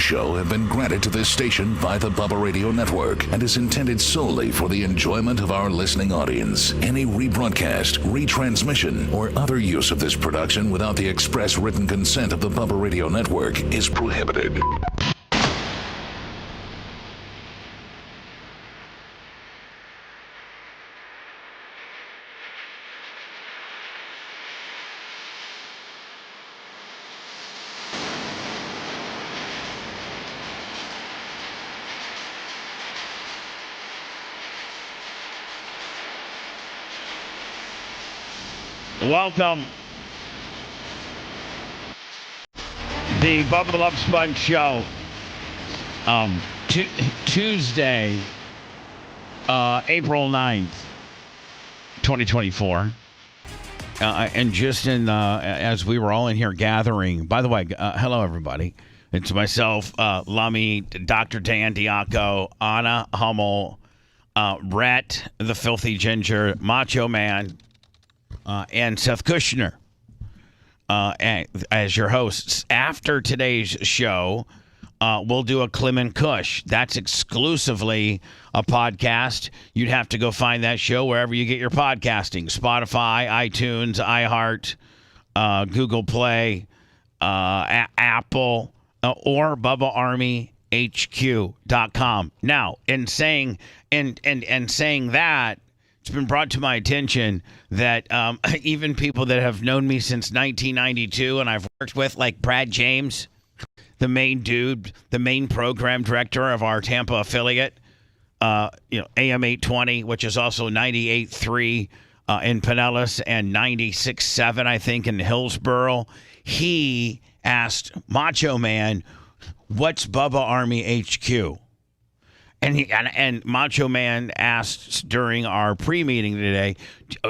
show have been granted to this station by the Bubba Radio Network and is intended solely for the enjoyment of our listening audience. Any rebroadcast, retransmission, or other use of this production without the express written consent of the Bubba Radio Network is prohibited. Welcome. The Bubba the Love Sponge show. Tuesday, April 9th, 2024. And just as we were all in here gathering, by the way, hello everybody. It's myself, Lummy, Dr. Dan Diaco, Anna Hummel, Rhett, the Filthy Ginger, Macho Man, and Seth Kushner as your hosts. After today's show, we'll do a Klim and Kush. That's exclusively a podcast. You'd have to go find that show wherever you get your podcasting. Spotify, iTunes, iHeart, Google Play, Apple, or BubbaArmyHQ.com. Now, in saying that, it's been brought to my attention that even people that have known me since 1992 and I've worked with, like Brad James, the main dude, the main program director of our Tampa affiliate, AM 820, which is also 98.3 in Pinellas and 96.7, I think, in Hillsboro. He asked Macho Man, "What's Bubba Army HQ?" And Macho Man asked during our pre-meeting today,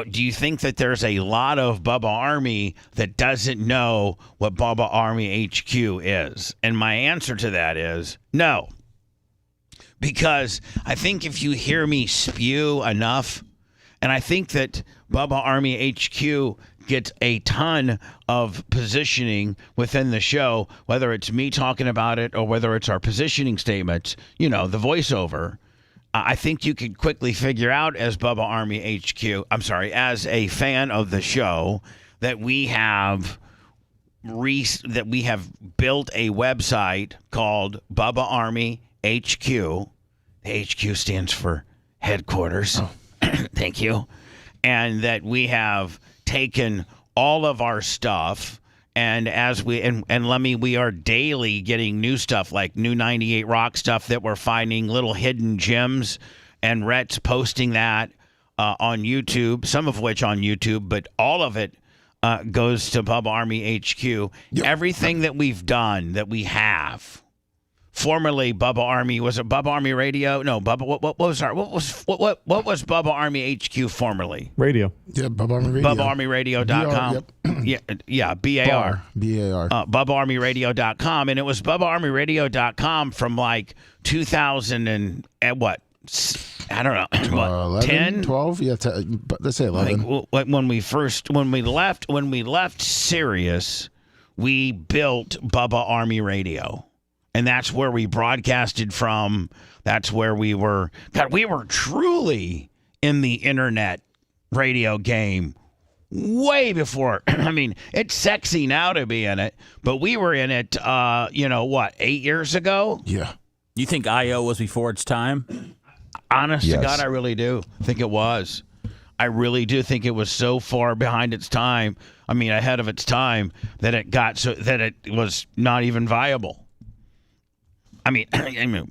do you think that there's a lot of Bubba Army that doesn't know what Bubba Army HQ is? And my answer to that is no. Because I think if you hear me spew enough, and I think that Bubba Army HQ gets a ton of positioning within the show, whether it's me talking about it or whether it's our positioning statements, the voiceover. I think you can quickly figure out as Bubba Army HQ, as a fan of the show, that we have built a website called Bubba Army HQ. The HQ stands for headquarters. Oh. Thank you. And that we have taken all of our stuff, and Lemmy, we are daily getting new stuff, like new 98 Rock stuff that we're finding, little hidden gems, and Rhett's posting that on YouTube, some of which on YouTube, but all of it goes to Bubba Army HQ. Yep. Everything that we've done, that we have. Formerly Bubba Army, was it Bubba Army Radio? No, Bubba. What was Bubba Army HQ formerly? Radio. Yeah, Bubba Army Radio. BubbaArmyRadio.com. Yep. BAR. BAR. BubbaArmyRadio.com, and it was BubbaArmyRadio.com from like 2000 and what? I don't know. 11, 10, 12. Yeah, let's say 11. When we left Sirius, we built Bubba Army Radio. And that's where we broadcasted from. That's where we were. God, we were truly in the internet radio game way before. I mean, it's sexy now to be in it, but we were in it, 8 years ago? Yeah. You think I.O. was before its time? Honest to God, I really do think it was. I really do think it was so far behind its time. I mean, ahead of its time that it was not even viable. I mean,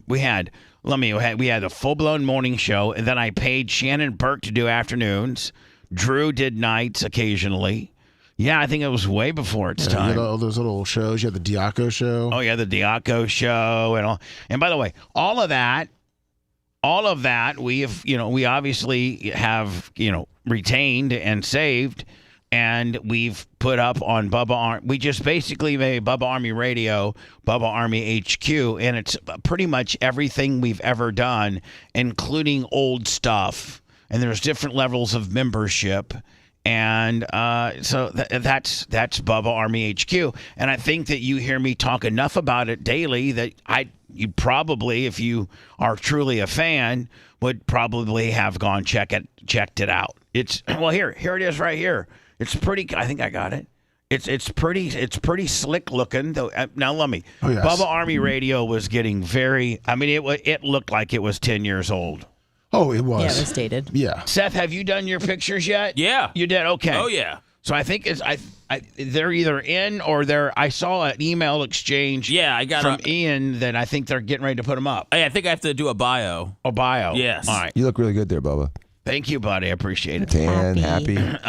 we had a full-blown morning show, and then I paid Shannon Burke to do afternoons. Drew did nights occasionally. Yeah, I think it was way before its time. You had all those little shows. You had the Diaco show. Oh yeah, the Diaco show and all. And by the way, all of that, we have, we obviously have, retained and saved. And we've put up on Bubba Army. We just basically made Bubba Army Radio, Bubba Army HQ, and it's pretty much everything we've ever done, including old stuff. And there's different levels of membership. And so that's Bubba Army HQ. And I think that you hear me talk enough about it daily that you probably, if you are truly a fan, would probably have gone checked it out. It's here it is right here. It's pretty. I think I got it. It's pretty slick looking though. Now let me. Oh, yes. Bubba Army Radio was getting very. I mean, it looked like it was 10 years old. Oh, it was. Yeah, it was dated. Yeah. Seth, have you done your pictures yet? Yeah. You did? Okay. Oh, yeah. So I think they're either in or I saw an email exchange I got from Ian that I think they're getting ready to put them up. Hey, I think I have to do a bio. A bio. Yes. All right. You look really good there, Bubba. Thank you, buddy. I appreciate it. Tan, Happy. happy.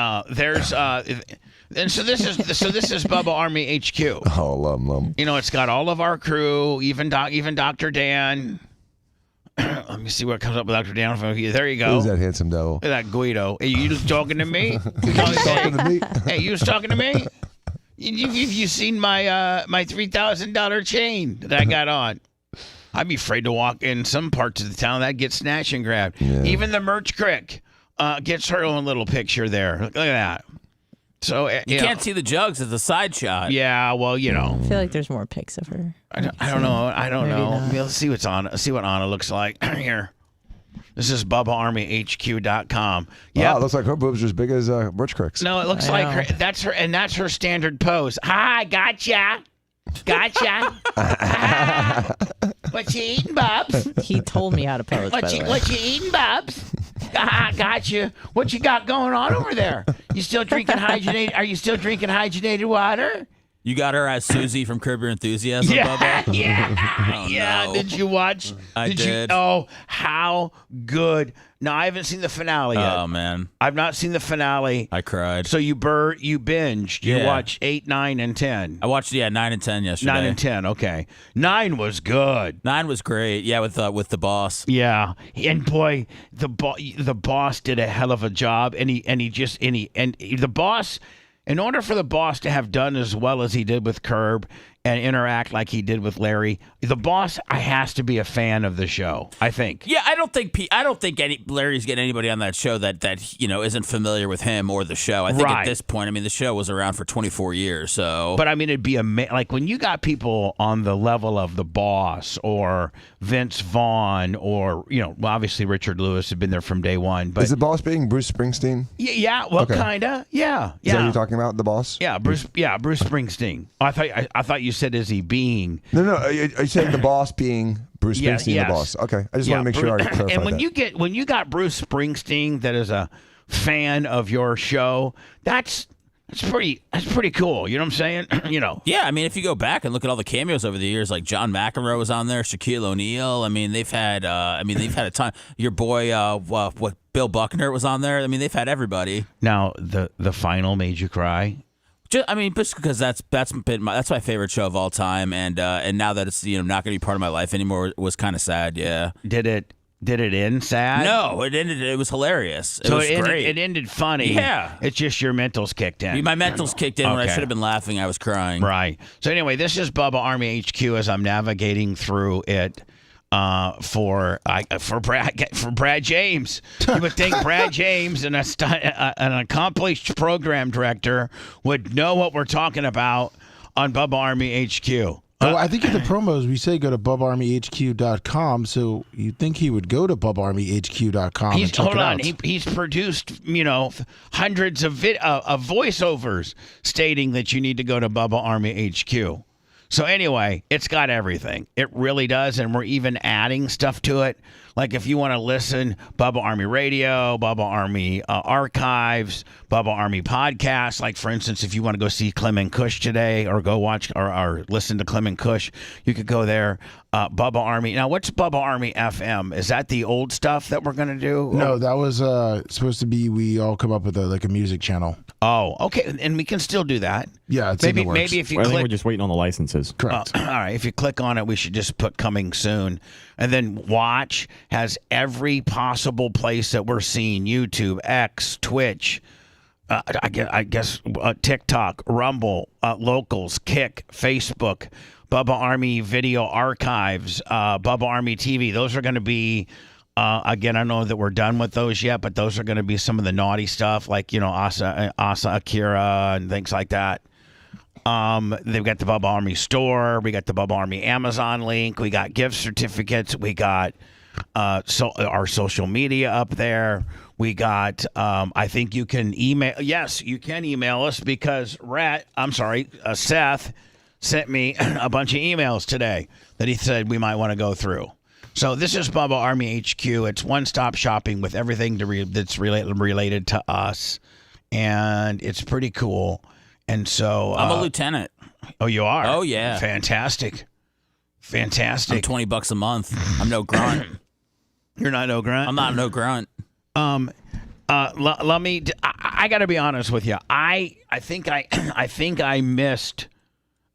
And so this is Bubba Army HQ. Oh, love. You know, it's got all of our crew, even Dr. Dan. Let me see what comes up with Dr. Dan from here. There you go. Who's that handsome devil? Look at that Guido. Hey, you just talking to me? Talking to me? Hey, you was talking to me? You seen my my $3,000 chain that I got on? I'd be afraid to walk in some parts of the town that gets snatched and grabbed. Yeah. Even the Merch Crick gets her own little picture there. Look at that. So You can't see the jugs. It's a side shot. Yeah, well, you know. I feel like there's more pics of her. I don't know. I don't Maybe know. not. Let's see what's on. See what Anna looks like here. This is BubbaArmyHQ.com. Yeah. Wow, it looks like her boobs are as big as Birch Cricks. No, it looks I like know. her, that's her standard pose. Hi, gotcha. What you eating, Bubs? He told me how to pose, by the way. What you eating, Bubs? Gotcha. What you got going on over there? You still drinking hydrogenated? Are you still drinking hydrogenated water? You got her as Susie from Curb Your Enthusiasm, Bubba? Yeah. Oh, Yeah. no. Did you watch? I did. Oh, how good. No, I haven't seen the finale yet. Oh, man. I've not seen the finale. I cried. So you binged. You Yeah. watched 8, 9, and 10. I watched, 9 and 10 yesterday. 9 and 10, okay. 9 was good. 9 was great. Yeah, with the boss. Yeah, and boy, the boss did a hell of a job, and the boss, in order for the boss to have done as well as he did with Curb and interact like he did with Larry, the boss has to be a fan of the show, I think. Yeah, I don't think Larry's getting anybody on that show that isn't familiar with him or the show. I think Right. at this point, I mean, the show was around for 24 years, so. But I mean, it'd be like when you got people on the level of the boss or Vince Vaughn or obviously Richard Lewis had been there from day one. But Is the boss being Bruce Springsteen? yeah, well, Okay. kinda, yeah, Is that what you're talking about, the boss? Yeah, Bruce Springsteen. I thought you said is he being? No. Are you saying the boss being Bruce Yeah, Springsteen, yes. the boss? Okay, I just want to make sure I clarify And when that. you got Bruce Springsteen that is a fan of your show, that's pretty cool. You know what I'm saying? Yeah, I mean, if you go back and look at all the cameos over the years, like John McEnroe was on there, Shaquille O'Neal. I mean, they've had a ton. Your boy, Bill Buckner was on there. I mean, they've had everybody. Now the final made you cry. Just because that's my favorite show of all time, and now that it's not going to be part of my life anymore, it was kind of sad. Yeah. Did it end sad? No, it ended. It was hilarious. It So was great. it ended funny. Yeah. It's just your mentals kicked in. My mentals kicked in when I Okay. should have been laughing. I was crying. Right. So anyway, this is Bubba Army HQ as I'm navigating through it. For Brad James, you would think Brad James, an accomplished program director, would know what we're talking about on Bubba Army HQ. Oh, I think in the promos we say go to BubbaArmyHQ.com, so you'd think he would go to BubbaArmyHQ.com and check Hold it on, out. he's produced hundreds of voiceovers stating that you need to go to Bubba Army HQ. So anyway, it's got everything. It really does, and we're even adding stuff to it. Like if you want to listen, Bubba Army Radio, Bubba Army Archives, Bubba Army Podcasts. Like for instance, if you want to go see Clem and Kush today, or go watch or listen to Clem and Kush, you could go there. Bubba Army. Now, what's Bubba Army FM? Is that the old stuff that we're gonna do? No, that was supposed to be. We all come up with a music channel. Oh, okay, and we can still do that. Yeah, it's in the works. Maybe if you I think click. we're just waiting on the licenses. Correct. All right, if you click on it, we should just put coming soon. And then Watch has every possible place that we're seeing: YouTube, X, Twitch, I guess TikTok, Rumble, Locals, Kick, Facebook, Bubba Army Video Archives, Bubba Army TV. Those are going to be Again, I don't know that we're done with those yet, but those are going to be some of the naughty stuff, like Asa Akira and things like that. They've got the Bubba Army store. We got the Bubba Army Amazon link. We got gift certificates. We got our social media up there. We got. I think you can email. Yes, you can email us because Seth sent me a bunch of emails today that he said we might want to go through. So this is Bubba Army HQ. It's one-stop shopping with everything that's related to us, and it's pretty cool. And so I'm a lieutenant. Oh, you are? Oh, yeah. Fantastic. I'm $20 a month. I'm no grunt. You're not no grunt? I'm not no grunt. Let me. I got to be honest with you. I think I missed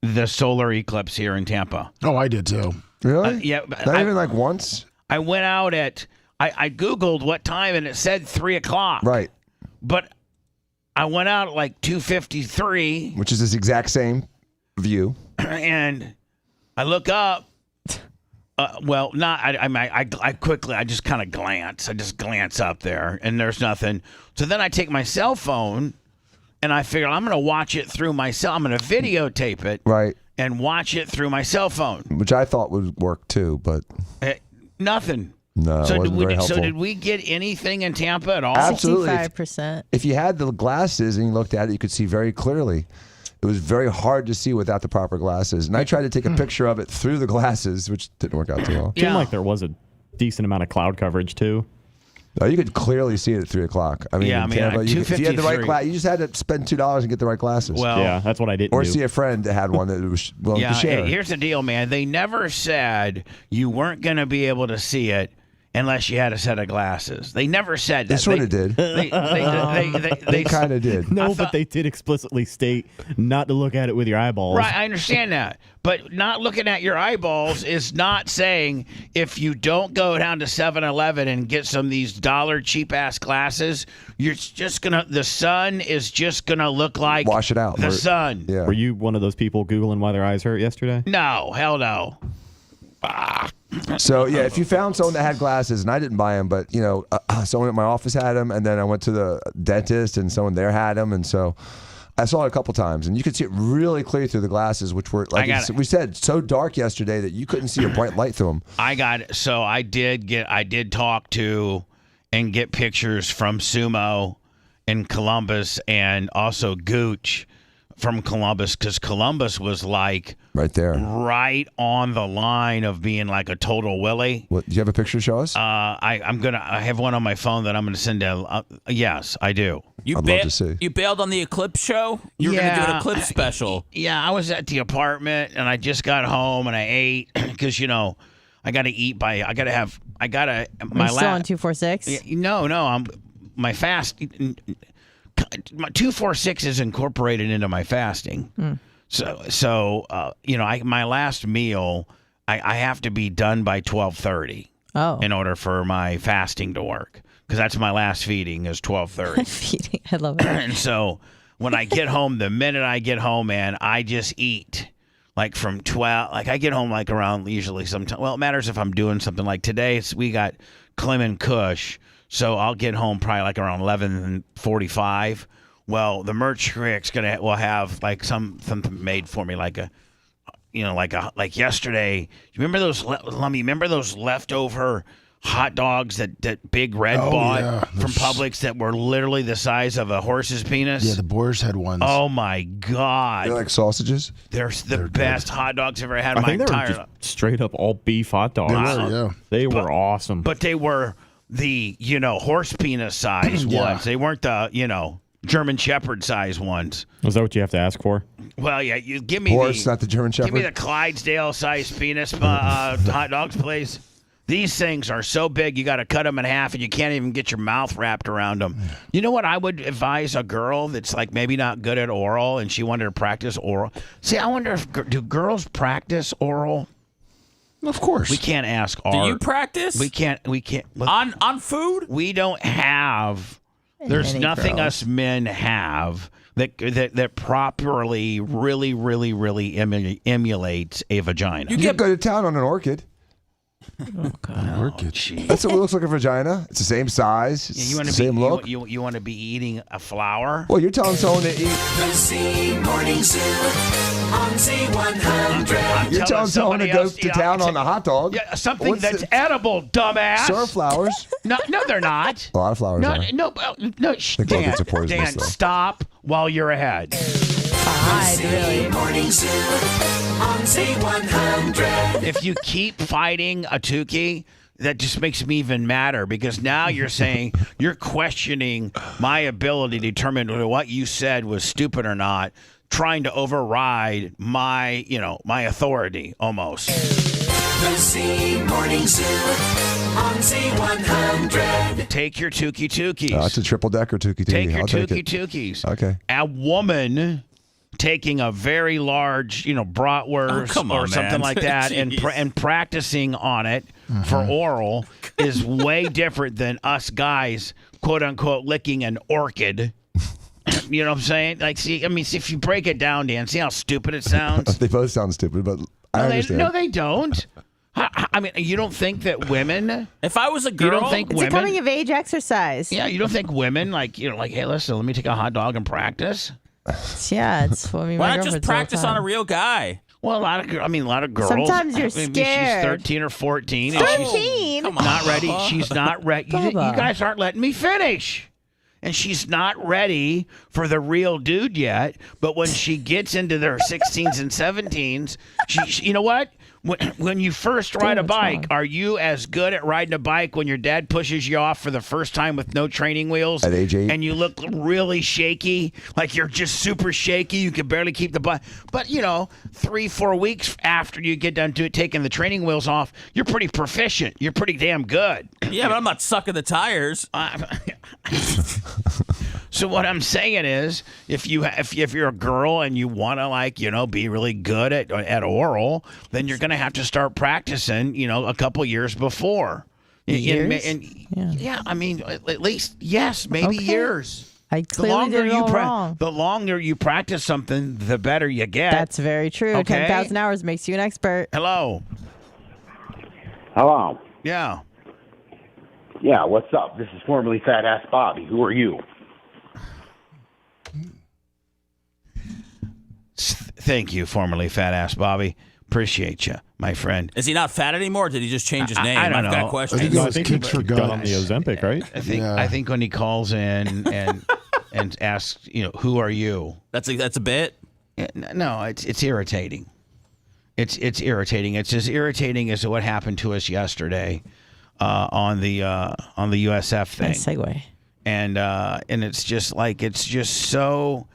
the solar eclipse here in Tampa. Oh, I did too. Really? Yeah. Not even like once? I went out at. I Googled what time and it said 3:00. Right. But I went out at like 2:53. Which is this exact same view. And I look up. I quickly, I just kind of glance. I just glance up there, and there's nothing. So then I take my cell phone, and I figure I'm going to watch it through my cell. I'm going to videotape it, Right. and watch it through my cell phone. Which I thought would work too, but Nothing. no, it wasn't very helpful. So did we get anything in Tampa at all? Absolutely. 65%. If you had the glasses and you looked at it, you could see very clearly. It was very hard to see without the proper glasses. And I tried to take a picture of it through the glasses, which didn't work out too well. It seemed like there was a decent amount of cloud coverage, too. No, you could clearly see it at 3:00. I mean, in Tampa, if you had the right 2:53. glass, you just had to spend $2 and get the right glasses. Well, Yeah, that's what I didn't or do. see a friend that had one that was willing to share. Here's the deal, man. They never said you weren't going to be able to see it unless you had a set of glasses. They never said that. They sort of did. They kind of did. No, but they did explicitly state not to look at it with your eyeballs. Right, I understand that. But not looking at your eyeballs is not saying if you don't go down to 7-Eleven and get some of these dollar cheap-ass glasses, the sun is just going to look like Wash it out. the sun. Yeah. Were you one of those people Googling why their eyes hurt yesterday? No, hell no. So, yeah, if you found someone that had glasses, and I didn't buy them, but, someone at my office had them, and then I went to the dentist, and someone there had them, and so I saw it a couple times, and you could see it really clear through the glasses, which were, like we said, so dark yesterday that you couldn't see a bright light through them. I did talk to and get pictures from Sumo in Columbus and also Gooch from Columbus, because Columbus was like right there, right on the line of being like a total willy. What, do you have a picture to show us? I have one on my phone that I'm gonna send to. Yes, I do. I'd love to see. You bailed on the Eclipse show? You were going to do an Eclipse special. Yeah, I was at the apartment and I just got home and I ate because I got to eat by. I got to. Are you still on 246? No, I'm my fast. My 246 is incorporated into my fasting. So my last meal, I have to be done by 12:30. Oh. In order for my fasting to work, because that's my last feeding is 12:30. Feeding. I love it. And so when I get home, the minute I get home, man, I just eat. Like from 12, like I get home like around usually sometime. Well, it matters if I'm doing something like today. We got Clem and Kush. So I'll get home probably like around 11:45. Well, the merch crick's will have like something made for me, like yesterday. You remember those? Remember those leftover hot dogs that Big Red bought from Publix that were literally the size of a horse's penis? Yeah, the Boers had ones. Oh my God! They're like sausages. They're the best hot dogs I've ever had in my I think they were entire just straight up all beef hot dogs. They were, They were awesome. But they were the horse penis size ones. They weren't the German Shepherd size ones. Is that what you have to ask for? Well, yeah, you give me Horse, not the German Shepherd. Give me the Clydesdale size penis hot dogs, please. These things are so big, you got to cut them in half, and you can't even get your mouth wrapped around them. You know what I would advise a girl that's like maybe not good at oral and she wanted to practice oral? See, I wonder do girls practice oral? Of course. We can't ask Do Art. you practice? We can't. On food? We don't have. There's Many nothing girls. us men have that properly, really, really, really emulates a vagina. You can go to town on an orchid. Oh God. Work it. That's what it looks like a vagina. It's the same size. It's You want the to same be look. you want to be eating a flower? Well, you're telling someone to eat. The C Morning Zoo on Z100. You're telling someone to go to town on a hot dog. Yeah, something What's that's the- edible, dumbass. Sunflowers. No, they're not. A lot of flowers No, are. no, think Dan, orchids are poisonous, Dan, though. stop while you're ahead. Hide, really. Morning Zoo on Z100. If you keep fighting a Tukey, that just makes me even madder because now you're saying you're questioning my ability to determine whether what you said was stupid or not, trying to override my authority almost. The C Morning Zoo on Z100. Take your Tukey. That's a triple decker Tukey. Take your I'll take it. Tukey. Okay. A woman taking a very large, bratwurst come or on, something man. like that and Jeez. practicing on it for oral is way different than us guys, quote unquote, licking an orchid. You know what I'm saying? Like, see, if you break it down, Dan, see how stupid it sounds? They both sound stupid, but I understand. No, they don't. I mean, you don't think that women? If I was a girl, You don't think It's women? a coming of age exercise. Yeah, you don't think women hey, listen, let me take a hot dog and practice. Yeah, it's what I mean. why my not just girlfriend's all the practice on a time. real guy? Well, a lot of girls. Sometimes you're Maybe scared. she's 13 or 14. And she's 13? Come on. not ready. She's not ready. You Bubba. guys aren't letting me finish. And she's not ready for the real dude yet. But when she gets into their 16s and 17s, she you know what? When you first ride a what's bike, wrong? are you as good at riding a bike when your dad pushes you off for the first time with no training wheels? At age 8? And you look really shaky, like you're just super shaky. You can barely keep the bike. But, 3-4 weeks after you get done taking the training wheels off, you're pretty proficient. You're pretty damn good. Yeah, but I'm not sucking the tires. So what I'm saying is, if you're a girl and you want to be really good at oral, then you're going to have to start practicing, a couple years before. Years? Yeah, I mean, at least maybe Okay. years. I clearly did it all wrong. The longer you practice something, the better you get. That's very true. Okay. 10,000 hours makes you an expert. Hello. Hello. Yeah. Yeah, what's up? This is formerly Fat Ass Bobby. Who are you? Thank you, formerly Fat Ass Bobby. Appreciate you, my friend. Is he not fat anymore? Or did he just change his name? I don't I've got know. questions. I think No, I Those think he kids forgot. got on the Ozempic, right? I think when he calls in and asks, who are you? That's a bit. No, it's irritating. It's irritating. It's as irritating as what happened to us yesterday on the USF thing. Nice segue. And it's just so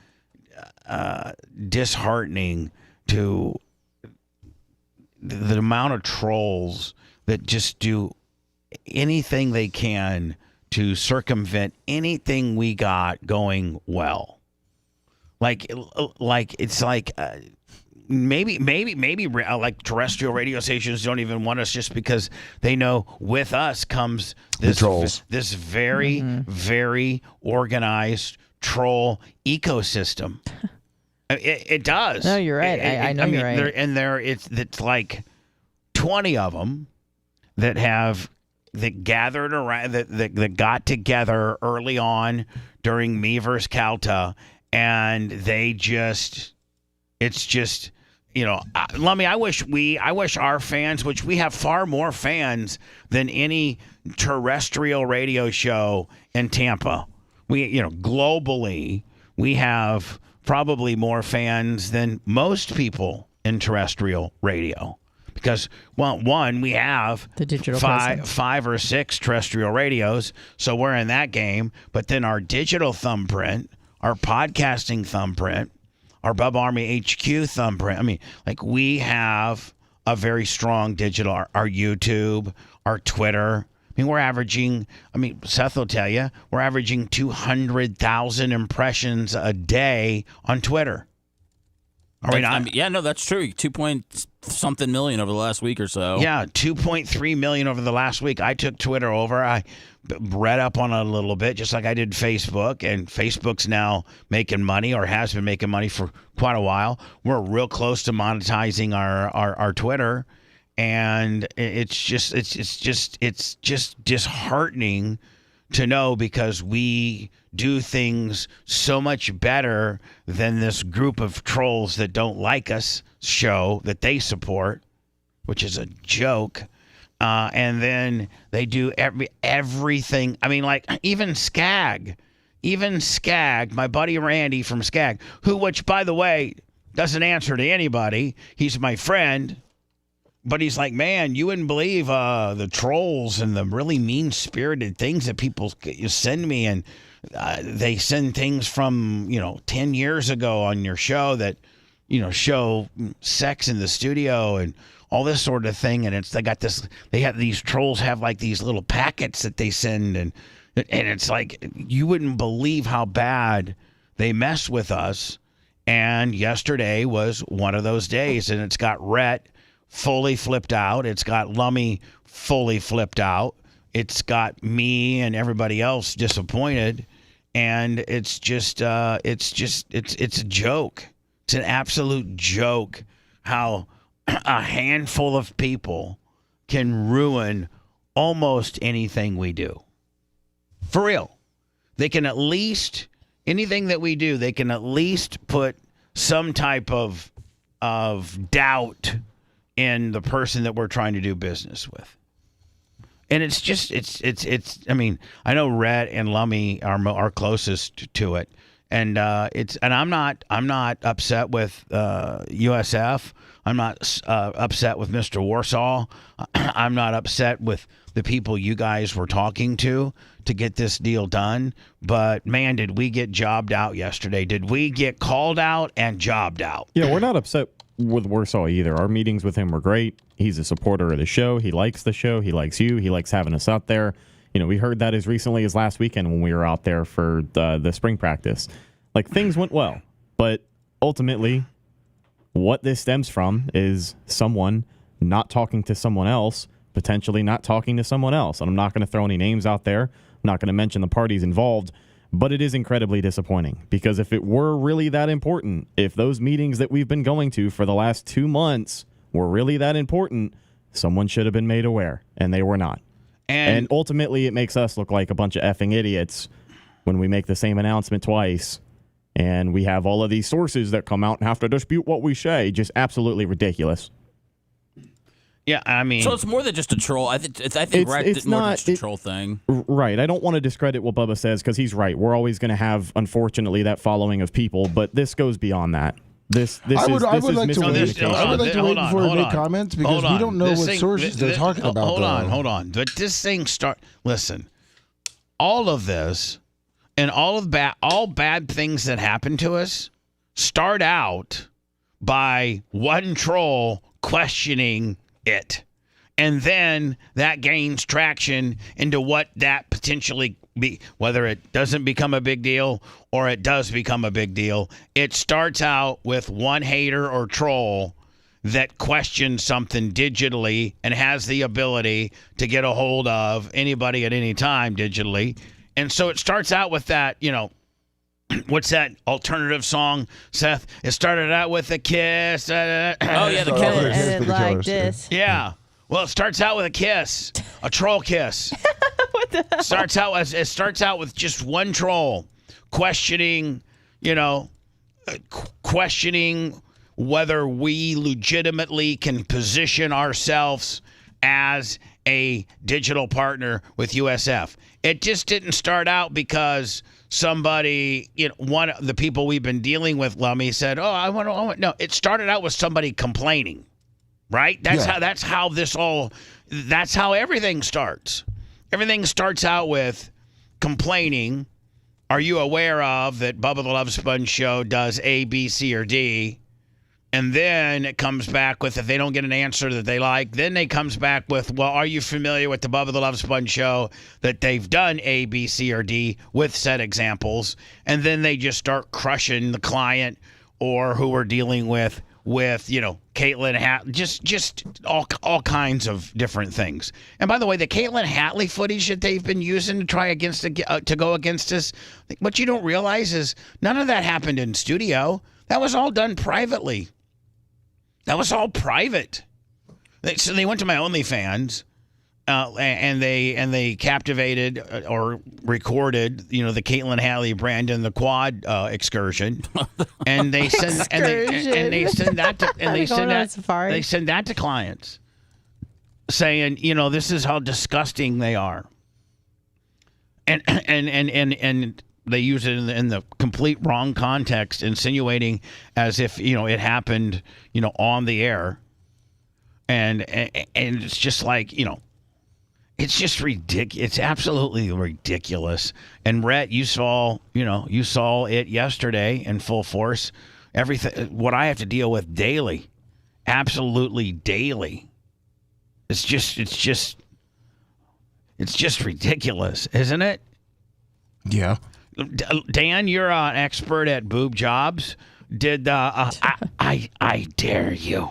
disheartening to the amount of trolls that just do anything they can to circumvent anything we got going well. Maybe like terrestrial radio stations don't even want us just because they know with us comes The trolls. this very, very organized troll ecosystem. It does. No, you're right. I know you're right. It's like 20 of them that gathered around that got together early on during me versus Calta, and it's just Lummy, I wish our fans, which we have far more fans than any terrestrial radio show in Tampa. We globally we have probably more fans than most people in terrestrial radio. Because one, we have The digital presence. five or six terrestrial radios, so we're in that game. But then our digital thumbprint, our podcasting thumbprint, our Bubba Army HQ thumbprint. I mean, we have a very strong digital. Our YouTube, our Twitter. I mean, we're averaging. Seth will tell you, we're averaging 200,000 impressions a day on Twitter. Are we not? Yeah, no, that's true. 2-point-something million over the last week or so. Yeah, 2.3 million over the last week. I took Twitter over. I read up on it a little bit, just like I did Facebook. And Facebook's now making money, or has been making money for quite a while. We're real close to monetizing our Twitter. And it's just disheartening to know, because we do things so much better than this group of trolls that don't like us show that they support, which is a joke. And then they do everything. I mean, like even Skag, my buddy Randy from Skag, which by the way, doesn't answer to anybody. He's my friend. But he's like, man, you wouldn't believe the trolls and the really mean-spirited things that people send me. And they send things from, 10 years ago on your show that, show sex in the studio and all this sort of thing. And these trolls have like these little packets that they send. And it's like, you wouldn't believe how bad they mess with us. And yesterday was one of those days. And it's got Rhett fully flipped out. It's got Lummy fully flipped out. It's got me and everybody else disappointed. And it's a joke. It's an absolute joke how a handful of people can ruin almost anything we do. For real. They can at least, anything that we do, they can at least put some type of doubt in the person that we're trying to do business with. And it's just, I mean, I know Rhett and Lummy are closest to it. And I'm not upset with USF. I'm not upset with Mr. Warsaw. I'm not upset with the people you guys were talking to get this deal done. But man, did we get jobbed out yesterday. Did we get called out and jobbed out? Yeah, we're not upset with Warsaw either. Our meetings with him were great. He's a supporter of the show. He likes the show. He likes you. He likes having us out there. We heard that as recently as last weekend when we were out there for the spring practice. Like, things went well. But ultimately, what this stems from is someone not talking to someone else, potentially not talking to someone else. And I'm not going to throw any names out there. I'm not going to mention the parties involved. But it is incredibly disappointing, because if it were really that important, if those meetings that we've been going to for the last 2 months were really that important, someone should have been made aware, and they were not. And ultimately, it makes us look like a bunch of effing idiots when we make the same announcement twice, and we have all of these sources that come out and have to dispute what we say. Just absolutely ridiculous. Yeah, I mean, so it's more than just a troll. I think it's more than just a troll thing. Right. I don't want to discredit what Bubba says, because he's right. We're always going to have, unfortunately, that following of people, but this goes beyond that. I would like to wait before we make comments, because we don't know what sources they're talking about. Hold on. But this thing listen, all of this and all bad things that happen to us start out by one troll questioning it. And then that gains traction into what that potentially be, whether it doesn't become a big deal or it does become a big deal. It starts out with one hater or troll that questions something digitally and has the ability to get a hold of anybody at any time digitally. And so it starts out with that, what's that alternative song, Seth? It started out with a kiss. Oh, yeah, the Killers. And like this. Yeah. Well, it starts out with a kiss, a troll kiss. What the hell? It starts out with just one troll questioning, questioning whether we legitimately can position ourselves as a digital partner with USF. It just didn't start out because somebody, one of the people we've been dealing with, Lummy, said, "Oh, I want." No, it started out with somebody complaining, right? That's how everything starts. Everything starts out with complaining. Are you aware of that Bubba the Love Sponge show does A, B, C, or D? And then it comes back with, if they don't get an answer that they like, then they comes back with, well, are you familiar with the Bubba the Love Sponge show, that they've done A, B, C, or D with set examples? And then they just start crushing the client or who we're dealing with Caitlin just all kinds of different things. And by the way, the Caitlin Hatley footage that they've been using to try to go against us, what you don't realize is none of that happened in studio. That was all done privately. That was all private. So they went to my OnlyFans, and they captivated or recorded, the Caitlin Halley Brandon the quad excursion, and they send and they send that to they send that to clients, saying, this is how disgusting they are, and they use it in the complete wrong context, insinuating as if it happened on the air, and it's just like it's just ridiculous. It's absolutely ridiculous. And Rhett, you saw it yesterday in full force. Everything what I have to deal with daily, absolutely daily. It's just ridiculous, isn't it? Yeah. Dan, you're an expert at boob jobs. Did I dare you?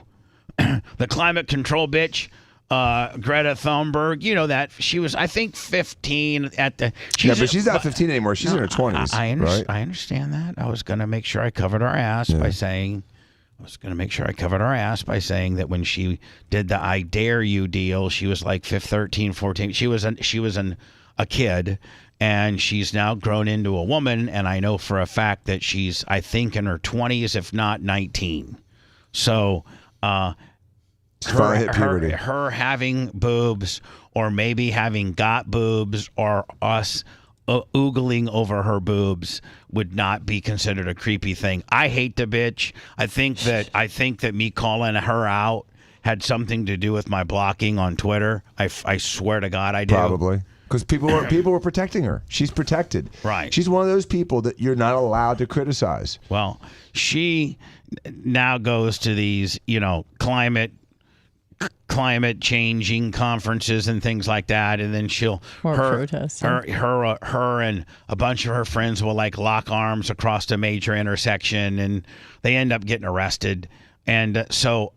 The climate control bitch, Greta Thunberg. That she was, I think, 15 at the. But she's not 15 anymore. She's in her 20s. Right? I understand that. I was going to make sure I covered our ass by saying. That when she did the I dare you deal, she was like 13, 14. She was a kid. And she's now grown into a woman, and I know for a fact that she's, I think, in her 20s, if not 19. So her having boobs, or maybe having got boobs, or us oogling over her boobs would not be considered a creepy thing. I hate the bitch. I think that me calling her out had something to do with my blocking on Twitter. I swear to God I do. Probably. Because people were protecting her. She's protected. Right. She's one of those people that you're not allowed to criticize. Well, she now goes to these, climate changing conferences and things like that, and then her and a bunch of her friends will like lock arms across a major intersection, and they end up getting arrested. And so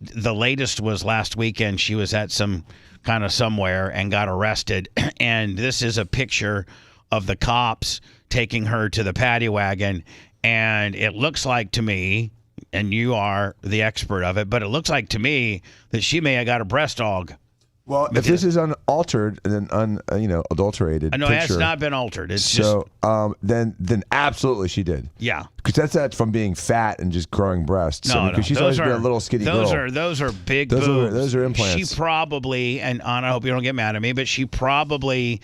the latest was last weekend. She was at some kind of somewhere and got arrested. And this is a picture of the cops taking her to the paddy wagon. And it looks like to me, and you are the expert of it, but it looks like to me that she may have got a breast aug. Well, if this is unaltered and adulterated, no, picture, it has not been altered. It's so then absolutely she did. Yeah, because that's from being fat and just growing breasts. No, because she's always been a little skinny girl. Those are big boobs. Those are implants. She probably, and Anna, I hope you don't get mad at me, but she probably,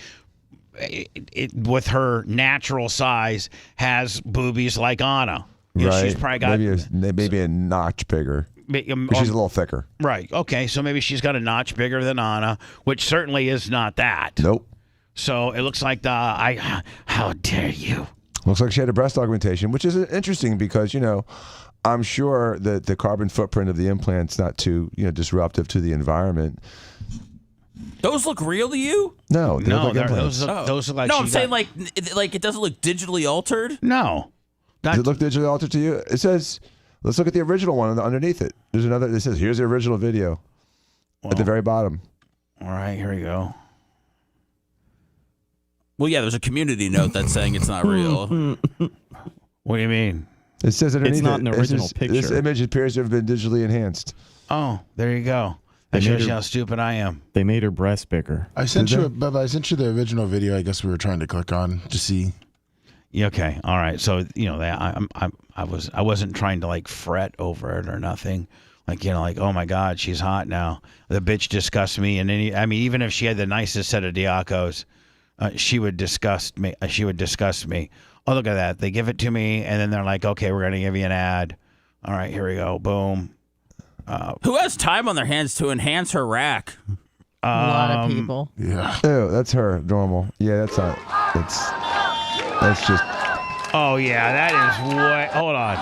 with her natural size, has boobies like Anna. Right. She's probably got maybe a notch bigger. She's a little thicker. Right. Okay. So maybe she's got a notch bigger than Anna, which certainly is not that. Nope. So it looks like how dare you? Looks like she had a breast augmentation, which is interesting because, I'm sure that the carbon footprint of the implant's not too, disruptive to the environment. Those look real to you? No, they look like those look like. No, I'm saying like it doesn't look digitally altered. No. Does it look digitally altered to you? It says, let's look at the original one underneath it. There's another. It says, here's the original video at the very bottom. All right, here we go. Well, yeah, there's a community note that's saying it's not real. What do you mean? It says underneath it's not an original picture. This image appears to have been digitally enhanced. Oh, there you go. That shows you how stupid I am. They made her breast bigger. I sent you the original video. I guess we were trying to click on to see. Okay, all right. So I wasn't trying to like fret over it or nothing. Like oh my God, she's hot now. The bitch disgusts me, and even if she had the nicest set of Diacos, she would disgust me. Oh, look at that. They give it to me, and then they're like, okay, we're gonna give you an ad. All right, here we go. Boom. Who has time on their hands to enhance her rack? A lot of people. Yeah. Oh, that's her. Normal. Yeah, that's not. That's just. Oh yeah, that is what. Hold on.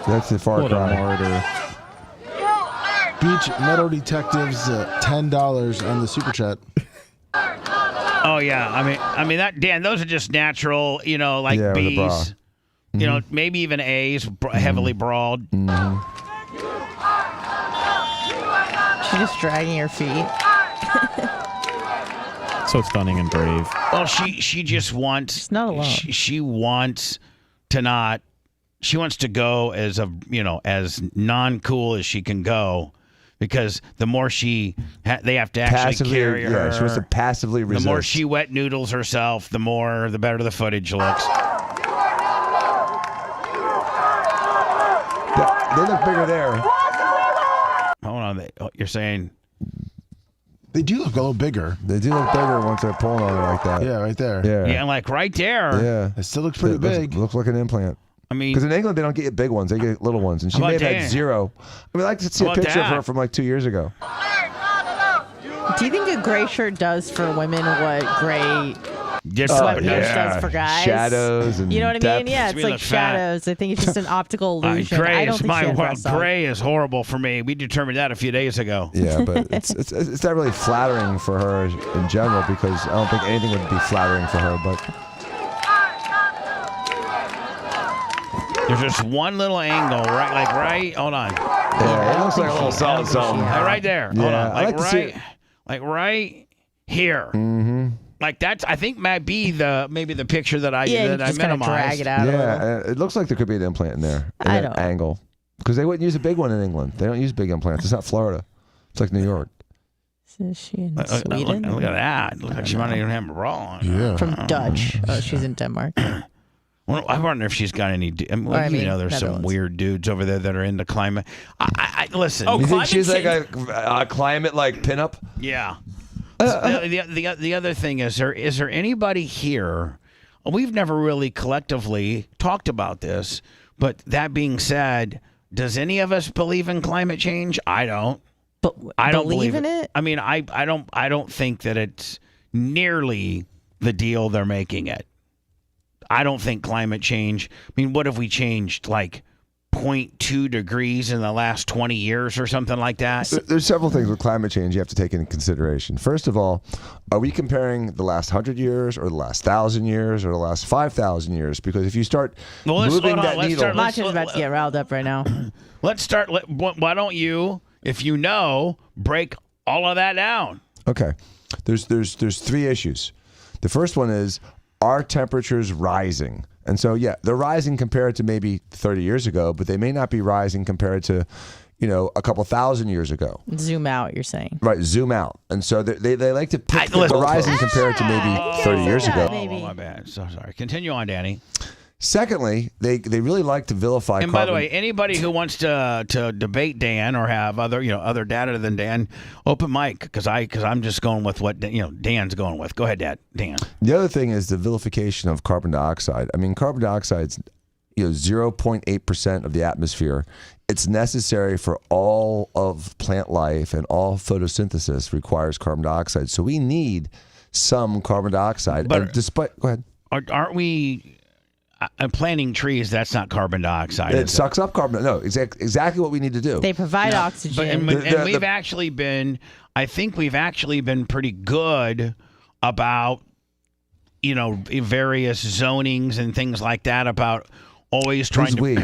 That's the far What a cry. martyr. Beach Metal Detectives, $10 on the super chat. Oh yeah, I mean that Dan. Those are just natural, like Yeah, with a bra. B's. Maybe even A's, heavily brawled. She's just dragging her feet. So stunning and brave. Well, she just wants. She's not alone. She wants to not. She wants to go as as non-cool as she can go, because the more they have to actually Passively, carry her. yeah, she wants to passively resist. The more she wet noodles herself, the better the footage looks. They look bigger there. Hold on, you're saying They do look a little bigger. They do look bigger once they're pulling on it like that. Yeah, right there. yeah, like right there. Yeah. It still looks pretty big. Looks like an implant. I mean, because in England they don't get big ones; they get little ones, and she How may about have had Dan? 0. I mean, I'd like to see How a about picture of that? her from like 2 years ago. Do you think a gray shirt does for women what gray just sweatpants does for guys? Shadows and you know what I depth. mean? Yeah, Makes it's me like look fat. shadows. I think it's just an optical illusion. I don't think she had breasts on. gray is horrible for me. We determined that a few days ago. Yeah, but it's not really flattering for her in general because I don't think anything would be flattering for her. But There's just one little angle, right. Hold on, yeah, it looks like a little solid something. like right there. Hold Yeah, on, I like to see right here. Mm-hmm. Like that's, I think, might be maybe the picture that I you just kind of minimized. drag it out. a little. Yeah, it looks like there could be an implant in there. In I that don't- angle because they wouldn't use a big one in England. They don't use big implants. It's not Florida. It's like New York. Is she in Look Sweden? at that. Looks like she might not even have a bra on. Yeah. From Dutch. Oh, she's in Denmark. Well, I wonder if she's got any. I mean, I mean, there's some Netherlands. weird dudes over there that are into climate. I listen. Oh, You think climate she's like change- a climate like pinup? Yeah. The other thing is there anybody here? We've never really collectively talked about this, but that being said, does any of us believe in climate change? I don't. But I don't believe in it? I mean, I don't think that it's nearly the deal they're making it. I don't think climate change. I mean, what have we changed? Like 0.2 degrees in the last 20 years or something like that? There's several things with climate change you have to take into consideration. First of all, are we comparing the last 100 years or the last 1,000 years or the last 5,000 years? Because if you start moving that needle... Macho's about to get riled up right now. Let's start. Why don't you, if you know, break all of that down? Okay. There's 3 issues. The first one is, are temperatures rising? And so, yeah, they're rising compared to maybe 30 years ago, but they may not be rising compared to, a couple thousand years ago. Zoom out, you're saying. Right, zoom out. And so they like to pick the rising compared to maybe 30 years ago. Oh, my bad. So sorry. Continue on, Danny. Secondly, they really like to vilify And carbon. by the way, anybody who wants to debate Dan or have other data than Dan, open mic because I'm just going with what Dan's going with. Go ahead, Dan. The other thing is the vilification of carbon dioxide. I mean, carbon dioxide's 0.8% of the atmosphere. It's necessary for all of plant life, and all photosynthesis requires carbon dioxide. So we need some carbon dioxide. But go ahead. Aren't we planting trees? That's not carbon dioxide. It sucks up carbon. No, exactly what we need to do. They provide oxygen. And we've actually been. I think we've actually been pretty good about various zonings and things like that about always trying Who's to. we?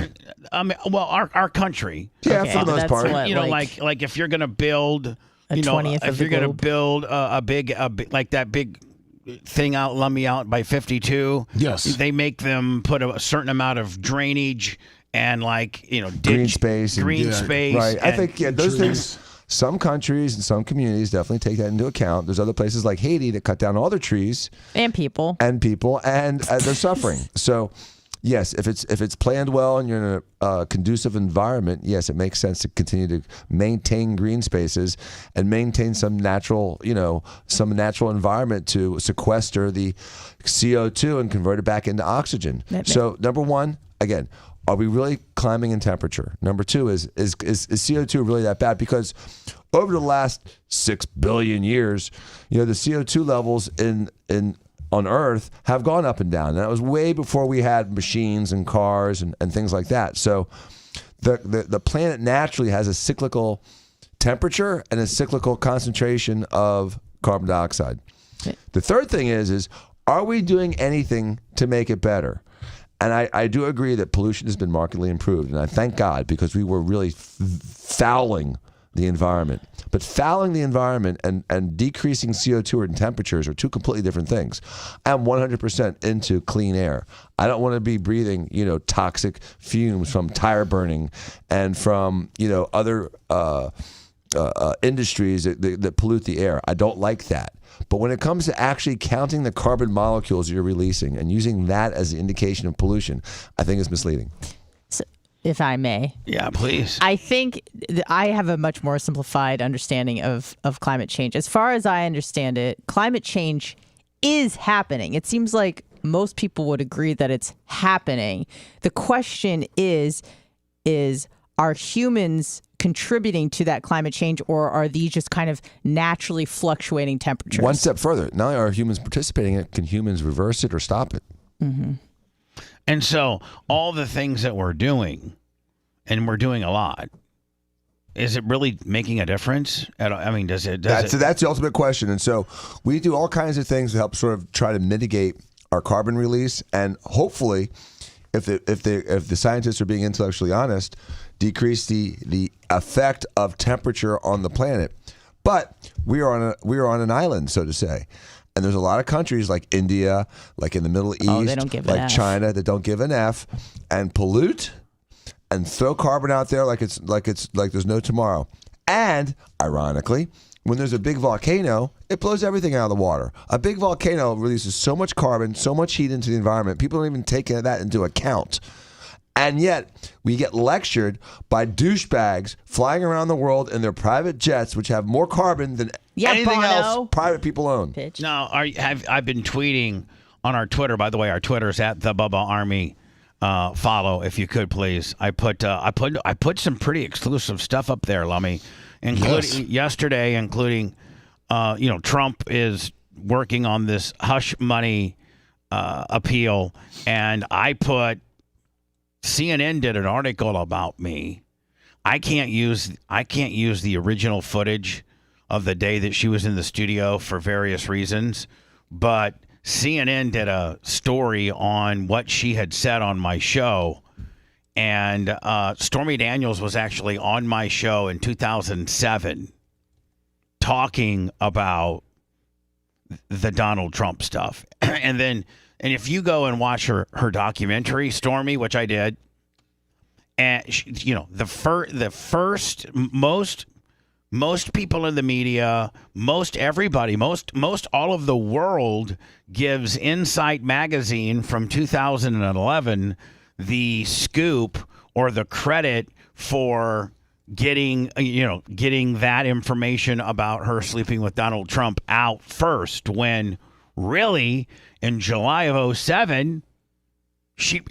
Our country. Yeah, Okay, for the most that's part. what- like if you're gonna build, A 20th if of the you're gonna globe. build a big like that big thing out Lummi out by 52. Yes. They make them put a certain amount of drainage and Green space and- green Yeah, space. Right. I and- think those trees. things. Some countries and some communities definitely take that into account. There's other places like Haiti that cut down all their trees and people. and they're suffering. So, yes, if it's planned well and you're in a conducive environment, yes, it makes sense to continue to maintain green spaces and maintain some natural environment to sequester the CO2 and convert it back into oxygen. So, number one, again, are we really climbing in temperature? Number two is CO2 really that bad? Because over the last 6 billion years, the CO2 levels on Earth have gone up and down. And that was way before we had machines and cars and things like that. So the planet naturally has a cyclical temperature and a cyclical concentration of carbon dioxide. The third thing is are we doing anything to make it better? And I do agree that pollution has been markedly improved. And I thank God, because we were really fouling the environment. But fouling the environment and decreasing CO2 and temperatures are two completely different things. I'm 100% into clean air. I don't want to be breathing, toxic fumes from tire burning and from, other industries that pollute the air. I don't like that. But when it comes to actually counting the carbon molecules you're releasing and using that as the indication of pollution, I think it's misleading. So, if I may. Yeah, please. I think I have a much more simplified understanding of climate change. As far as I understand it, climate change is happening. It seems like most people would agree that it's happening. The question is are humans contributing to that climate change, or are these just kind of naturally fluctuating temperatures? One step further, not only are humans participating in it, can humans reverse it or stop it? Mm-hmm. And so all the things that we're doing, and we're doing a lot, is it really making a difference? I mean, does it? That's the ultimate question. And so we do all kinds of things to help sort of try to mitigate our carbon release, and hopefully, if the scientists are being intellectually honest, decrease the effect of temperature on the planet. But we are on an island, so to say. And there's a lot of countries like India, like in the Middle East, they don't give an like F. China, that don't give an F and pollute and throw carbon out there like there's no tomorrow. And ironically, when there's a big volcano, it blows everything out of the water. A big volcano releases so much carbon, so much heat into the environment. People don't even take that into account. And yet, we get lectured by douchebags flying around the world in their private jets, which have more carbon than anything else private people own. Now, I've been tweeting on our Twitter. By the way, our Twitter is at the Bubba Army. Follow if you could, please. I put some pretty exclusive stuff up there, Lummy, including yesterday, including Trump is working on this hush money appeal, and I put. CNN did an article about me. I can't use the original footage of the day that she was in the studio for various reasons, but CNN did a story on what she had said on my show, and Stormy Daniels was actually on my show in 2007 talking about the Donald Trump stuff. And if you go and watch her documentary, Stormy, which I did, and the first most people in the media, most everybody, most all of the world gives Insight magazine from 2011 the scoop or the credit for getting that information about her sleeping with Donald Trump out first, when really in July of 2007, she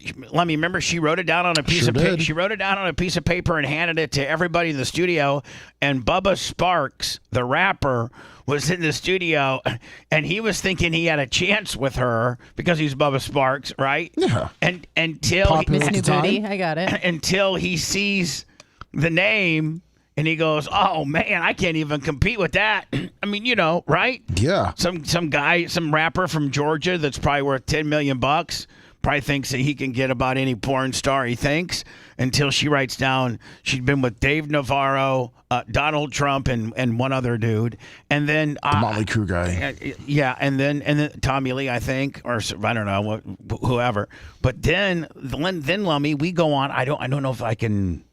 wrote it down on a piece of paper. She wrote it down on a piece of paper and handed it to everybody in the studio. And Bubba Sparks, the rapper, was in the studio, and he was thinking he had a chance with her because he's Bubba Sparks, right? Yeah. And until Miss New Booty, I got it. Until he sees the name. And he goes, "Oh man, I can't even compete with that." I mean, right? Yeah. Some guy, some rapper from Georgia that's probably worth $10 million, probably thinks that he can get about any porn star he thinks. Until she writes down she'd been with Dave Navarro, Donald Trump, and one other dude, and then the Motley Crue guy. Yeah, and then Tommy Lee, I think, or I don't know, whoever. But then Lummy, we go on. I don't know if I can.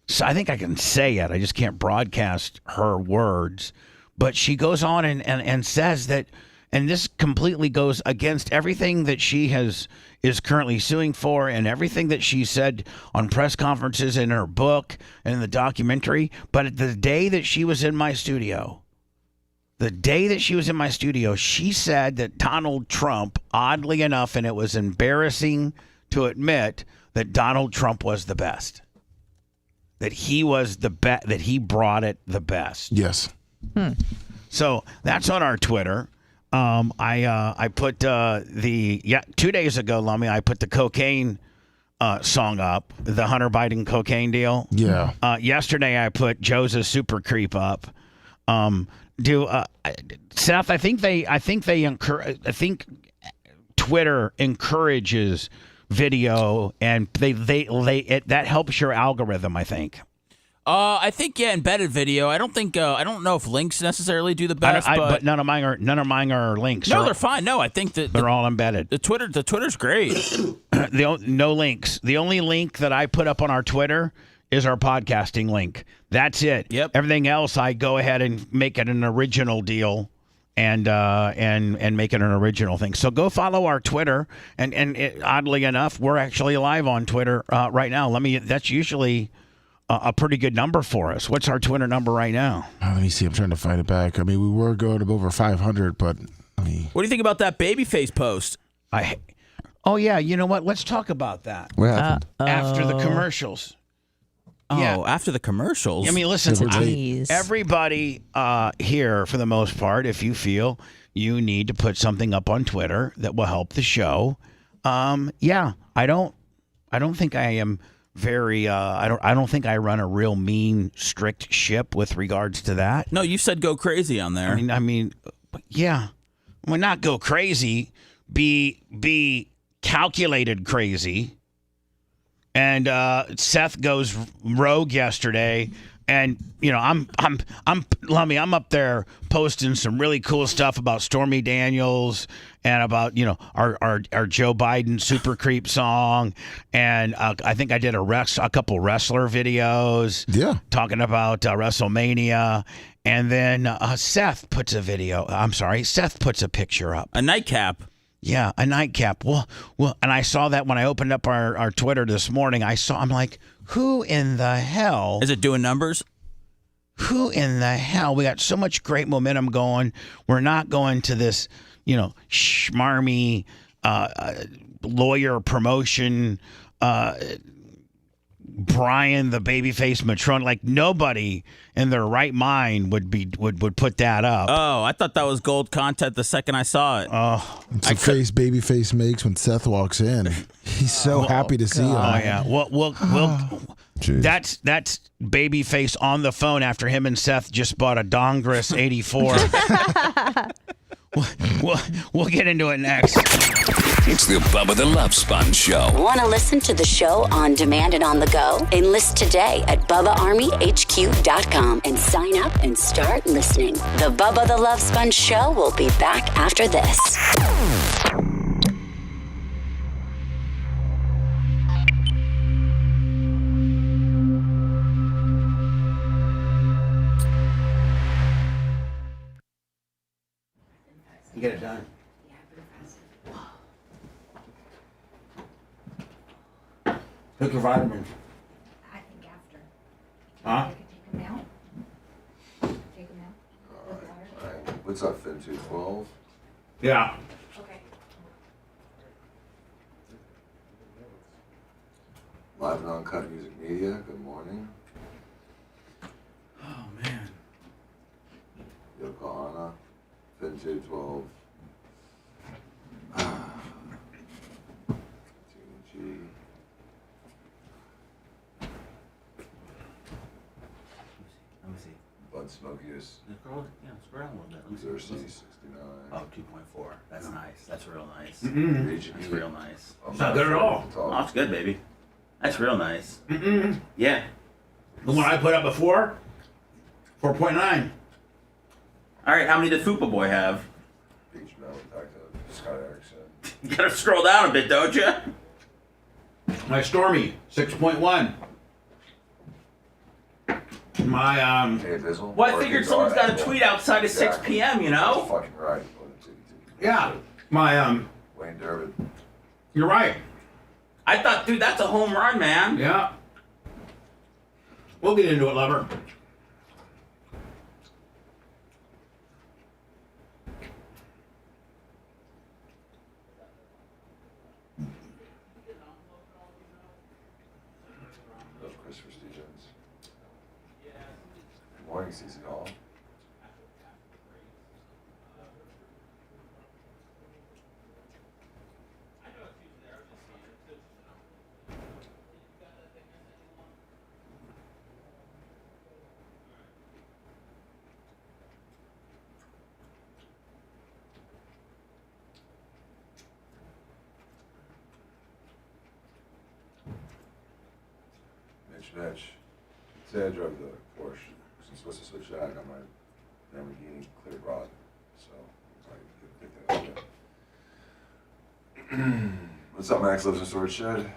So I think I can say it. I just can't broadcast her words. But she goes on and says that, and this completely goes against everything that she is currently suing for, and everything that she said on press conferences, in her book, and in the documentary. But the day that she was in my studio, she said that Donald Trump, oddly enough, and it was embarrassing to admit, that Donald Trump was the best. That he was the best, that he brought it the best. Yes. So that's on our Twitter. I put 2 days ago, Lummy, I put the cocaine song up, the Hunter Biden cocaine deal. Yeah. Yesterday I put Joe's Super Creep up. Seth, I think Twitter encourages video, and that helps your algorithm, I think. I think embedded video. I don't know if links necessarily do the best, but none of mine are links. No, they're fine. No, I think that they're all embedded. The Twitter's great. No links. The only link that I put up on our Twitter is our podcasting link. That's it. Yep. Everything else, I go ahead and make it an original deal, and make it an original thing. So go follow our Twitter, and oddly enough, we're actually live on Twitter right now. That's usually a pretty good number for us. What's our Twitter number right now? Let me see. I'm trying to find it back. I mean, we were going over 500, but I mean, What do you think about that babyface post? Oh yeah, you know what? Let's talk about that What happened? after the commercials. Oh, after the commercials. I mean, listen, Jeez. everybody here, for the most part, if you feel you need to put something up on Twitter that will help the show, yeah, I don't think I am very. I don't think I run a real mean, strict ship with regards to that. no, you said go crazy on there. I mean, yeah, well, not go crazy, be calculated crazy. And Seth goes rogue yesterday, and I'm up there posting some really cool stuff about Stormy Daniels and about our Joe Biden super creep song, and I think I did a couple wrestler videos, talking about WrestleMania, and then Seth puts a picture up, a nightcap. Yeah, a nightcap. Well, and I saw that when I opened up our Twitter this morning. I'm like, who in the hell? Is it doing numbers? Who in the hell? We got so much great momentum going. We're not going to this, schmarmy lawyer promotion. Brian the babyface Matron, like nobody in their right mind would put that up. Oh, I thought that was gold content the second I saw it. Oh, it's the face babyface makes when Seth walks in. He's so happy to see him. Oh yeah. We'll that's babyface on the phone after him and Seth just bought a Dongress 84. We'll get into it next. It's the Bubba the Love Sponge Show. Want to listen to the show on demand and on the go? Enlist today at BubbaArmyHQ.com and sign up and start listening. The Bubba the Love Sponge Show will be back after this. You get it done. Took your vitamins. I think after. Huh? I could take them out. Take them out. With water. What's up, Fin 212? Yeah. Okay. Live and Uncut Music Media, good morning. Oh man. Yoko Ana, Fin 212. TNG. Let me see. Bud Smokius, Scroll around a little bit. Let me see. Xerxes 69. Oh, 2.4. That's nice. That's real nice. Region That's E. real nice. I'm It's not good at all. talk. Oh, it's good, baby. That's real nice. Yeah. The one I put up before, 4.9. All right, how many did Fupa Boy have? Beach Metal, Detective, Scott Erickson. You gotta scroll down a bit, don't you? My Stormy, 6.1. My Hey, Dizzle. Well, I figured someone's got to tweet outside of 6 p.m. You That's know? fucking right. Yeah. My Wayne Durbin. You're right. I thought, dude, that's a home run, man. Yeah. We'll get into it, lover. Love Christopher Stevens. Good morning, CC Hall. Mitch. Today I drove the Porsche. Since supposed to switch that, I got my Lamborghini clear rod. So I could pick that up. What's up, Max? Lives in Storage Shed.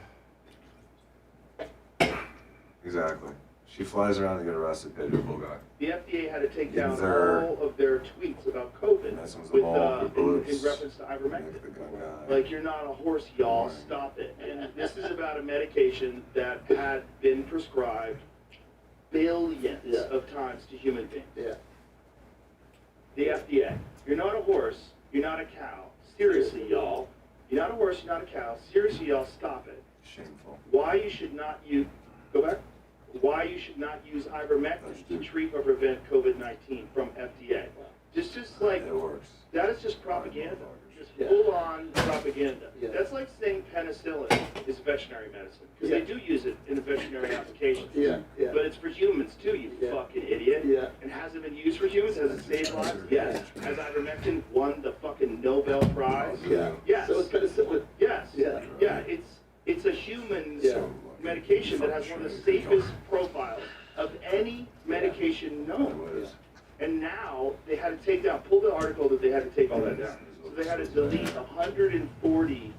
He's Exactly. She flies around to get arrested. Pay the poor guy. The FDA had to take down all of their tweets about COVID in reference to ivermectin. Like, you're not a horse, y'all. Stop it. And this is about a medication that had been prescribed billions of times to human beings. Yeah. The FDA. You're not a horse. You're not a cow. Seriously, y'all. You're not a horse. You're not a cow. Seriously, y'all. Stop it. Shameful. Why you should not use... Go back. Why you should not use ivermectin to treat or prevent COVID-19 from FDA. Just like, that is just propaganda. Just full-on propaganda. That's like saying penicillin is veterinary medicine, because they do use it in the veterinary applications. But it's for humans too, you fucking idiot. And has it been used for humans? Has it saved lives? Yes. Has ivermectin won the fucking Nobel Prize? Yes. So it's penicillin. Yes. Yeah. It's a human medication that has one of the safest profiles of any medication known. And now they had to take down, pull the article that they had to take all that down. So they had to delete 140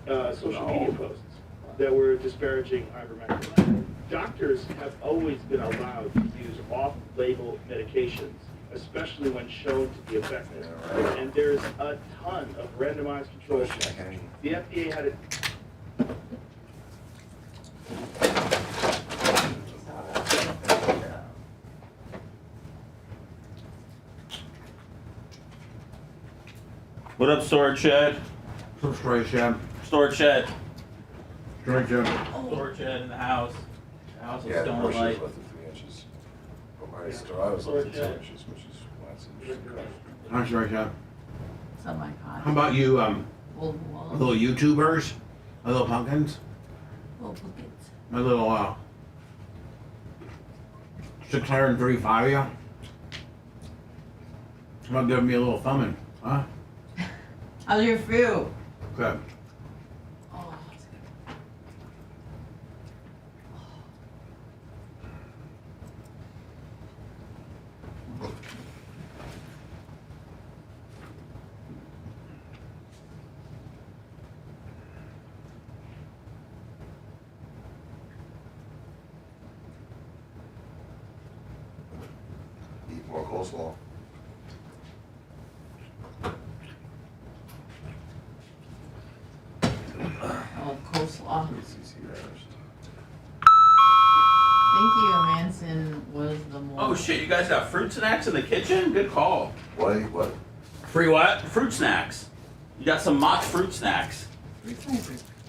social media posts that were disparaging ivermectin. Doctors have always been allowed to use off-label medications, especially when shown to be effective. And there's a ton of randomized control studies. The FDA had it. What up, Storage Shed? Storage Shed. Storage Shed. Storage Shed. Storage Shed in the house. The house is stone bushes light. left 3 inches. But my store, I was left 2 inches, which is why it's I'm Storage Shed. Oh my god. How about you, Old wall. little YouTubers? My little pumpkins? Little pumpkins. My little, 635 of you? How about giving me a little thumbing, huh? How's your food? Good. Oh, that's good. Eat more coleslaw. Oh, coleslaw. Thank you, Manson was the more. Oh shit, you guys got fruit snacks in the kitchen? Good call. What? Free what? Fruit snacks. You got some mock fruit snacks.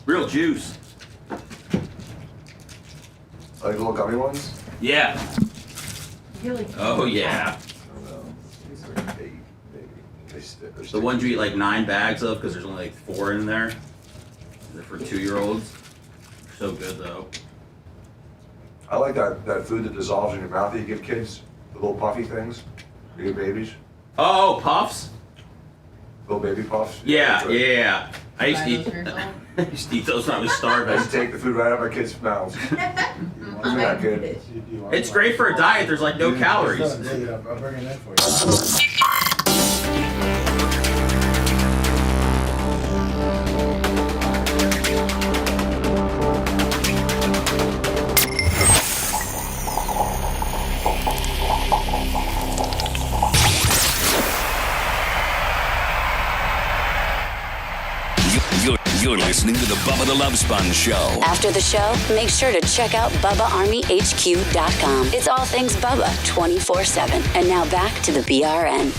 Real juice. Like little gummy ones? Yeah. Really? Oh yeah. I don't know. These are 8, maybe. The ones you eat like 9 bags of because there's only like 4 in there. They're for 2-year-olds. So good though. I like that food that dissolves in your mouth that you give kids. The little puffy things. You give babies. Oh, puffs? Little baby puffs. Yeah. I used to eat. I used to eat those when I was starving. I used to take the food right out of my kids' mouths. Isn't that good? It's great for a diet. There's like no calories. I'll bring it in for you. You're listening to the Bubba the Love Sponge Show. After the show, make sure to check out BubbaArmyHQ.com. It's all things Bubba 24/7. And now back to the BRN.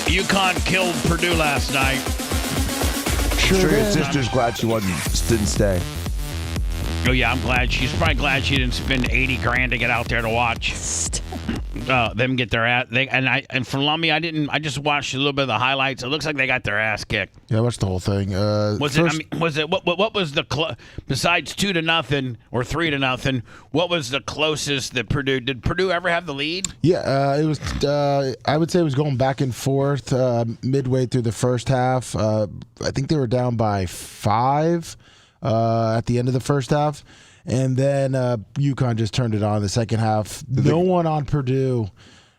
UConn killed Purdue last night. Sure your sister's glad she didn't stay. Oh yeah, I'm glad. She's probably glad she didn't spend $80,000 to get out there to watch them get their ass. And for Lummy, I just watched a little bit of the highlights. It looks like they got their ass kicked. Yeah, I watched the whole thing. Was it? What was the besides 2-0 or 3-0? What was the closest that Purdue did? Purdue ever have the lead? Yeah, it was. I would say it was going back and forth midway through the first half. I think they were down by 5 at the end of the first half, and then UConn just turned it on in the second half. No one on Purdue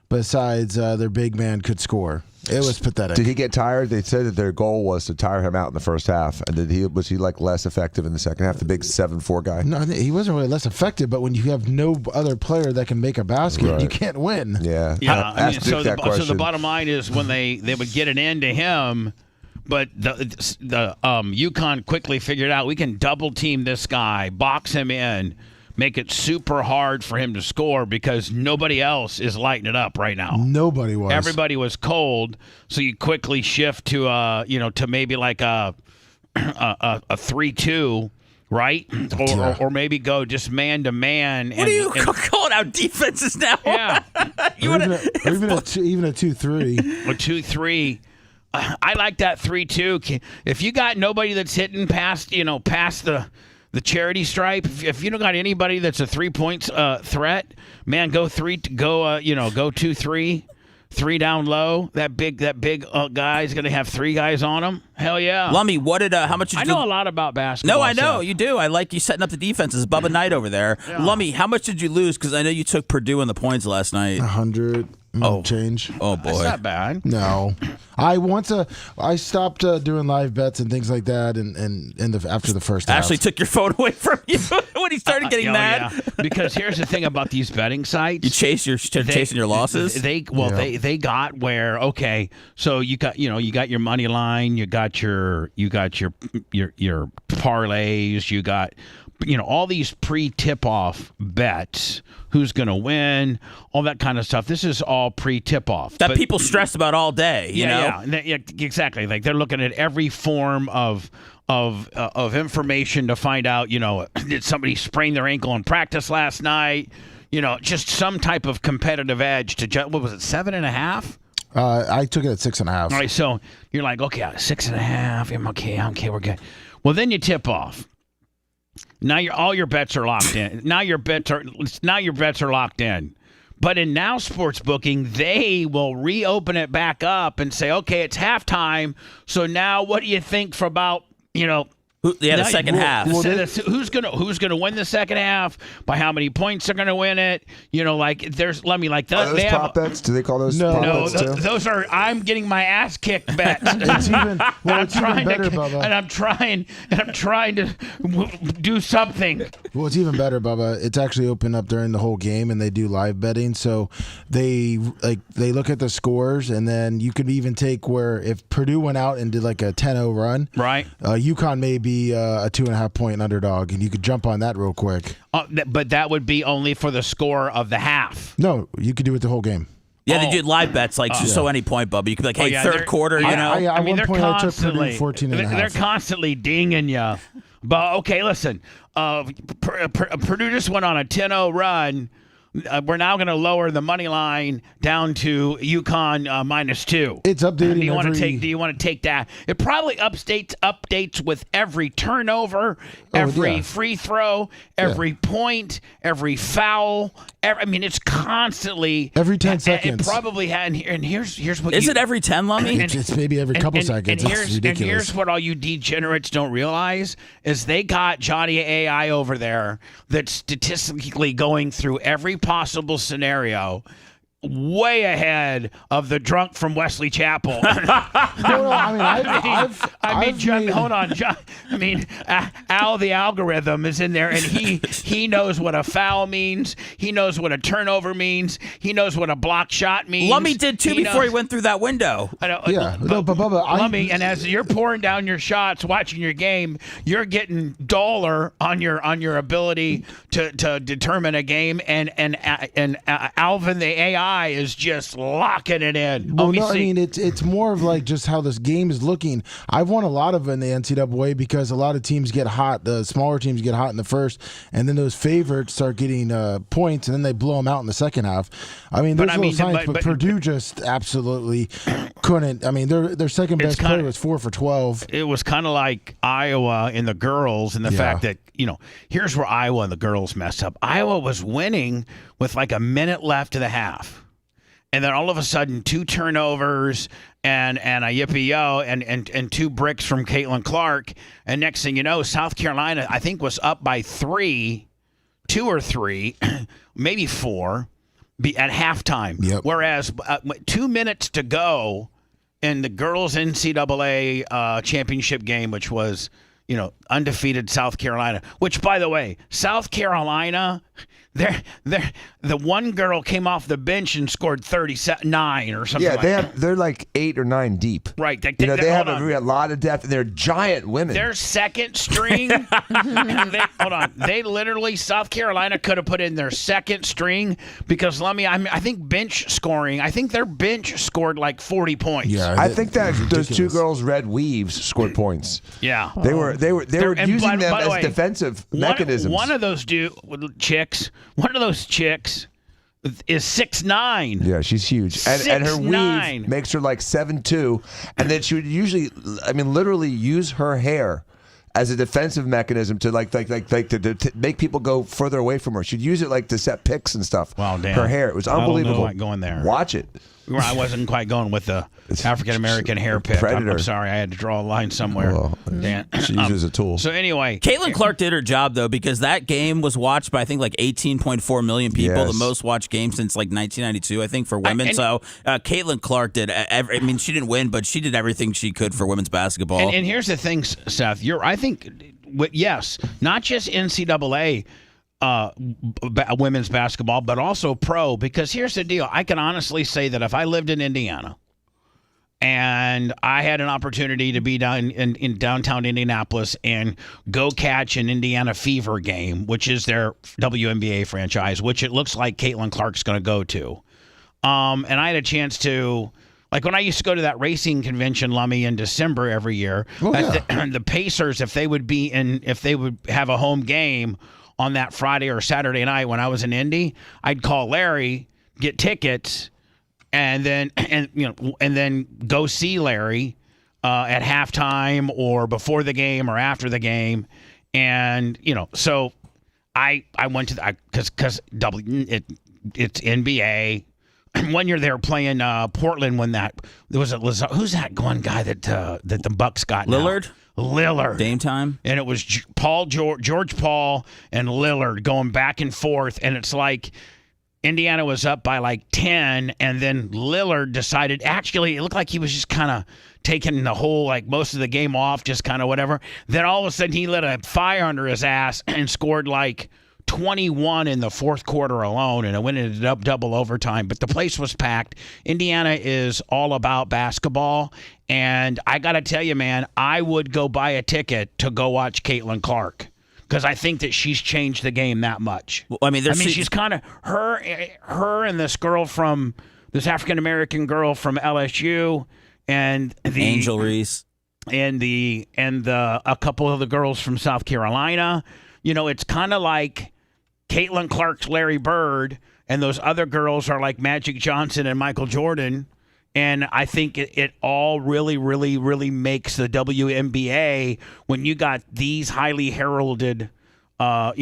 besides their big man could score. It was pathetic. Did he get tired? They said that their goal was to tire him out in the first half. And was he like less effective in the second half? The big 7-4 guy. No, he wasn't really less effective. But when you have no other player that can make a basket, you can't win. Yeah. I mean, so the bottom line is when they would get an end to him. But the UConn quickly figured out we can double team this guy, box him in, make it super hard for him to score because nobody else is lighting it up right now. Nobody was. Everybody was cold, so you quickly shift to to maybe like a 3-2. Right, or maybe go just man to man. What are you calling out defenses now? Yeah, even a 2-3. A 2-3. I like that 3-2. If you got nobody that's hitting past the charity stripe, if you don't got anybody that's a 3-point threat, man, go 2-3, 3 down low. That big guy's gonna have 3 guys on him. Hell yeah. Lummy, how much did you I know a lot about basketball. No, I know you do. I like you setting up the defenses. Bubba Knight over there. Yeah. Lummy, how much did you lose? Because I know you took Purdue in the points last night. 100. Change. Oh boy, that's not bad. No, I stopped doing live bets and things like that, and after the first half. Actually took your phone away from you when he started getting mad. Yeah. Because here's the thing about these betting sites: you chasing your losses. They got where so you got your money line, you got your parlays, you got all these pre-tip-off bets, who's going to win, all that kind of stuff. This is all pre-tip-off. That people stress about all day, you know? Yeah, exactly. Like they're looking at every form of information to find out, did somebody sprain their ankle in practice last night? Just some type of competitive edge to what was it, 7.5? I took it at 6.5. All right, so you're like, okay, 6.5. Okay, we're good. Well, then you tip off. Now all your bets are locked in. Now your bets are locked in. But in Now Sports Booking, they will reopen it back up and say, okay, it's halftime. So now what do you think for about, the second half. Who's gonna win the second half? By how many points they're gonna win it? There's those prop bets? Do they call those prop bets too? Those are I'm getting my ass kicked bets. It's even better, Bubba. And I'm trying to do something. Well, it's even better, Bubba. It's actually open up during the whole game, and they do live betting. So they look at the scores, and then you could even take where if Purdue went out and did like a 10-0 run, right? UConn may be a 2.5 point underdog, and you could jump on that real quick. But that would be only for the score of the half. No, you could do it the whole game. Yeah, they did live bets so any point, Bubba. You could be like, hey, third quarter, I mean, they're one point constantly, I took Purdue 14.5. They're constantly dinging you. But, okay, listen. Purdue just went on a 10-0 run. We're now going to lower the money line down to UConn -2. It's updating. Do you want to take that? It probably updates with every turnover, every free throw, every point, every foul. It's constantly every 10 seconds. It probably had. And here's what is it every 10, Lummy? It's maybe every couple seconds. It's ridiculous. And here's what all you degenerates don't realize is they got Johnny AI over there that's statistically going through every possible scenario way ahead of the drunk from Wesley Chapel. Hold on, John. Al the algorithm is in there, and he knows what a foul means. He knows what a turnover means. He knows what a block shot means. Lummy did too before he went through that window. I know. Yeah, but Bubba, Lummy, and as you're pouring down your shots, watching your game, you're getting duller on your ability to determine a game, and Alvin the AI is just locking it in. Well, it's more of like just how this game is looking. I've won a lot of in the NCAA because a lot of teams get hot. The smaller teams get hot in the first, and then those favorites start getting points, and then they blow them out in the second half. There's little signs, but Purdue just absolutely couldn't. Their second best player was 4 for 12. It was kind of like Iowa in the girls, and the fact that here's where Iowa and the girls messed up. Iowa was winning with like a minute left of the half. And then all of a sudden, 2 turnovers and a yippee-yo and 2 bricks from Caitlin Clark. And next thing you know, South Carolina, I think, was up by 3, 2 or 3, maybe 4. be at halftime. Yep. Whereas 2 minutes to go in the girls' NCAA championship game, which was, undefeated South Carolina, which, by the way, South Carolina, the one girl came off the bench and scored 39 or something. Yeah, they're like 8 or 9 deep. Right. They have a lot of depth, and they're giant women. Their second string, they literally, South Carolina could have put in their second string because, I think bench scoring, their bench scored like 40 points. Yeah, I think that those two girls, red weaves, scored points. Yeah. They were using them as defensive mechanisms. One of those chicks is 6'9". Yeah, she's huge. And her 6'9". weave makes her like 7'2", and then she would usually, literally use her hair as a defensive mechanism to to make people go further away from her. She'd use it like to set picks and stuff. Wow, damn. Her hair, it was unbelievable. Going there. Watch it. I wasn't quite going with the African American hair pick. I'm sorry, I had to draw a line somewhere. Dan. She uses a tool. So anyway, Caitlin Clark did her job though, because that game was watched by I think like 18.4 million people, Yes. the most watched game since like 1992, I think, for women. So Caitlin Clark did. She didn't win, but she did everything she could for women's basketball. And here's the thing, Seth. Yes, not just NCAA. Women's basketball, but also pro, because here's the deal. I can honestly say that if I lived in Indiana and I had an opportunity to be down in downtown Indianapolis and go catch an Indiana Fever game, which is their WNBA franchise, which it looks like Caitlin Clark's going to go to. And I had a chance to, like when I used to go to that racing convention, Lummy, in December every year, the Pacers, if they would have a home game on that Friday or Saturday night when I was in Indy, I'd call Larry, get tickets, and then go see Larry at halftime or before the game or after the game, and so I went to because it's NBA. One year they were playing Portland when there was who's that one guy that the Bucks got now? Lillard. Dame time. And it was George Paul and Lillard going back and forth. And it's like Indiana was up by like 10. And then Lillard decided, actually, it looked like he was just kind of taking the whole, like most of the game off, just kind of whatever. Then all of a sudden he lit a fire under his ass and scored like 21 in the fourth quarter alone, and it went into double overtime. But the place was packed. Indiana is all about basketball, and I got to tell you, man, I would go buy a ticket to go watch Caitlin Clark because I think that she's changed the game that much. Well, she's kind of her and this African American girl from LSU, and Angel Reese, and a couple of the girls from South Carolina. It's kind of like Caitlin Clark's Larry Bird, and those other girls are like Magic Johnson and Michael Jordan. And I think it all really, really, really makes the WNBA when you got these highly heralded, out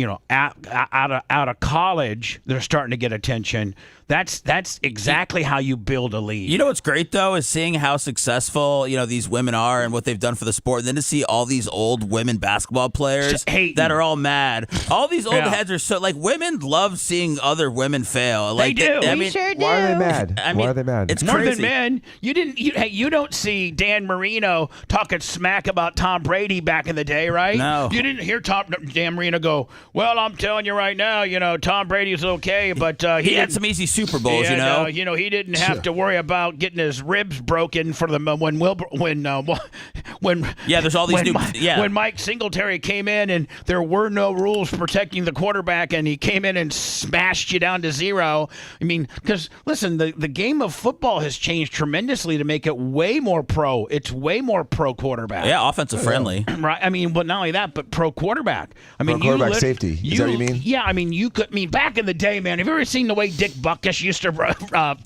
of college, they're starting to get attention. That's exactly how you build a league. You know what's great though is seeing how successful these women are and what they've done for the sport, and then to see all these old women basketball players that are all mad. All these old heads are so like women love seeing other women fail. Like, they do. We sure do. Why are they mad? Why are they mad? It's more crazy. than men. You don't see Dan Marino talking smack about Tom Brady back in the day, right? No. You didn't hear Dan Marino go, "Well, I'm telling you right now, Tom Brady's okay, but he had some easy Super Bowls, he didn't have to worry about getting his ribs broken for the there's all these when Mike Singletary came in and there were no rules protecting the quarterback and he came in and smashed you down to zero. I mean, because listen, the game of football has changed tremendously to make it way more pro. It's way more pro quarterback. Yeah, offensive friendly. Right. I mean, but not only that, but pro quarterback. I mean, quarterback safety. Is that what you mean? Yeah, I mean, back in the day, man, have you ever seen the way Dick Butkus used to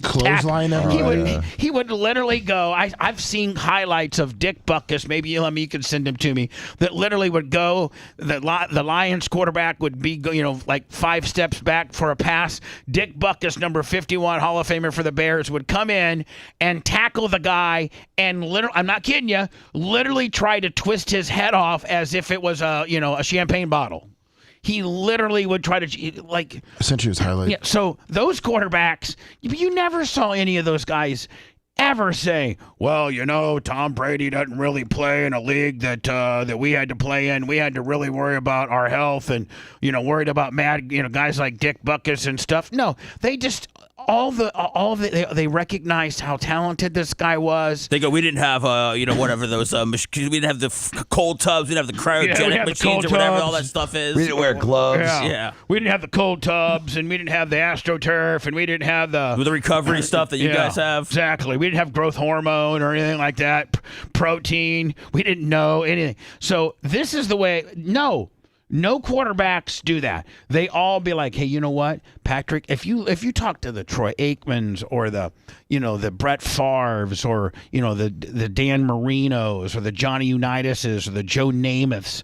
clothesline everybody? He would literally go. I've seen highlights of Dick Butkus. Maybe you could send him to me. That literally would go. The Lions quarterback would be like 5 steps back for a pass. Dick Butkus, number 51, Hall of Famer for the Bears, would come in and tackle the guy and literally, I'm not kidding you, literally try to twist his head off as if it was a champagne bottle. He literally would try to like. Essentially, his highlight. Yeah. So those quarterbacks, you never saw any of those guys ever say, "Well, Tom Brady doesn't really play in a league that we had to play in. We had to really worry about our health and worried about guys like Dick Butkus and stuff." No, they just. They recognized how talented this guy was. They go, we didn't have whatever those we didn't have the cold tubs, we didn't have the cryogenic machines or whatever all that stuff is. We didn't wear gloves. Yeah. We didn't have the cold tubs, and we didn't have the AstroTurf, and we didn't have the recovery stuff that you guys have. Exactly. We didn't have growth hormone or anything like that. Protein. We didn't know anything. So this is the way. No quarterbacks do that. They all be like, hey, you know what, Patrick? If you talk to the Troy Aikmans or the Brett Favres or the Dan Marinos or the Johnny Unitas's or the Joe Namaths,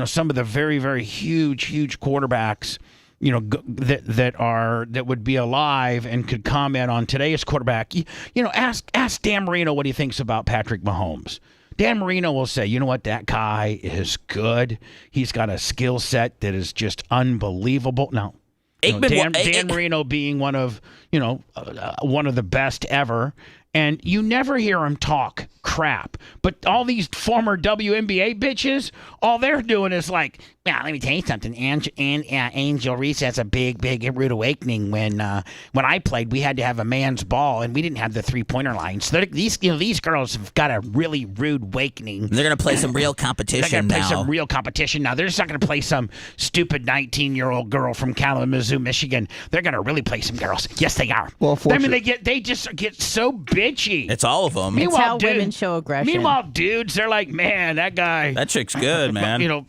some of the very, very huge quarterbacks, that would be alive and could comment on today's quarterback. Ask Dan Marino what he thinks about Patrick Mahomes. Dan Marino will say, you know what, that guy is good. He's got a skill set that is just unbelievable. Now, Dan Marino being one of the best ever, and you never hear him talk crap. But all these former WNBA bitches, all they're doing is like, yeah, let me tell you something. Angel Reese has a big rude awakening. When I played, we had to have a man's ball, and we didn't have the 3-pointer line. So these girls have got a really rude awakening. They're going to play some real competition now. They're just not going to play some stupid 19-year-old girl from Kalamazoo, Michigan. They're going to really play some girls. Yes, they are. Well, they just get so bitchy. It's all of them. It's how women show aggression. Meanwhile, dudes, they're like, man, that guy. That chick's good, man.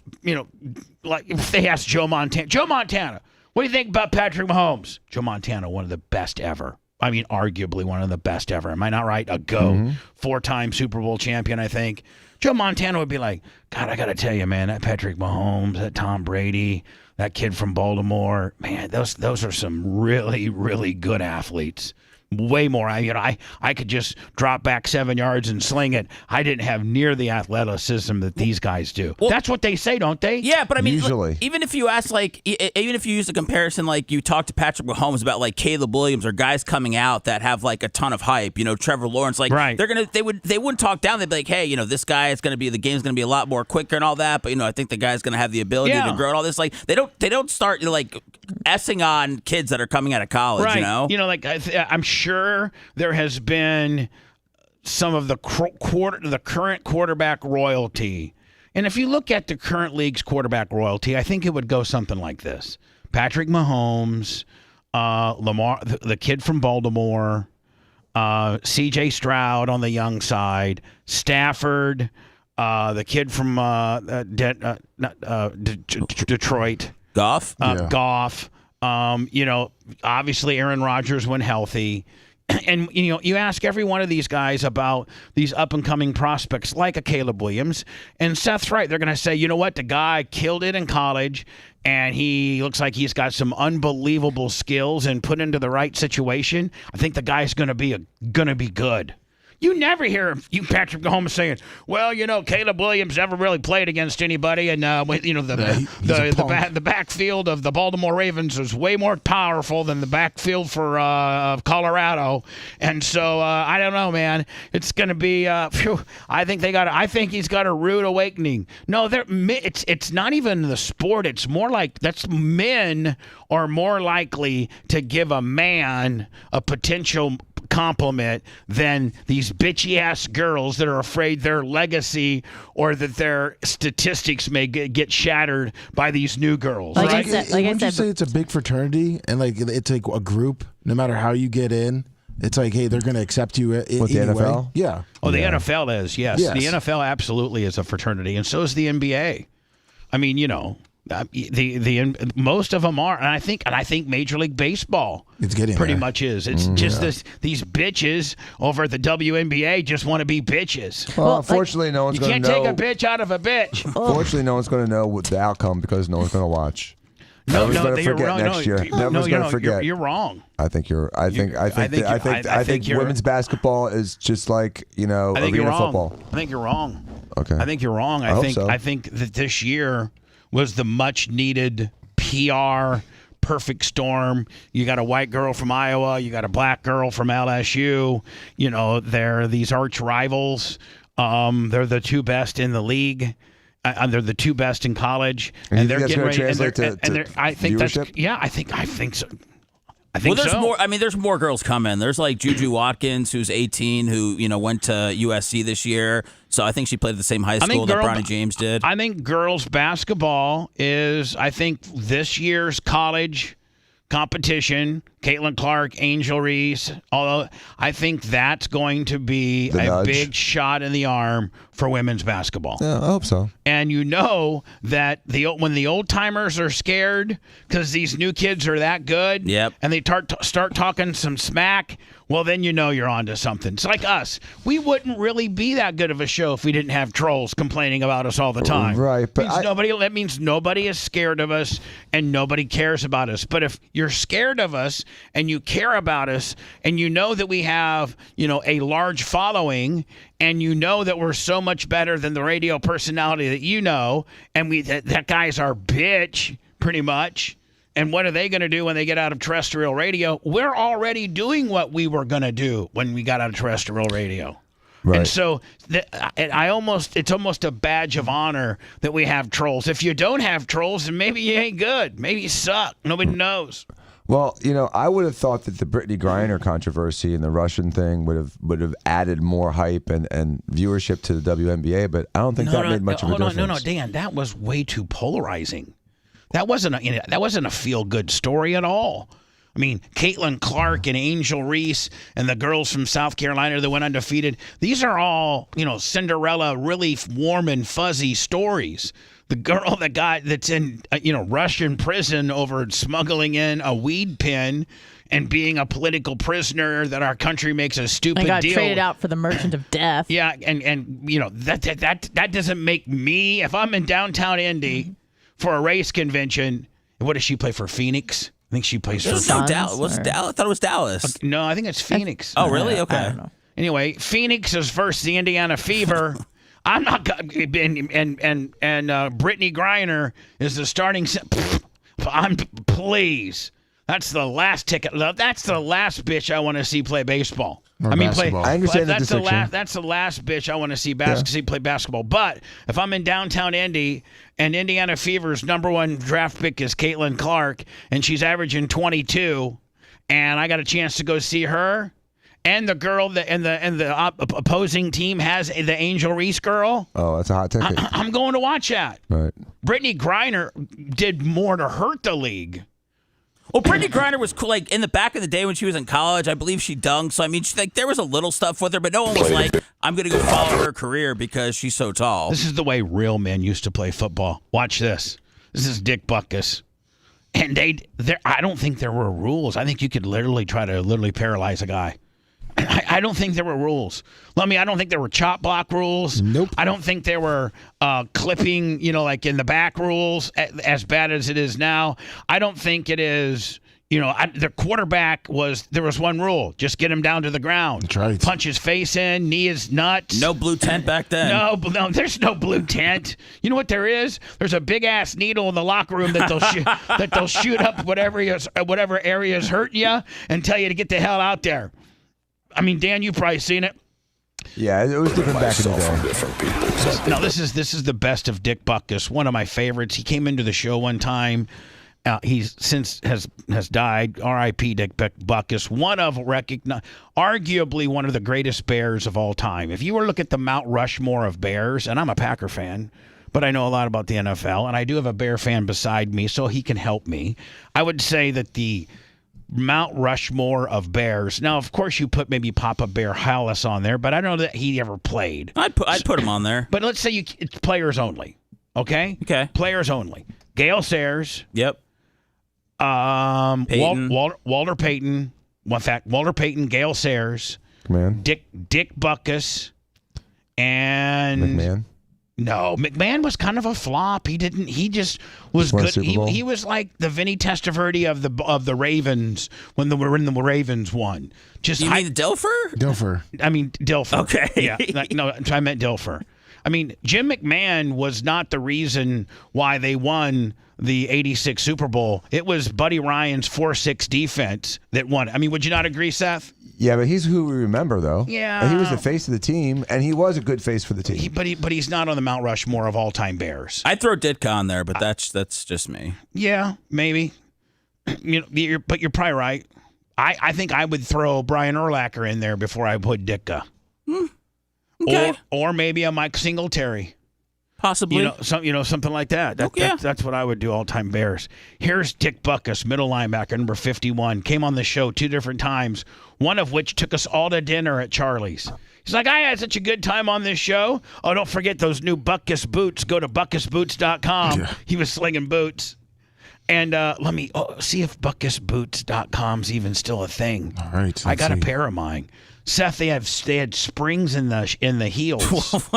Like if they ask Joe Montana, what do you think about Patrick Mahomes? Joe Montana, one of the best ever. I mean, arguably one of the best ever. Am I not right? A GOAT. 4-time Super Bowl champion, I think. Joe Montana would be like, God, I got to tell you, man, that Patrick Mahomes, that Tom Brady, that kid from Baltimore, man, those are some really, really good athletes. Way more. I could just drop back 7 yards and sling it. I didn't have near the athleticism that these guys do. Well, that's what they say, don't they? Yeah, but I mean, usually, even if you ask, even if you use a comparison, like you talk to Patrick Mahomes about like Caleb Williams or guys coming out that have like a ton of hype, Trevor Lawrence, like right. they wouldn't talk down. They'd be like, hey, this guy is going to be, the game's going to be a lot more quicker and all that. But I think the guy's going to have the ability to grow and all this. Like they don't start like essing on kids that are coming out of college. Right. I'm sure there has been some of the current quarterback royalty. And if you look at the current league's quarterback royalty, I think it would go something like this. Patrick Mahomes, Lamar, the kid from Baltimore, C.J. Stroud on the young side, Stafford, the kid from Detroit. Goff? Goff. Obviously Aaron Rodgers when healthy. And, you ask every one of these guys about these up-and-coming prospects like a Caleb Williams, and Seth's right. They're going to say, you know what, the guy killed it in college, and he looks like he's got some unbelievable skills, and put into the right situation, I think the guy's going to be good. You never hear Patrick Mahomes saying, well, Caleb Williams never really played against anybody, and the backfield of the Baltimore Ravens is way more powerful than the backfield for Colorado, and so I don't know, man. It's going to be. I think he's got a rude awakening. No, it's not even the sport. It's more like men are more likely to give a man a potential compliment than these bitchy ass girls that are afraid their legacy or that their statistics may get shattered by these new girls. Wouldn't you say it's a big fraternity and like it's like a group? No matter how you get in, it's like, hey, they're going to accept you. With the NFL, way. Yeah. Oh, the NFL is yes. The NFL absolutely is a fraternity, and so is the NBA. I mean, the most of them are, and I think Major League Baseball it's getting pretty there. much is. It's just these bitches over at the WNBA just want to be bitches. Well, unfortunately, no one's going to know. You can't take a bitch out of a bitch. Unfortunately, no one's going to know what the outcome because no one's going to watch. No, Nobody's going to forget wrong. next year. Nobody's going to forget. You're wrong. I think women's basketball is just like arena football. I think you're wrong. Okay. I think you're wrong. I think that this year was the much needed PR perfect storm. You got a white girl from Iowa. You got a black girl from LSU. You know, they're these arch rivals. They're the two best in the league. They're the two best in college, and they're getting ready. I think viewership? I think so. There's more. I mean, there's more girls coming. There's like Juju Watkins, who's 18, who went to USC this year. So I think she played at the same high school that Bronny James did. I think girls basketball is, this year's college competition. Caitlin Clark, Angel Reese. Although I think that's going to be a big shot in the arm for women's basketball. Yeah, I hope so. And you know that when the old timers are scared because these new kids are that good, and they start talking some smack, well, then you know you're onto something. It's like us. We wouldn't really be that good of a show if we didn't have trolls complaining about us all the time. Right, but that means nobody is scared of us and nobody cares about us. But if you're scared of us and you care about us and you know that we have, a large following and you know that we're so much better than the radio personality that and that guy's our bitch pretty much. And what are they going to do when they get out of terrestrial radio? We're already doing what we were going to do when we got out of terrestrial radio. Right. And so it's almost a badge of honor that we have trolls. If you don't have trolls, then maybe you ain't good. Maybe you suck. Nobody knows. Well, I would have thought that the Brittany Griner controversy and the Russian thing would have added more hype and viewership to the WNBA, but I don't think that made much of a difference. No, Dan, that was way too polarizing. That wasn't a feel-good story at all. I mean, Caitlin Clark and Angel Reese and the girls from South Carolina that went undefeated, these are all, Cinderella, really warm and fuzzy stories. The girl that's in, Russian prison over smuggling in a weed pen and being a political prisoner that our country makes a stupid deal. And got traded out for the Merchant of Death. Yeah, and that doesn't make me, if I'm in downtown Indy for a race convention, what does she play for, Phoenix? I think she plays for Dallas. I thought it was Dallas. No, I think it's Phoenix. Oh, really? Okay. I don't know. Anyway, Phoenix is versus the Indiana Fever. I'm not and Brittany Griner is the starting. Please. That's the last ticket. That's the last bitch I want to see play baseball. I understand that's the last bitch I want to see play basketball. But if I'm in downtown Indy and Indiana Fever's number one draft pick is Caitlin Clark and she's averaging 22, and I got a chance to go see her, and the girl the opposing team has the Angel Reese girl. Oh, that's a hot ticket. I'm going to watch that. Right. Brittany Griner did more to hurt the league. Well, Brittany Griner was cool. Like in the back of the day when she was in college, I believe she dunked. So I mean, there was a little stuff with her, but no one was like, "I'm going to go follow her career because she's so tall." This is the way real men used to play football. Watch this. This is Dick Butkus, and I don't think there were rules. I think you could literally paralyze a guy. I don't think there were rules. I mean, I don't think there were chop block rules. Nope. I don't think there were clipping, like in the back rules, as bad as it is now. I don't think it is, the quarterback there was one rule. Just get him down to the ground. That's right. Punch his face in, knee his nuts. No blue tent back then. No, there's no blue tent. You know what there is? There's a big-ass needle in the locker room that they'll shoot up whatever area is hurting you and tell you to get the hell out there. I mean, Dan, you've probably seen it. Yeah, it was different back in the day. No, this is the best of Dick Butkus, one of my favorites. He came into the show one time. He's since has died. R.I.P. Dick Butkus, arguably one of the greatest Bears of all time. If you were to look at the Mount Rushmore of Bears, and I'm a Packer fan, but I know a lot about the NFL, and I do have a Bear fan beside me, so he can help me. I would say that the Mount Rushmore of Bears. Now, of course, you put maybe Papa Bear Hollis on there, but I don't know that he ever played. I'd put him on there. But let's say it's players only. Okay? Okay. Players only. Gale Sayers. Yep. Peyton. Walter Payton. Well, in fact, Walter Payton, Gale Sayers. McMahon. Dick Butkus. And McMahon. No, McMahon was kind of a flop. He just was good. He was like the Vinny Testaverde of the Ravens when the Ravens won. You mean Dilfer? Dilfer. I mean Dilfer. Okay. Yeah. No, I meant Dilfer. I mean, Jim McMahon was not the reason why they won the 86 Super Bowl. It was Buddy Ryan's 4-6 defense that won it. I mean, would you not agree, Seth? Yeah, but he's who we remember, though. Yeah. And he was the face of the team, and he was a good face for the team. But he's not on the Mount Rushmore of all-time Bears. I'd throw Ditka on there, but that's just me. Yeah, maybe. But you're probably right. I think I would throw Brian Urlacher in there before I put Ditka. Okay. Or maybe a Mike Singletary. Possibly. Something like that. That's what I would do all-time Bears. Here's Dick Butkus, middle linebacker, number 51. Came on the show 2 different times, one of which took us all to dinner at Charlie's. He's like, I had such a good time on this show. Oh, don't forget those new Butkus boots. Go to butkusboots.com. Yeah. He was slinging boots. And let me see if butkusboots.com's even still a thing. All right. I got a pair of mine. Seth, they had springs in the heels.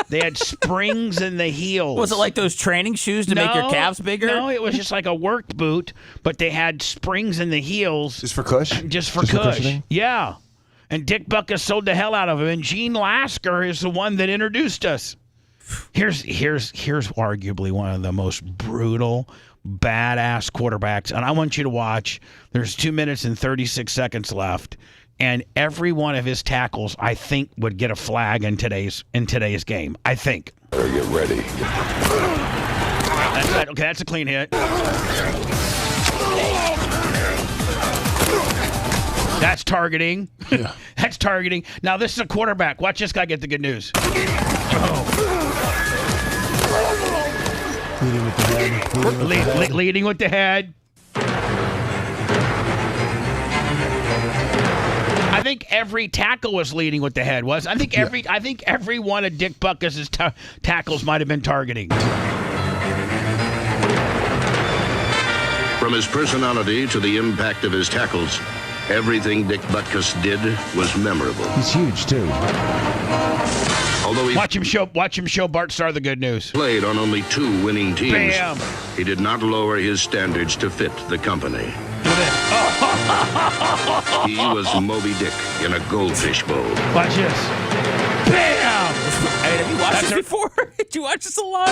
They had springs in the heels. Was it like those training shoes to make your calves bigger? No, it was just like a work boot, but they had springs in the heels. Just for cush? Just for cush. Yeah. And Dick Butkus sold the hell out of them. And Gene Lasker is the one that introduced us. Here's arguably one of the most brutal, badass quarterbacks. And I want you to watch. There's 2 minutes and 36 seconds left. And every one of his tackles, I think, would get a flag in today's game. I think. Better get ready. That's it. Okay, that's a clean hit. That's targeting. Yeah. That's targeting. Now this is a quarterback. Watch this guy get the good news. Leading with the head. Leading with the head. I think every tackle was leading with the head. I think every one of Dick Butkus' tackles might have been targeting. From his personality to the impact of his tackles, everything Dick Butkus did was memorable. He's huge too. Although he watch him show Bart Starr the good news. Played on only 2 winning teams. Bam. He did not lower his standards to fit the company. He was Moby Dick in a goldfish bowl. Watch this. Bam! Hey, have you watched this before? Did you watch this a lot?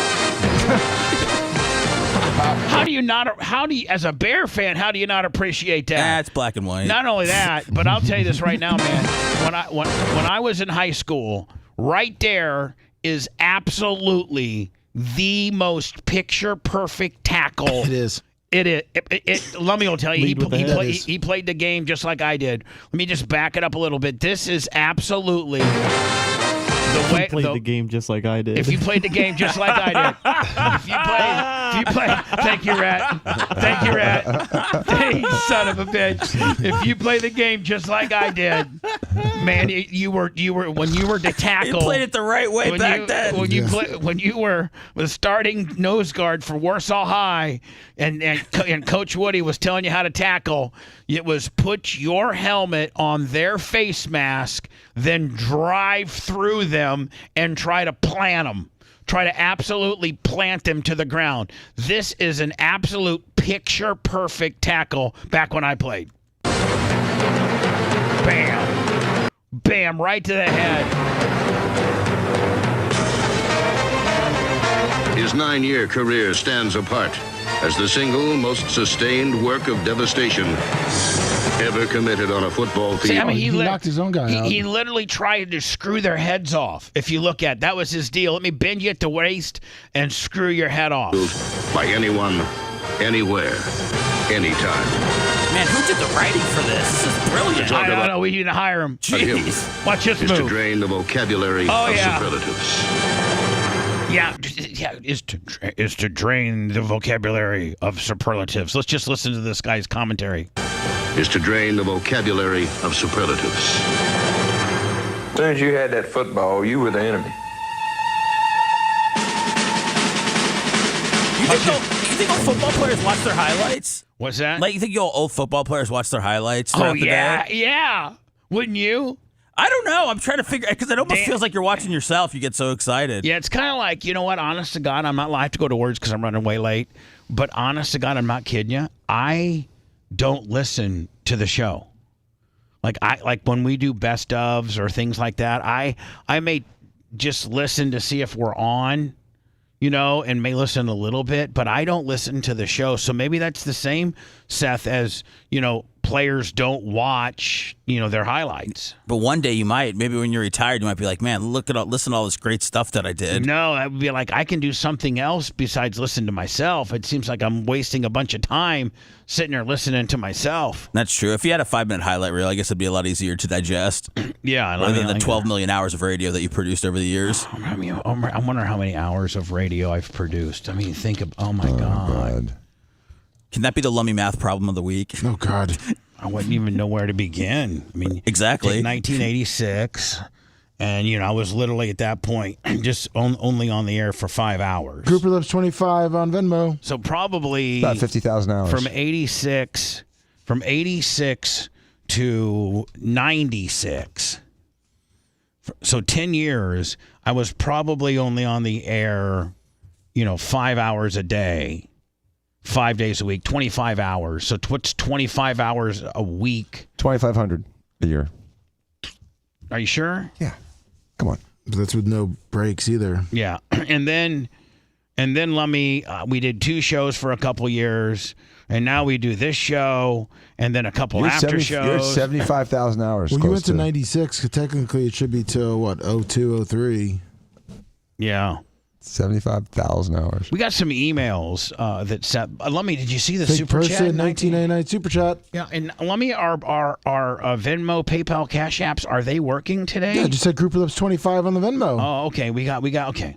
As a Bear fan, how do you not appreciate that? That's black and white. Not only that, but I'll tell you this right now, man. When I was in high school, right there is absolutely the most picture-perfect tackle. It is. Let me tell you, he played the game just like I did. Let me just back it up a little bit. This is absolutely the way. He played the game just like I did. If you played the game just like I did. If you played, thank you, Rat. Thank you, Rat. You son of a bitch. If you play the game just like I did, man, you were when you were the tackle. You played it the right way back then. When you were the starting nose guard for Warsaw High, and Coach Woody was telling you how to tackle. It was put your helmet on their face mask, then drive through them and try to plant them. Try to absolutely plant them to the ground. This is an absolute picture-perfect tackle back when I played. Bam. Bam, right to the head. His 9-year career stands apart as the single most sustained work of devastation ever committed on a football field. See, I mean, he knocked his own guy out. He literally tried to screw their heads off. If you look at that was his deal. Let me bend you at the waist and screw your head off. By anyone, anywhere, anytime. Man, who did the writing for this? This is brilliant. I don't know. We need to hire him. Jeez. Watch this is move. To drain the vocabulary of superlatives. Yeah, is to drain the vocabulary of superlatives. Let's just listen to this guy's commentary. Is to drain the vocabulary of superlatives. As soon as you had that football, you were the enemy. You think old football players watch their highlights? What's that? Like, you think old football players watch their highlights? Oh, yeah. Yeah. Wouldn't you? I don't know. I'm trying to figure, because it almost feels like you're watching yourself. You get so excited. Yeah, it's kind of like, you know what? Honest to God, I'm not. I have to go to words because I'm running way late. But honest to God, I'm not kidding you. I don't listen to the show. Like when we do best ofs or things like that. I may just listen to see if we're on, and may listen a little bit, but I don't listen to the show. So maybe that's the same, Seth, as, players don't watch, their highlights. But one day you might, maybe when you're retired, you might be like, man, listen to all this great stuff that I did. No, that would be like, I can do something else besides listen to myself. It seems like I'm wasting a bunch of time sitting there listening to myself. That's true. If you had a 5-minute highlight reel, I guess it'd be a lot easier to digest. Yeah. Rather than the 12 million hours of radio that you produced over the years. I mean, I wonder how many hours of radio I've produced. I mean, think of, oh my God. Can that be the Lummy Math problem of the week? Oh, God. I wouldn't even know where to begin. I mean, exactly. 1986, and I was literally at that point just only on the air for 5 hours. Grouper Lips 25 on Venmo. So probably about 50,000 hours from 86 to 96. So 10 years, I was probably only on the air, 5 hours a day. 5 days a week, 25 hours. So what's 25 hours a week? 2,500 a year. Are you sure? Yeah. Come on. But that's with no breaks either. Yeah. And then we did 2 shows for a couple years, and now we do this show and then a couple after shows. You're 75,000 hours. Well, you went to 96, because technically it should be till, 02, 03. Yeah. 75,000 hours. We got some emails that said, Lummy, did you see the Big super chat? 1999 super chat. Yeah, and Lummy, our Venmo, PayPal, Cash Apps, are they working today? Yeah, just said Grouper Lips 25 on the Venmo. Oh, okay. We got okay.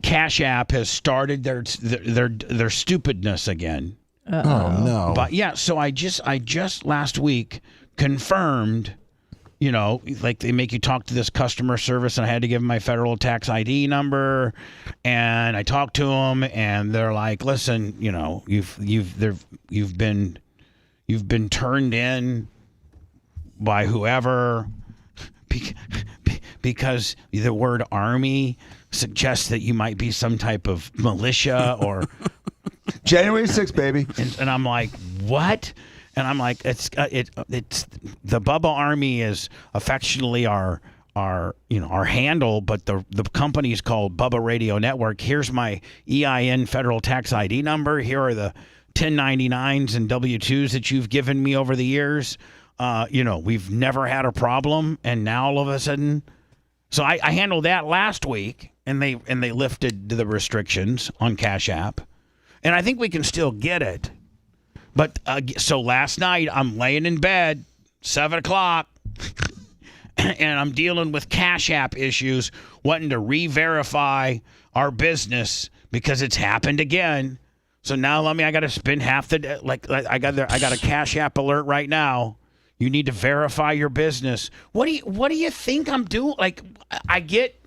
Cash App has started their stupidness again. Oh no. But yeah, so I just last week confirmed, like they make you talk to this customer service, and I had to give them my federal tax ID number, and I talked to them, and they're like, "Listen, you've been turned in by whoever because the word army suggests that you might be some type of militia or." January 6th, baby. And I'm like, what? And I'm like, it's the Bubba Army is affectionately our handle, but the company is called Bubba Radio Network. Here's my EIN federal tax ID number. Here are the 1099s and W-2s that you've given me over the years. We've never had a problem, and now all of a sudden, so I handled that last week, and they lifted the restrictions on Cash App, and I think we can still get it. But so last night I'm laying in bed, 7:00, and I'm dealing with Cash App issues, wanting to re-verify our business because it's happened again. So now, I got to spend half the day. I got a Cash App alert right now. You need to verify your business. What do you think I'm doing? Like, I get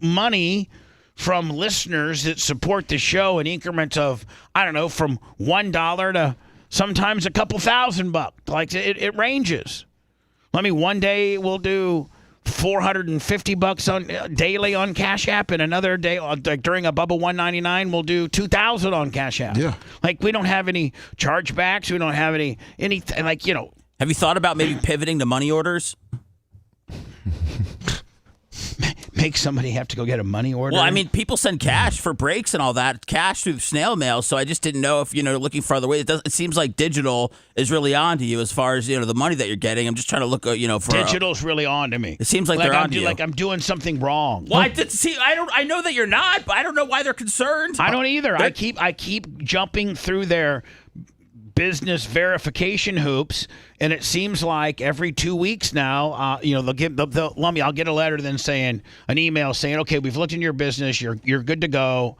money from listeners that support the show in increments of, I don't know, from $1 to sometimes a couple $1,000. Like, it ranges. One day we'll do $450 on daily on Cash App, and another day, like during a Bubba 199, we'll do $2,000 on Cash App. Yeah. Like, we don't have any chargebacks. We don't have anything like, Have you thought about maybe pivoting to money orders? Make somebody have to go get a money order? Well, I mean, people send cash for breaks and all that, cash through snail mail. So I just didn't know if, looking farther away, it seems like digital is really on to you as far as, the money that you're getting. I'm just trying to look, for digital's really on to me. It seems like they're on to you. Like I'm doing something wrong. Well, I know that you're not, but I don't know why they're concerned. I don't either. I keep jumping through their business verification hoops, and it seems like every 2 weeks now, they'll give Lummy. I'll get a letter then saying an email saying, okay, we've looked into your business, you're good to go.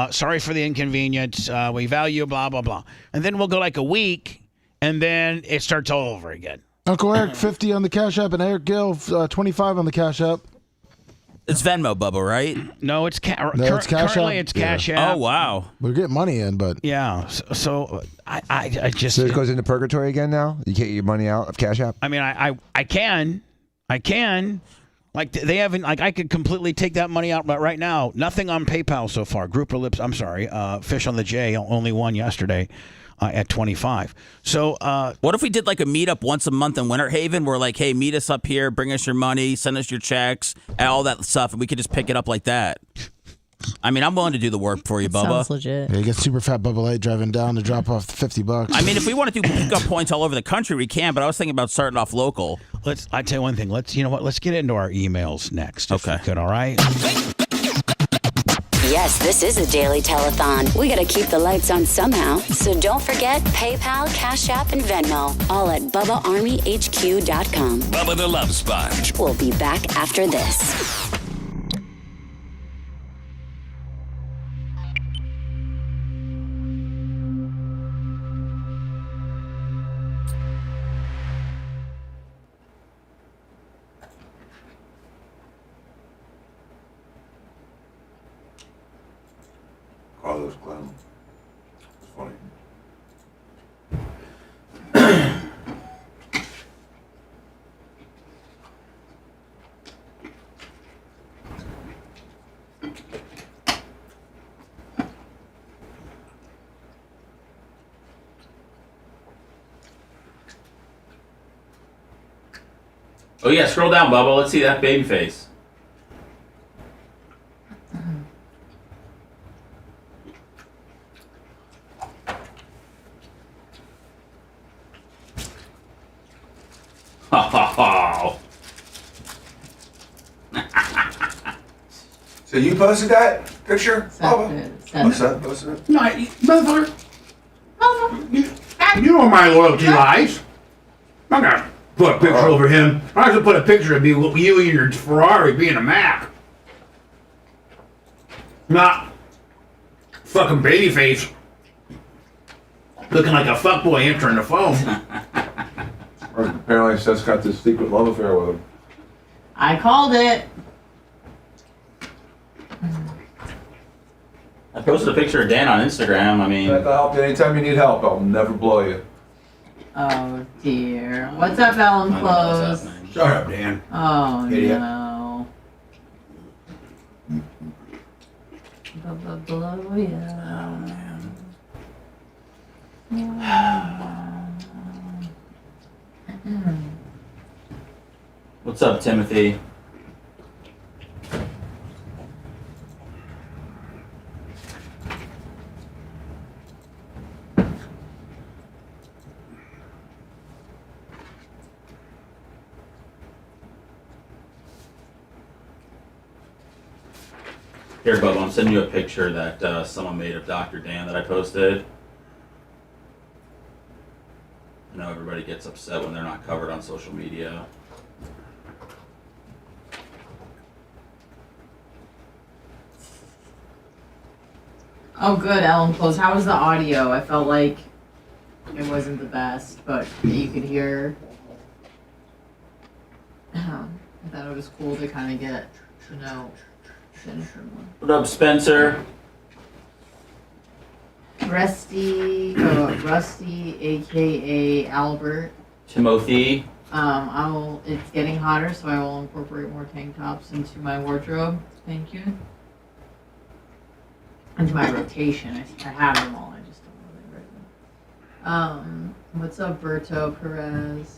Sorry for the inconvenience. We value blah blah blah, and then we'll go like a week, and then it starts all over again. Uncle Eric 50 on the Cash App, and Eric Gill 25 on the Cash App. It's Venmo, Bubba, right? No, it's Cash App. It's Cash App. Oh, wow. We're getting money in, but yeah. So I just. So it goes into purgatory again now? You can't get your money out of Cash App? I mean, I can. Like, they haven't. Like, I could completely take that money out, but right now, nothing on PayPal so far. Grouper Lips. I'm sorry. Fish on the J. Only one yesterday. at 25. So what if we did like a meetup once a month in Winter Haven? We're like, hey, meet us up here, bring us your money, send us your checks, all that stuff, and we could just pick it up like that. I mean, I'm willing to do the work for you, Bubba. Sounds legit. Yeah, you get super fat Bubba Light driving down to drop off $50. I mean, if we want to do pickup points all over the country, we can. But I was thinking about starting off local. I tell you one thing. You know what? Let's get into our emails next. If we could, all right? Yes, this is a daily telethon. We gotta keep the lights on somehow. So don't forget PayPal, Cash App, and Venmo. All at BubbaArmyHQ.com. Bubba the Love Sponge. We'll be back after this. Carlos Clown. It's funny. Oh yeah, scroll down, Bubba. Let's see that baby face. So you posted that picture? What's that? Posted it? No, motherfucker. You know where my loyalty lies. I'm not gonna put a picture over him. I was gonna put a picture of you in your Ferrari being a Mac. Not fucking babyface looking like a fuckboy answering the phone. Apparently Seth's got this secret love affair with him. I called it. I posted a picture of Dan on Instagram. I mean, Seth, I'll help you anytime you need help. I'll never blow you. Oh dear. What's up, Ellen Close? Shut up, Dan. Oh Idiot. no. Blow ya. what's up, Timothy? Here, Bubba, I'm sending you a picture that someone made of Dr. Dan that I posted. I know everybody gets upset when they're not covered on social media. Oh good, Ellen Close. How was the audio? I felt like it wasn't the best, but you could hear. I thought it was cool to kind of get to know Jennifer more. What up, Spencer? Rusty, aka Albert. Timothy? It's getting hotter, so I will incorporate more tank tops into my wardrobe. Thank you. Into my rotation. I have them all. I just don't really wear them. What's up, Berto Perez?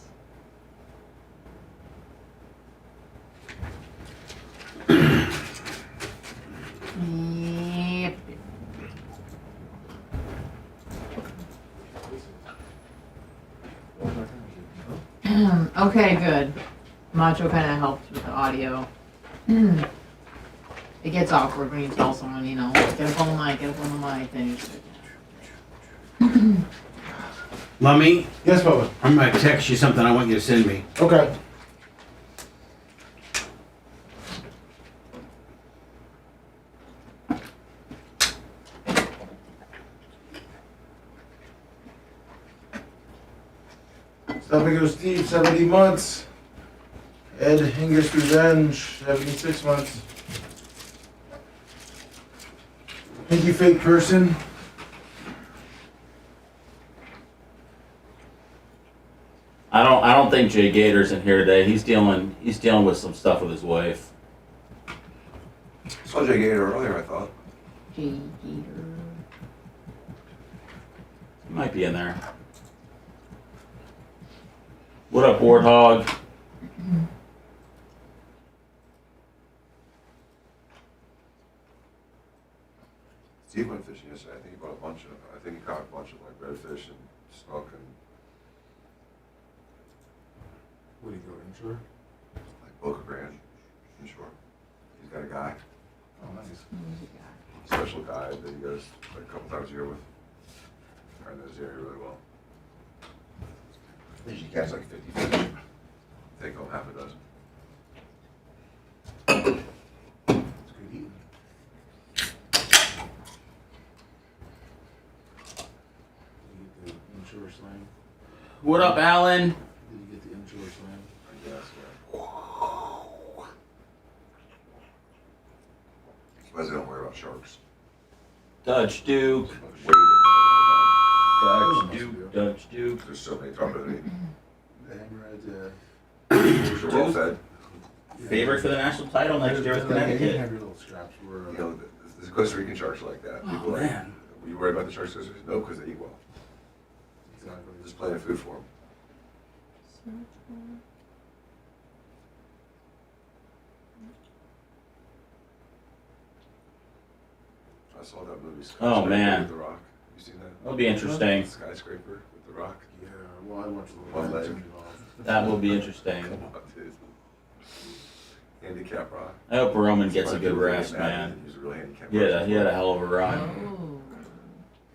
Yep. Okay, good. Macho kind of helped with the audio. It gets awkward when you tell someone, get up on the mic, then you just... Lummy? Yes, Bubba. I'm gonna text you something I want you to send me. Okay. Stopping Steve, 70 months. Ed Hingis Revenge, 76 months. Thank you, fake person. I don't think Jay Gator's in here today. He's dealing with some stuff with his wife. I saw Jay Gator earlier, I thought. Jay Gator. Might be in there. What up, Warthog? Steve went fishing yesterday. I think he caught a bunch of like redfish and snook and. What do you go inshore? Like Boca Grande, inshore. He's got a guy. Oh, nice. Special guy that he goes like a couple times a year with. I know this area really well. Usually catch like 50 fish. Take home half a dozen. It's good eating. Did you get the inshore slam? What up, Alan? Did you get the inshore slam? I guess, yeah. Suppose they don't worry about sharks. Dutch Duke. Dutch Duke. There's so many tarpon to eat. Dang right there. We're all fed. Favorite for the national title next year with You Connecticut. have your little scraps. You know, the Costa Rican sharks are like that. People Oh, like, man. were you worried about the sharks? No, because they eat well. Exactly. Just plenty of food for them. I saw that movie. Oh, man. With the Rock. Have you seen that? That'll be interesting. Skyscraper with the Rock. Yeah, well, I watched a One little leg. bit. That will be interesting. Come on, dude. Handicap Rock. I hope Roman gets a Somebody good people rest, get mad man. that he was a real handicap Yeah, person. he had a hell of a run.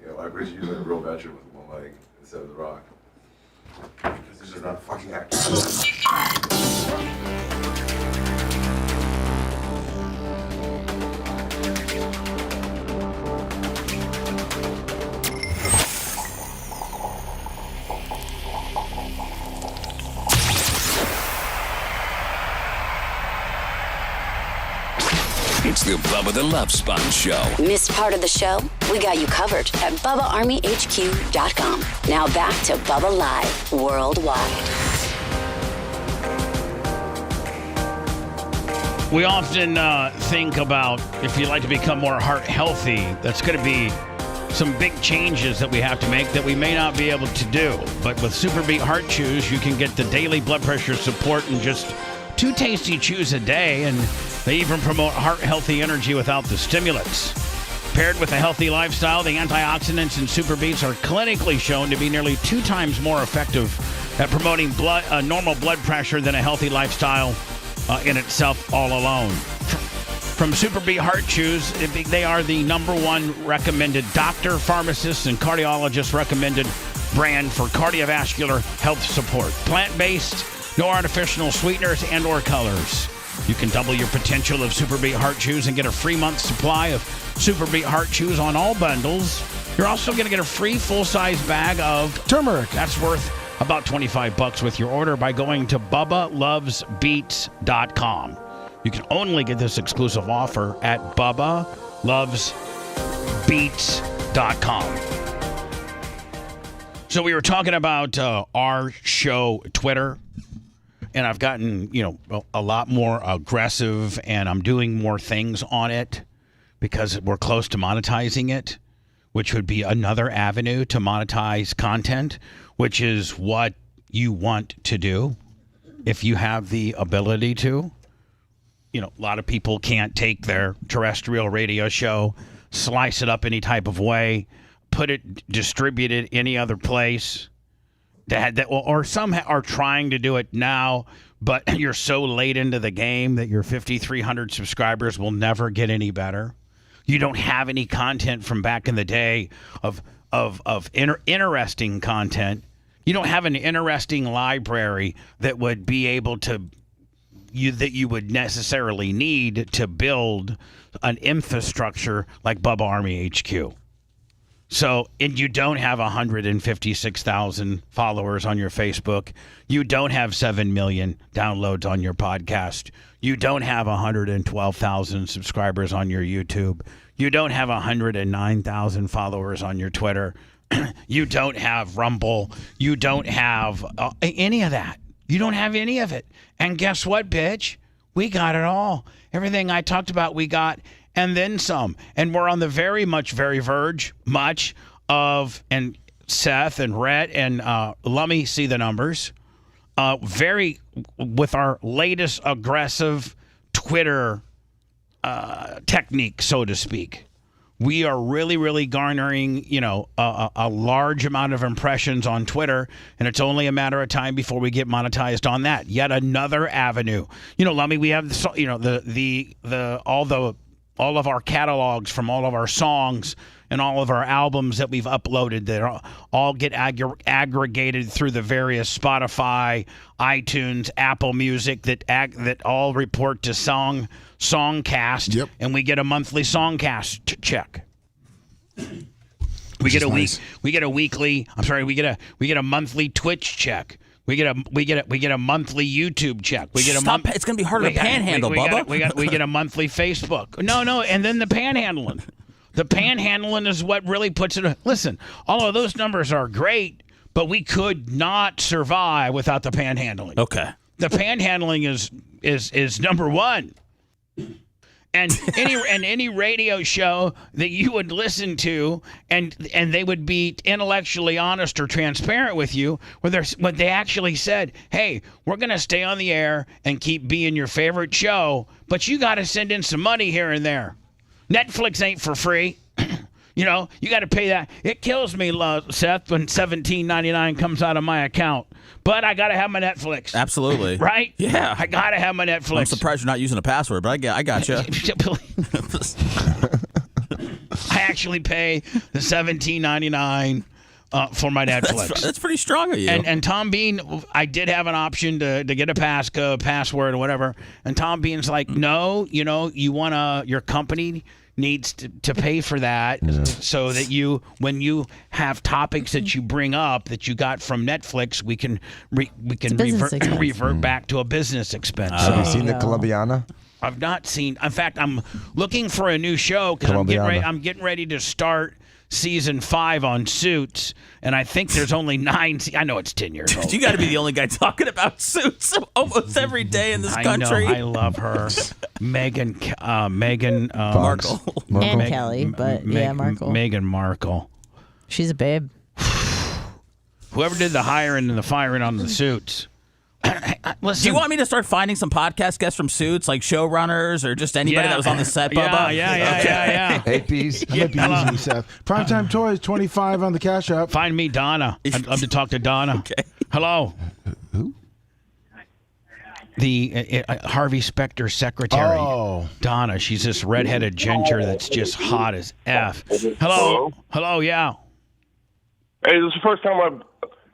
Yeah, I wish you was a real veteran with one leg instead of the Rock. Because this is not a fucking actor. It's the Bubba the Love Sponge Show. Missed part of the show? We got you covered at BubbaArmyHQ.com. Now back to Bubba Live Worldwide. We often think about if you'd like to become more heart healthy, that's going to be some big changes that we have to make that we may not be able to do. But with Super Beat Heart Chews, you can get the daily blood pressure support in just 2 tasty chews a day, and they even promote heart-healthy energy without the stimulants. Paired with a healthy lifestyle, the antioxidants in Super Beats are clinically shown to be nearly 2 times more effective at promoting normal blood pressure than a healthy lifestyle in itself all alone. From Super Beat Heart Chews, they are the #1 recommended doctor, pharmacist, and cardiologist recommended brand for cardiovascular health support. Plant-based, no artificial sweeteners and or colors. You can double your potential of Super Beat Heart Chews and get a free month supply of Super Beat Heart Chews on all bundles. You're also going to get a free full-size bag of turmeric. That's worth about $25 with your order by going to BubbaLovesBeats.com. You can only get this exclusive offer at BubbaLovesBeats.com. So we were talking about our show Twitter. And I've gotten, a lot more aggressive, and I'm doing more things on it because we're close to monetizing it, which would be another avenue to monetize content, which is what you want to do if you have the ability to. A lot of people can't take their terrestrial radio show, slice it up any type of way, distribute it any other place. Or some are trying to do it now, but you're so late into the game that your 5,300 subscribers will never get any better. You don't have any content from back in the day of interesting content. You don't have an interesting library that would be able to that you would necessarily need to build an infrastructure like Bubba Army HQ. So, and you don't have 156,000 followers on your Facebook. You don't have 7 million downloads on your podcast. You don't have 112,000 subscribers on your YouTube. You don't have 109,000 followers on your Twitter. You don't have Rumble. You don't have any of that. You don't have any of it. And guess what, bitch? We got it all. Everything I talked about, we got. And then some. And we're on the very verge of, and Seth and Rhett and Lummy see the numbers. With our latest aggressive Twitter technique, so to speak. We are really, really garnering, a large amount of impressions on Twitter, and it's only a matter of time before we get monetized on that. Yet another avenue. Lummy, we have all of our catalogs from all of our songs and all of our albums that we've uploaded that all get aggregated through the various Spotify, iTunes, Apple Music that all report to Songcast. Yep. And we get a monthly Songcast check. We get a monthly Twitch check. We get a monthly YouTube check. It's gonna be harder to panhandle, Bubba. We get a monthly Facebook. No, and then the panhandling. The panhandling is what really puts it. Listen, all of those numbers are great, but we could not survive without the panhandling. Okay. The panhandling is number one. And any radio show that you would listen to, and they would be intellectually honest or transparent with you, when they actually said, "Hey, we're going to stay on the air and keep being your favorite show, but you got to send in some money here and there. Netflix ain't for free." You got to pay that. It kills me, Seth, when $17.99 comes out of my account. But I got to have my Netflix. Absolutely. Right? Yeah. I got to have my Netflix. I'm surprised you're not using a password, but I got you. I actually pay the $17.99 for my Netflix. That's pretty strong of you. And Tom Bean, I did have an option to get a password or whatever. And Tom Bean's like, no, you want your company needs to pay for that so that when you have topics that you bring up that you got from Netflix, we can revert back to a business expense. Have you seen the Colombiana? I've not seen. In fact, I'm looking for a new show because I'm getting ready to start season 5 on Suits, and I think there's only 9. I know it's 10 years old. You got to be the only guy talking about Suits almost every day in this country. I love her, Meghan Markle. And Kelly, but Markle. Meghan Markle. She's a babe. Whoever did the hiring and the firing on the Suits. Listen, do you want me to start finding some podcast guests from Suits, like showrunners or just anybody that was on the set, Bubba? Yeah. 8 P's. That might be easy, Seth. Primetime Toys, 25 on the Cash App. Find me Donna. I'd love to talk to Donna. Okay. Hello. Who? The Harvey Specter's secretary. Oh. Donna. She's this redheaded ginger that's just hot as F. Hello, yeah. Hey, this is the first time I've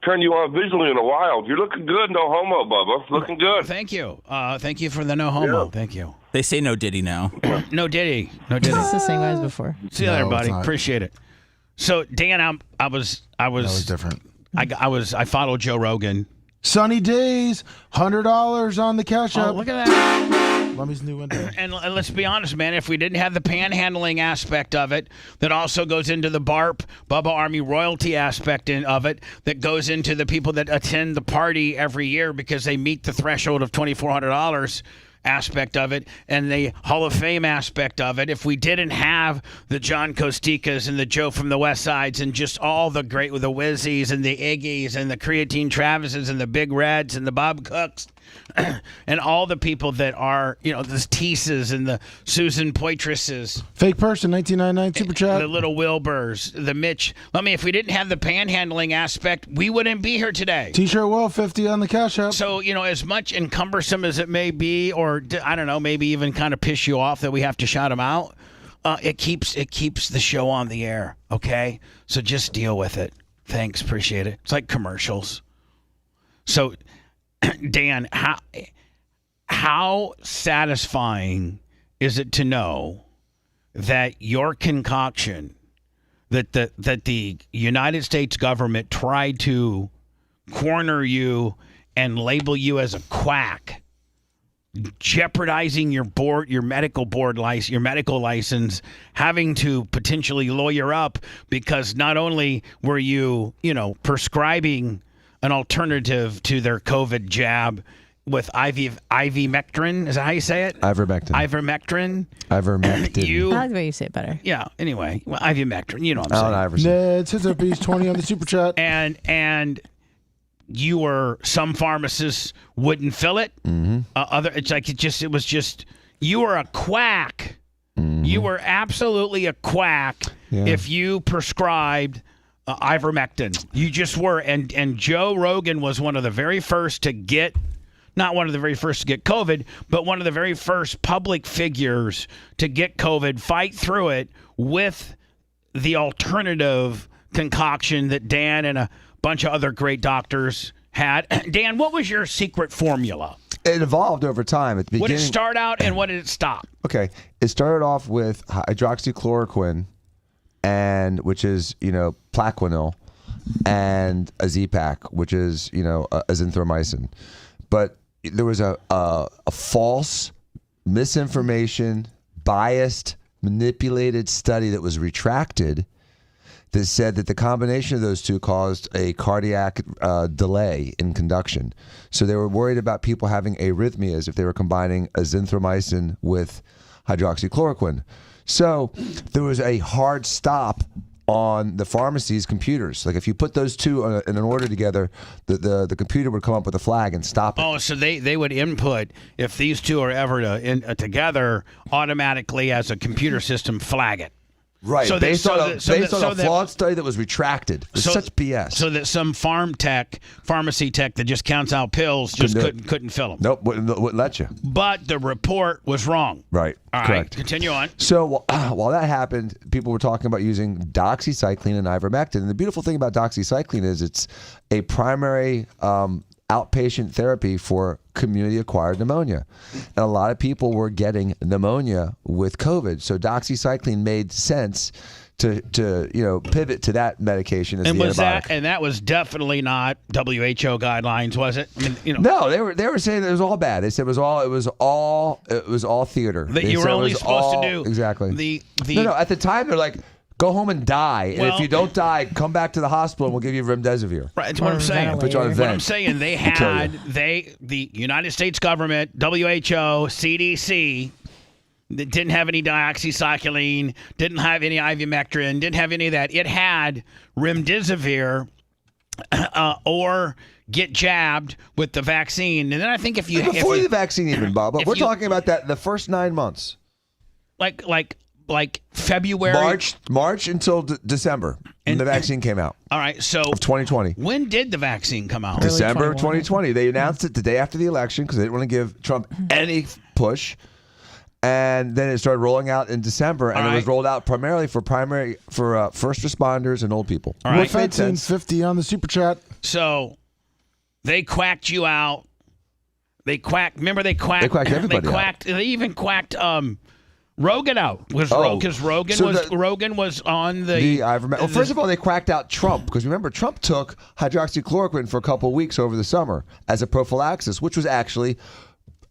turned you on visually in a while. You're looking good, no homo, Bubba. Looking good. Thank you. Thank you for the no homo. Yeah. Thank you. They say no Diddy now. No Diddy. It's the same way as before. See you later, buddy. Appreciate it. So, Dan, I was That was different. I followed Joe Rogan. Sunny Days, $100 on the Cash App. Oh, look at that. Lummy's new window. And let's be honest, man, if we didn't have the panhandling aspect of it, that also goes into the BARP, Bubba Army royalty aspect of it, that goes into the people that attend the party every year because they meet the threshold of $2,400 aspect of it, and the Hall of Fame aspect of it, if we didn't have the John Costicas and the Joe from the West Sides and just all the great with the Wizzies and the Iggies and the Creatine Travises and the Big Reds and the Bob Cooks and all the people that are, the Teases and the Susan Poitrases. Fake person, 1999 Super Chat. The Little Wilburs, the Mitch. If we didn't have the panhandling aspect, we wouldn't be here today. T-shirt well, 50 on the Cash App. So, as much and cumbersome as it may be, or I don't know, maybe even kind of piss you off that we have to shout them out, it keeps the show on the air, okay? So just deal with it. Thanks, appreciate it. It's like commercials. So, Dan, how satisfying is it to know that your concoction, that the United States government tried to corner you and label you as a quack, jeopardizing your medical license, having to potentially lawyer up because not only were you, prescribing an alternative to their COVID jab ivermectin. Is that how you say it? Ivermectin. Ivermectin. Ivermectin. I like the way you say it better. Yeah. Anyway, well, ivermectin. You know what I'm saying. Alan Iverson. Ned Scissorpiece 20 on the super chat. And some pharmacists wouldn't fill it. Mm-hmm. It was just you were a quack. Mm-hmm. You were absolutely a quack if you prescribed ivermectin. You just were. And Joe Rogan was one of the very first to get, not one of the very first to get COVID, but one of the very first public figures to get COVID, fight through it with the alternative concoction that Dan and a bunch of other great doctors had. Dan, what was your secret formula? It evolved over time. At the beginning, What did it start out and what did it stop? Okay, it started off with hydroxychloroquine, which is Plaquenil, and a Z-Pak, which is azithromycin. But there was a false, misinformation, biased, manipulated study that was retracted that said that the combination of those two caused a cardiac delay in conduction. So they were worried about people having arrhythmias if they were combining azithromycin with hydroxychloroquine. So there was a hard stop on the pharmacy's computers. Like if you put those two in an order together, the computer would come up with a flag and stop it. Oh, so they would input, if these two are ever together, automatically as a computer system flag it. Right, So based on a that- flawed study that was retracted. It's such BS. So that some pharmacy tech that just counts out pills just couldn't fill them. Nope, wouldn't let you. But the report was wrong. Right, All right, correct. continue on. So while that happened, people were talking about using doxycycline and ivermectin. And the beautiful thing about doxycycline is it's a primary outpatient therapy for community-acquired pneumonia. And a lot of people were getting pneumonia with COVID. So doxycycline made sense to pivot to that medication as And the was antibiotic. that was definitely not WHO guidelines, was it? I mean, No, they were saying that it was all bad. They said it was all theater. That They you were said it only was supposed all- to do exactly. No, at the time they're like, go home and die, and Well- if you don't die, come back to the hospital and we'll give you remdesivir. Right, that's what I'm saying. Put you on a What vent. I'm saying, they Kill had the United States government, WHO, CDC, that didn't have any doxycycline, didn't have any ivermectin, didn't have any of that. It had remdesivir or get jabbed with the vaccine. And then I think Before the vaccine even, Bob, but we're talking about that the first 9 months. Like February, March until December, when the vaccine came out. All right, so of 2020. When did the vaccine come out? December of 2020. They announced it the day after the election because they didn't want to give Trump any push. And then it started rolling out in December, and it was rolled out primarily for first responders and old people. All right. Which made sense. 50 on the super chat. So they quacked you out. They quacked. Remember, they quacked. They quacked everybody out. They even quacked Rogan out. Because Rogan was on the ivermectin. Well, first of all, they quacked out Trump because remember, Trump took hydroxychloroquine for a couple of weeks over the summer as a prophylaxis, which was actually,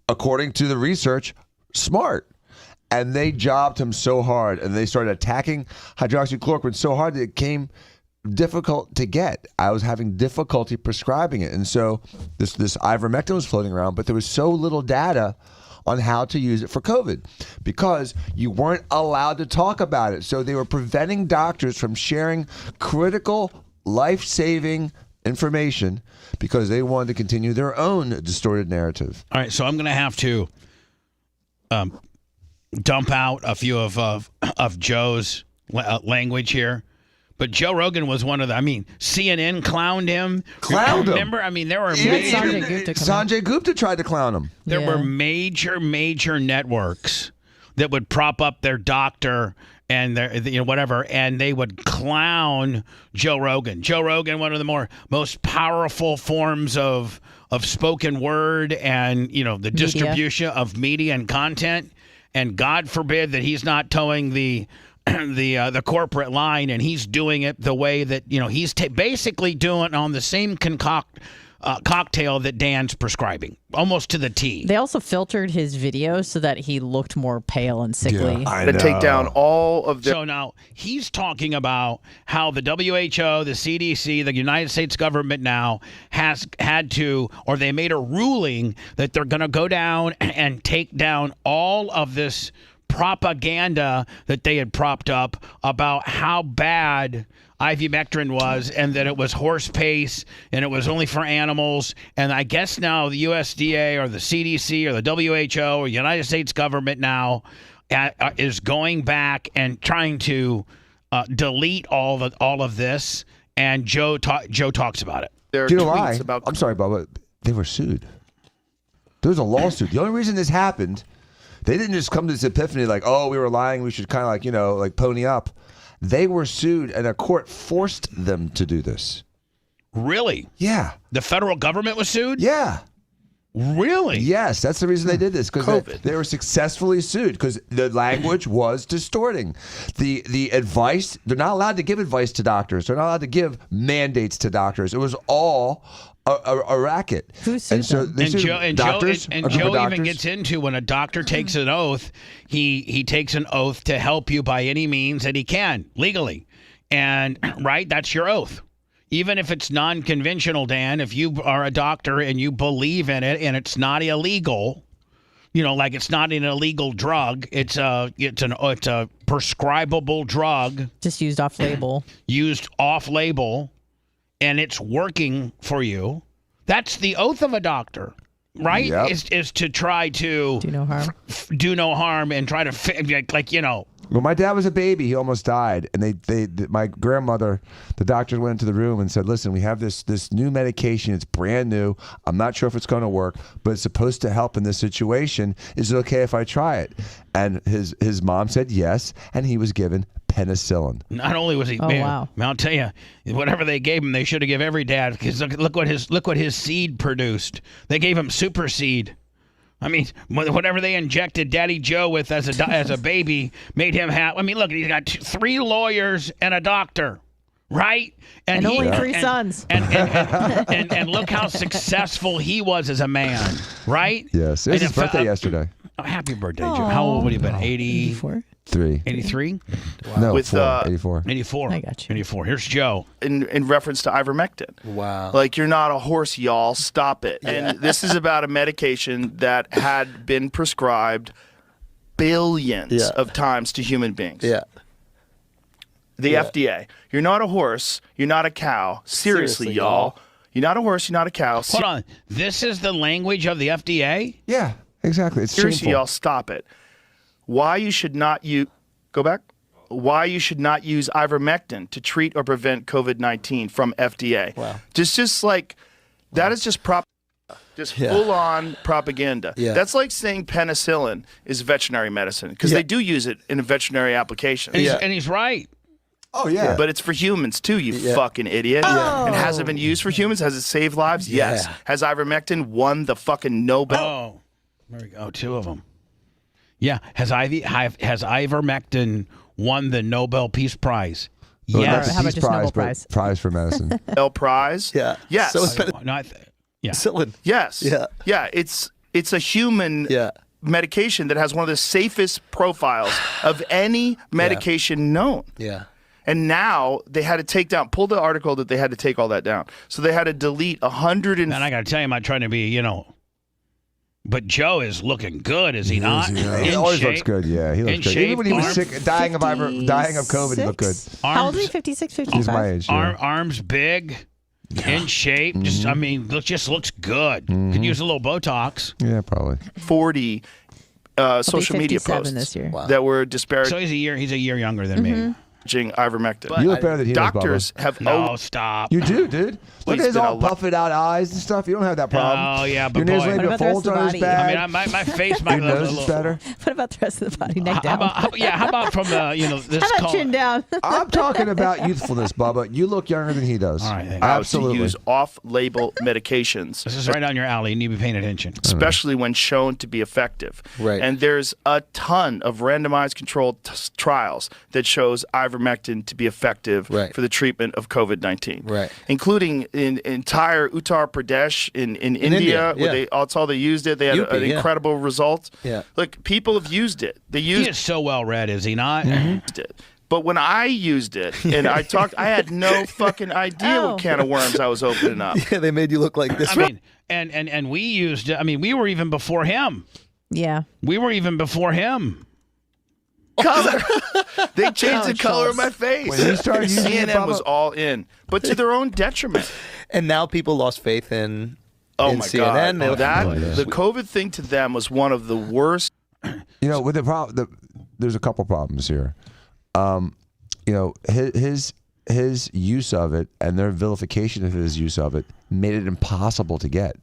according to the research, smart. And they jobbed him so hard, and they started attacking hydroxychloroquine so hard that it became difficult to get. I was having difficulty prescribing it, and so this ivermectin was floating around, but there was so little data on how to use it for COVID because you weren't allowed to talk about it. So they were preventing doctors from sharing critical, life-saving information because they wanted to continue their own distorted narrative. All right, so I'm going to have to dump out a few of Joe's language here. But Joe Rogan was one of the, CNN clowned him. Clowned him. Remember? There were Sanjay Gupta tried to clown him. There were major networks that would prop up their doctor and their whatever, and they would clown Joe Rogan. Joe Rogan, one of the most powerful forms of spoken word and the distribution of media and content. And God forbid that he's not towing the corporate line, and he's doing it the way that he's basically doing on the same cocktail that Dan's prescribing, almost to the T. They also filtered his video so that he looked more pale and sickly. To take down all of the. So now he's talking about how the WHO, the CDC, the United States government now has had to, or they made a ruling that they're going to go down and take down all of this propaganda that they had propped up about how bad ivermectin was, and that it was horse pace and it was only for animals. And I guess now the USDA or the CDC or the WHO or United States government now is going back and trying to delete all of this. And Joe talks about it. Do you know why? I'm sorry, Bubba. They were sued. There was a lawsuit. The only reason this happened, they didn't just come to this epiphany like, oh, we were lying, we should kind of like pony up. They were sued, and a court forced them to do this. Really? Yeah. The federal government was sued? Yeah. Really? Yes, that's the reason they did this, because they were successfully sued because the language was distorting. The advice, they're not allowed to give advice to doctors. They're not allowed to give mandates to doctors. It was all a racket. Who sued them? Joe even gets into when a doctor takes an oath, he takes an oath to help you by any means that he can, legally. And, right, that's your oath. Even if it's non-conventional, Dan, if you are a doctor and you believe in it and it's not illegal, like it's not an illegal drug, it's a prescribable drug. Just used off-label. Used off-label, and it's working for you. That's the oath of a doctor, right? Yep. Is to try to do no harm. Do no harm and try to When my dad was a baby, he almost died, and my grandmother, the doctors went into the room and said, "Listen, we have this new medication. It's brand new. I'm not sure if it's going to work, but it's supposed to help in this situation. Is it okay if I try it?" And his mom said yes, and he was given penicillin. Not only was he, wow. I'll tell you, whatever they gave him, they should have given every dad, because look what his seed produced. They gave him super seed. I mean, whatever they injected Daddy Joe with as a baby made him have. I mean, look, he's got 3 lawyers and a doctor, right? And only 3 sons. And look how successful he was as a man, right? Yes, it was his birthday yesterday. Oh, happy birthday, Joe. How old would he have been? 84? 83. Wow. No, With 84. 84. I got you. 84. Here's Joe. In reference to ivermectin. Wow. Like, you're not a horse, y'all. Stop it. And this is about a medication that had been prescribed billions of times to human beings. Yeah. The FDA. You're not a horse. You're not a cow. Seriously, y'all. You're not a horse. You're not a cow. Hold on. This is the language of the FDA? Yeah, exactly. It's Seriously, shameful. y'all. Stop it. Why you should not use... Go back. Why you should not use ivermectin to treat or prevent COVID-19 from FDA. Wow. Just like, that is just full-on propaganda. Yeah. That's like saying penicillin is veterinary medicine, because they do use it in a veterinary application. And he's right. Oh, yeah. But it's for humans, too, you fucking idiot. Oh. And has it been used for humans? Has it saved lives? Yes. Yeah. Has ivermectin won the fucking Nobel? Oh, there we go. 2 of them. Yeah. Has ivermectin won the Nobel Peace Prize? Well, Yes. not How the about Peace just Prize, Nobel but Prize? prize for medicine. Nobel Prize? Yeah. Yes. So it's penicillin. Yes. Yeah. Yeah. It's a human medication that has one of the safest profiles of any medication known. Yeah. And now they had to pull the article that they had to take all that down. So they had to delete 100 and... And I got to tell you, I'm not trying to be, but Joe is looking good, is he not? He always looks good, yeah. He looks good. Even when he was sick, dying of COVID, he looked good. How old is he? 56, 55? He's my age. Yeah. Arms big, in shape. Just, I mean, just looks good. Could use a little Botox. Yeah, probably. 40 social media posts this year. that were disparaging So he's a year younger than me. ivermectin. You look better than he does, Doctors Bubba. have... No, stop. You do, dude. Look at his been all a lot- puffed out eyes and stuff. You don't have that problem. Oh, yeah, but Your nails boy. maybe What about the rest folds of the on his body? back. I mean, my face might Your look a nose is little... better. What about the rest of the body? Neck down. How about from the, this How about call? chin down? I'm talking about youthfulness, Bubba. You look younger than he does. All right, thank you. Absolutely. to use off-label medications, This is right on your alley. You need to be paying attention. especially when shown to be effective. Right. And there's a ton of randomized controlled trials that shows ivermectin ivermectin to be effective for the treatment of COVID-19. Right. Including in entire Uttar Pradesh in India, where that's all they used it. They had an incredible result. Yeah. Look, people have used it. He is so well read, is he not? Used it. But when I used it and I talked, I had no fucking idea what can of worms I was opening up. Yeah, they made you look like this. I mean, and we used it. I mean, we were even before him. Yeah. We were even before him. Color. They changed the color of my face. When you started using it, CNN was all in, but to their own detriment. And now people lost faith in Oh my CNN. God! The COVID thing to them was one of the worst. You know, with the problem, there's a couple problems here. You know, his use of it and their vilification of his use of it made it impossible to get.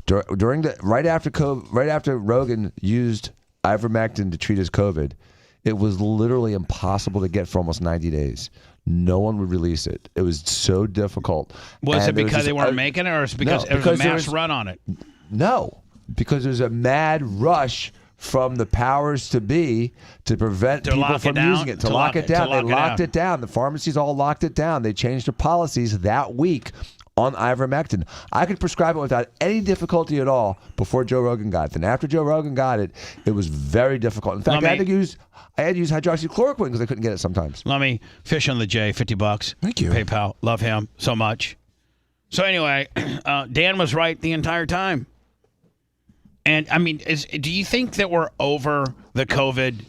During the right after Rogan used ivermectin to treat his COVID, it was literally impossible to get for almost 90 days. No one would release it. It was so difficult. Was it because they weren't making it, or is it because there was a mass run on it? No, because there's a mad rush from the powers to be to prevent people from using it, to lock it down. They locked it down. The pharmacies all locked it down. They changed their policies that week on ivermectin. I could prescribe it without any difficulty at all before Joe Rogan got it. And after Joe Rogan got it, it was very difficult. In fact, I had to use hydroxychloroquine because I couldn't get it sometimes. Let me fish on the J, $50. Thank you. PayPal. Love him so much. So anyway, Dan was right the entire time. And I mean, do you think that we're over the COVID?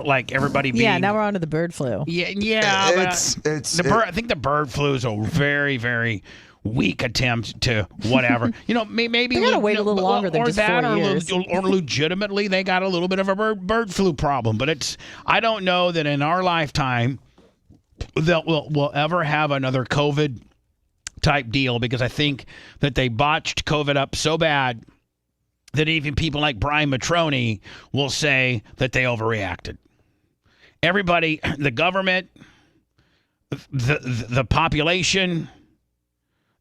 Like everybody being... Yeah, now we're on to the bird flu. Yeah. I think the bird flu is a very, very weak attempt to whatever. You know, maybe... They gotta wait a little longer than just 4 years. Or legitimately, they got a little bit of a bird flu problem. But I don't know that in our lifetime that we'll ever have another COVID type deal, because I think that they botched COVID up so bad that even people like Brian Matroni will say that they overreacted. Everybody, the government, the population,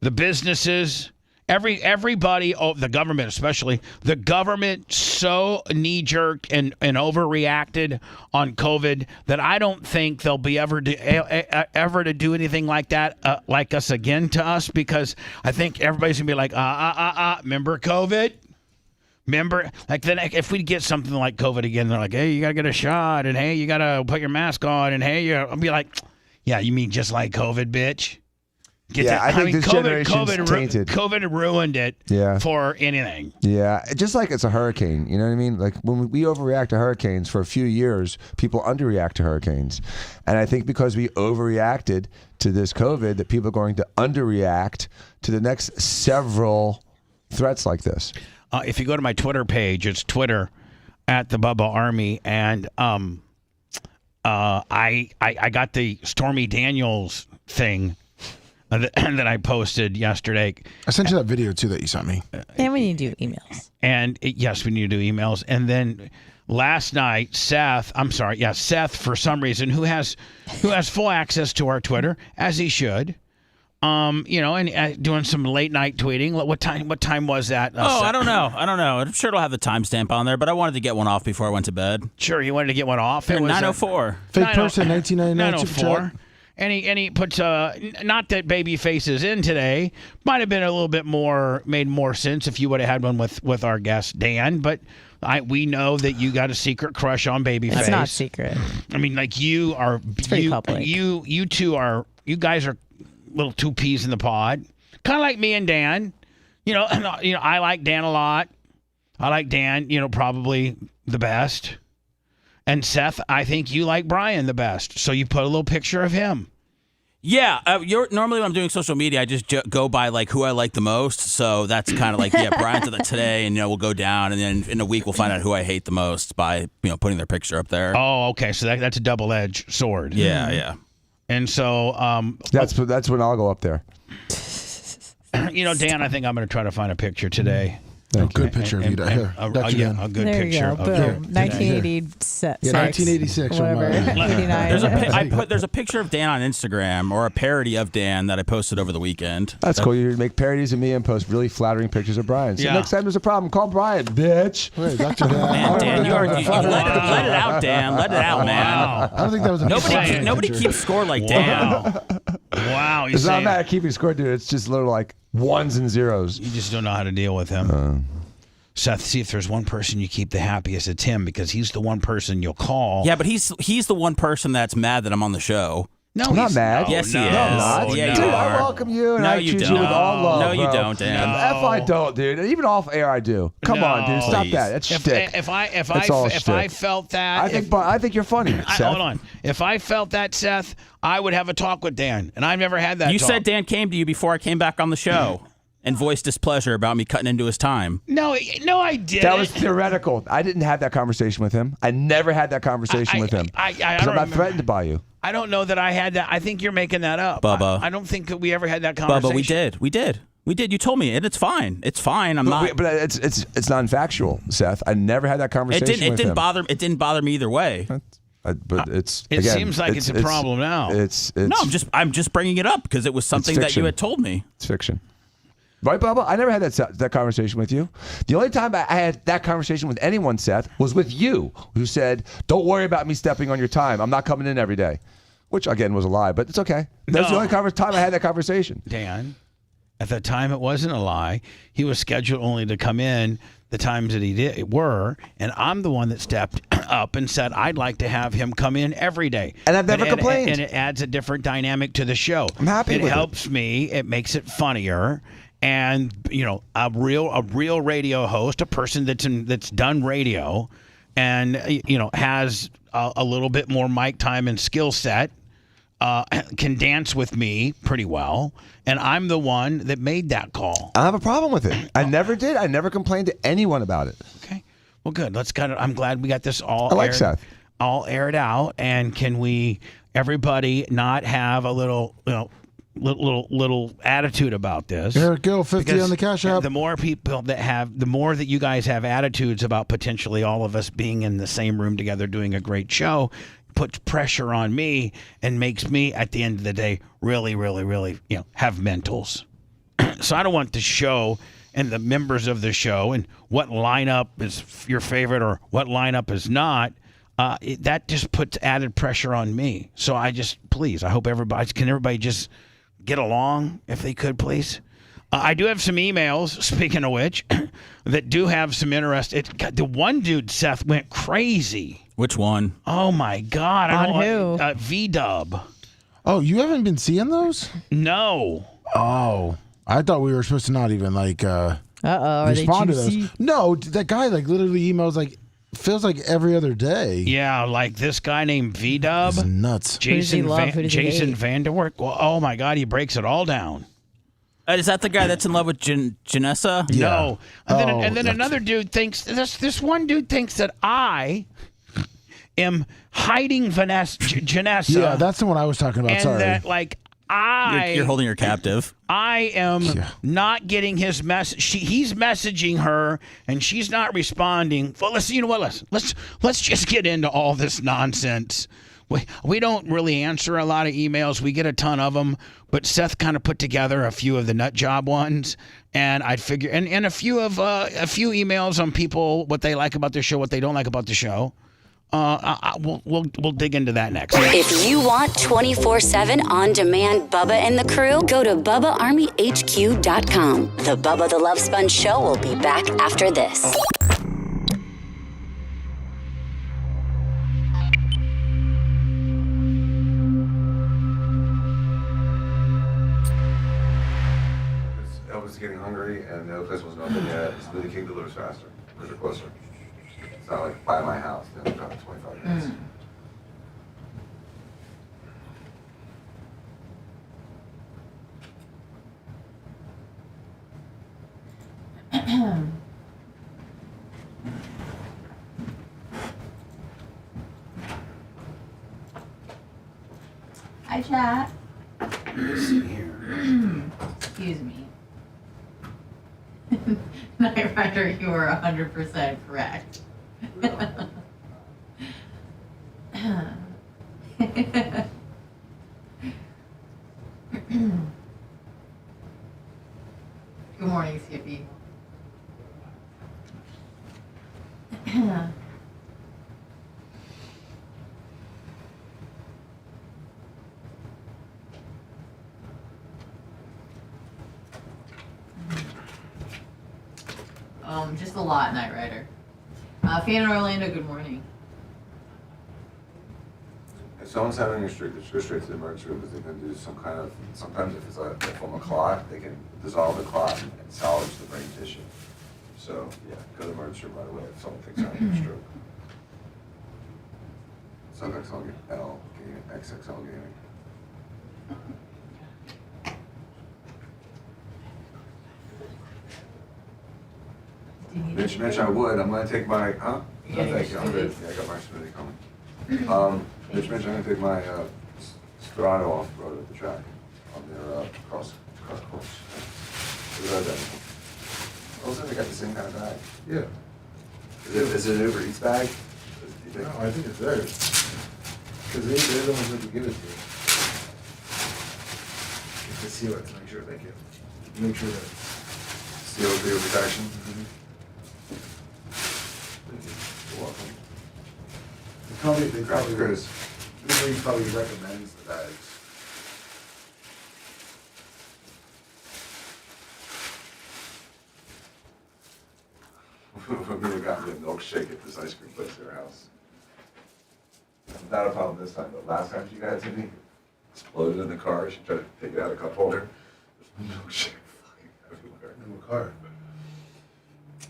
the businesses, everybody, the government especially, the government so knee-jerked and overreacted on COVID that I don't think they'll be ever to do anything like that, like us again to us, because I think everybody's going to be like, remember COVID? Remember, like, then if we get something like COVID again, they're like, hey, you got to get a shot, and hey, you got to put your mask on, and hey, I'll be like, yeah, you mean just like COVID, bitch? I think this generation's tainted. COVID ruined it for anything. Yeah, just like it's a hurricane, you know what I mean? Like when we overreact to hurricanes for a few years, people underreact to hurricanes. And I think because we overreacted to this COVID, that people are going to underreact to the next several threats like this. If you go to my Twitter page, it's Twitter at the Bubba Army, and I got the Stormy Daniels thing that I posted yesterday. I sent you that video too that you sent me. And we need to do emails. And yes, we need to do emails. And then last night, Seth, for some reason, who has full access to our Twitter, as he should. And doing some late night tweeting. What time was that? I don't know. I'm sure it'll have the timestamp on there, but I wanted to get one off before I went to bed. Sure, you wanted to get one off. It was 9:04. Fake person, 1999. 9:04. And he put not that Babyface is in today. Might have been a little bit made more sense if you would have had one with our guest Dan, but. We know that you got a secret crush on Babyface. It's not secret. I mean, like you are. It's pretty public. You two are. You guys are little two peas in the pod, kind of like me and Dan. I like Dan a lot. I like Dan. Probably the best. And Seth, I think you like Brian the best. So you put a little picture of him. Yeah, normally when I'm doing social media, I just go by like who I like the most. So that's kind of like, Brian's today, and we'll go down, and then in a week we'll find out who I hate the most by putting their picture up there. Oh, okay, so that's a double-edged sword. Yeah. And so that's when I'll go up there. Dan, I think I'm going to try to find a picture today. Good picture of you. Here, a good There picture you go. of Boom. 1986. Yeah, 1986 or Whatever. 89. There's a picture of Dan on Instagram, or a parody of Dan that I posted over the weekend. That's cool. You make parodies of me and post really flattering pictures of Brian. So Yeah. next time there's a problem, call Brian, bitch. Wait, Dr. Dan. Man, Dan, you let it out, Dan. Let it out, man. I don't think that was a Nobody keeps score like Dan. Wow. It's not mad at keeping score, dude. It's just little like ones and zeros. You just don't know how to deal with him. Seth, see if there's one person you keep the happiest, it's him, because he's the one person you'll call. Yeah, but he's the one person that's mad that I'm on the show. No, I'm not mad. Yes, he is. Yeah, you dude, are. I welcome you and No, I you choose don't. you with all love. No, you bro. don't, Dan. If I don't, dude. Even off air, I do. Come on, dude. Stop Please. that. That's shtick. If That's all I shtick. felt that, I think you're funny. Seth. hold on. If I felt that, Seth, I would have a talk with Dan, and I've never had that. You talk. said Dan came to you before I came back on the show and voiced displeasure about me cutting into his time. No, I didn't. That was theoretical. I didn't have that conversation with him. I never had that conversation with him. I 'Cause don't I'm not remember. threatened by you. I don't know that I had that. I think you're making that up. Bubba. I don't think that we ever had that conversation. Bubba, we did. You told me, and it's fine. It's fine. I'm not. But it's non-factual, Seth. I never had that conversation with him. It didn't bother me either way. But it's. It again, seems like it's a problem now. No, I'm just bringing it up because it was something that you had told me. It's fiction. Right, Bubba? I never had that conversation with you. The only time I had that conversation with anyone, Seth, was with you, who said, "Don't worry about me stepping on your time. I'm not coming in every day," which again was a lie, but it's okay. That's the only time I had that conversation. Dan, at the time it wasn't a lie. He was scheduled only to come in the times that he were, and I'm the one that stepped up and said I'd like to have him come in every day. And I've never complained. And it adds a different dynamic to the show. I'm happy with it. It helps me. It makes it funnier. And a real radio host, a person that's done radio, and has a little bit more mic time and skill set, can dance with me pretty well, and I'm the one that made that call. I have a problem with it. I never did. I never complained to anyone about it. Okay, well, good. I'm glad we got this all. I like Seth. All aired out, and can we, everybody, not have a little attitude about this? Eric Gill, 50 Because on the Cash App. The more people the more that you guys have attitudes about potentially all of us being in the same room together doing a great show, puts pressure on me and makes me, at the end of the day, really, really, really, have mentals. So I don't want the show and the members of the show and what lineup is your favorite or what lineup is not. That just puts added pressure on me. So I hope everybody just get along, if they could, please. I do have some emails, speaking of which, that do have some interest. The one dude, Seth, went crazy. Which one? Oh, my God. On who? V-Dub. Oh, you haven't been seeing those? No. Oh, I thought we were supposed to not even Are respond to they those. juicy? No, that guy literally emails feels like every other day. Yeah, like this guy named V-Dub. It's nuts. Jason Who does he hate? Vanderwerk. Well, oh, my God, he breaks it all down. Is that the guy that's in love with Janessa? Yeah. No. And then another dude thinks, this one dude thinks that I am hiding Janessa. Yeah, that's the one I was talking about. And Sorry. that, You're holding her captive. I am not getting his message. He's messaging her, and she's not responding. Well, let's just get into all this nonsense. We don't really answer a lot of emails. We get a ton of them, but Seth kind of put together a few of the nut job ones, and I'd figure and a few emails on people, what they like about the show, what they don't like about the show. We'll dig into that next. If you want 24/7 on-demand Bubba and the crew, go to BubbaArmyHQ.com. The Bubba the Love Sponge Show will be back after this. I was getting hungry, and the place wasn't open yet. Smoothie King delivers faster because they're closer. It's not like by my house. Then it's about 25 minutes. Hi, chat. Excuse me. Knight Rider, you are 100% correct. Good morning, Skippy. Just a lot, Knight Rider. Fan in Orlando, good morning. If someone's having a stroke, just go straight to the emergency room because they can do some kind of, sometimes if it's a form of clot, they can dissolve the clot and salvage the brain tissue. So, yeah, go to the emergency room right away if someone thinks they're having a stroke. XXL gaming, XXL gaming. Mitch, I would. I'm going to take my, huh? No, thank you. I'm good. Yeah, I got my smoothie coming. Mitch, I'm going to take my Strato off the road at the track on their cross course. What about that? Also, they got the same kind of bag. Yeah. Is it an Uber Eats bag? No, I think it's theirs. Because they're the ones that give it to you. To seal it to make sure they can make sure that it's sealed for your protection. Mm-hmm. You're welcome. They probably recommends the bags. We got me a milkshake at this ice cream place at their house. Not a problem this time, but last time she got it to me, exploded in the car. She tried to take it out of the cup holder. There's milkshake fucking everywhere. In the car?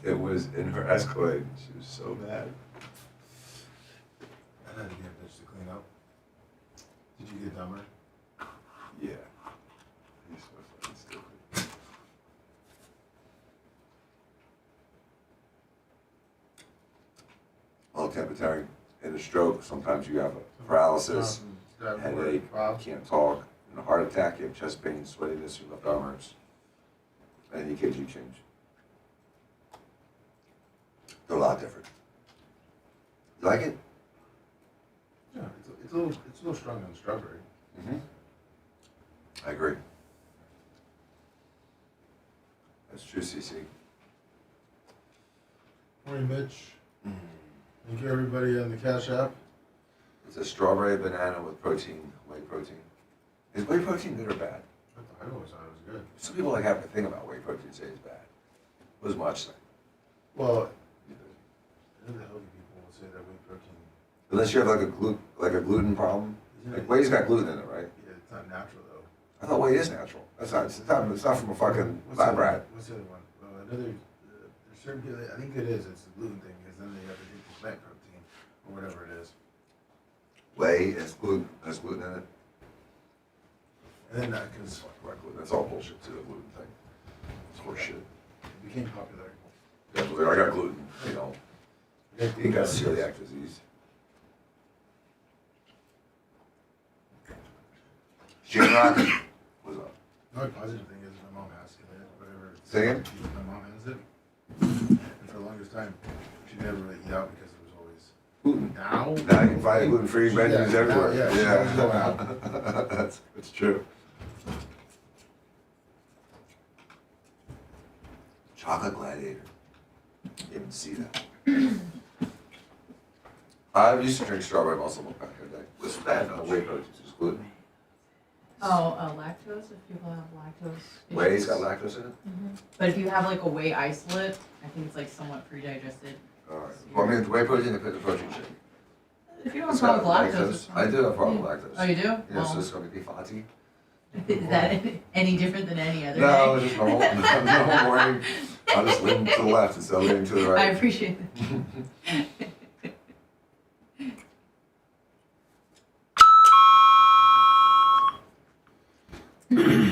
It was in her Escalade. She was so mad. I had to get a bitch to clean up. Did you get dumber? Yeah. He's so fucking stupid. Well, temperature in a stroke, sometimes you have a paralysis, headache, can't talk, and a heart attack, you have chest pain, sweatiness, your left arm hurts, and EKG change. They're a lot different. You like it? Yeah, it's a little strong on the strawberry. Mm-hmm. I agree. That's true, CC. Morning, Mitch. Thank you, everybody on the Cash App. It's a strawberry banana with protein, whey protein. Is whey protein good or bad? I always thought it was good. Some people like have a thing about whey protein, say it's bad. What does Much say? Well, the healthy people will say that whey protein. Unless you have like a gluten problem. Like whey's got gluten in it, right? Yeah, it's not natural though. I thought whey is natural. It's not from a fucking lab rat. What's the other one? There's certain people, I think it is. It's the gluten thing because then they have to take the plant protein or whatever it is. Whey has gluten in it. And then that because that's all bullshit too. The gluten thing. It's horseshit. It became popular. Yeah, I got gluten. You know, he got celiac disease. Jane Rock, what's up? The only positive thing is my mom has it. Whatever. Say again? My mom has it. And for the longest time, she never really eat out because it was always gluten. Now you can find gluten-free menus everywhere. Yeah. That's true. Chocolate Gladiator. You didn't see that. I used to drink strawberry muscle milk back in the day. What's bad? No whey protein, just gluten. Lactose, if people have lactose issues. Whey's got lactose in it? Mm-hmm. But if you have like a whey isolate, I think it's like somewhat pre-digested. All right. Well, I mean, the whey protein, they put in the protein shake. If you don't have a problem with lactose, it's fine. I do have a problem with lactose. Oh, you do? Yeah, so it's going to be fatty. Is that any different than any other No, day? it's just normal morning. I'll just lean to the left instead of leaning to the right. I appreciate that.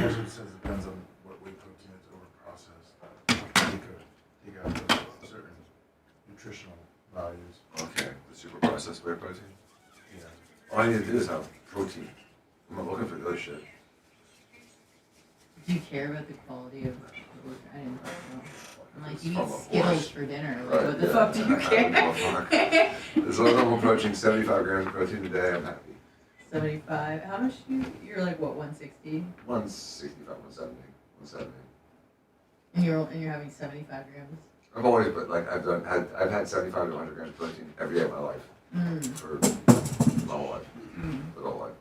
Also, it says it depends on what whey protein is over processed. Take out certain nutritional values. Okay, the super processed whey protein? Yeah. All I need to do is have protein. I'm not looking for the other shit. Do you care about the quality of food? I didn't know. I'm like, you eat Of Skittles course. for dinner. Like, Right, what the yeah. fuck do you care? As long as I'm approaching 75 grams of protein a day, I'm happy. 75. How much do you're like, what, 160? 165, 170, 170. And you're having 75 grams? I've always, but like I've had 75 to 100 grams of protein every day of my life for my whole life, for the whole life.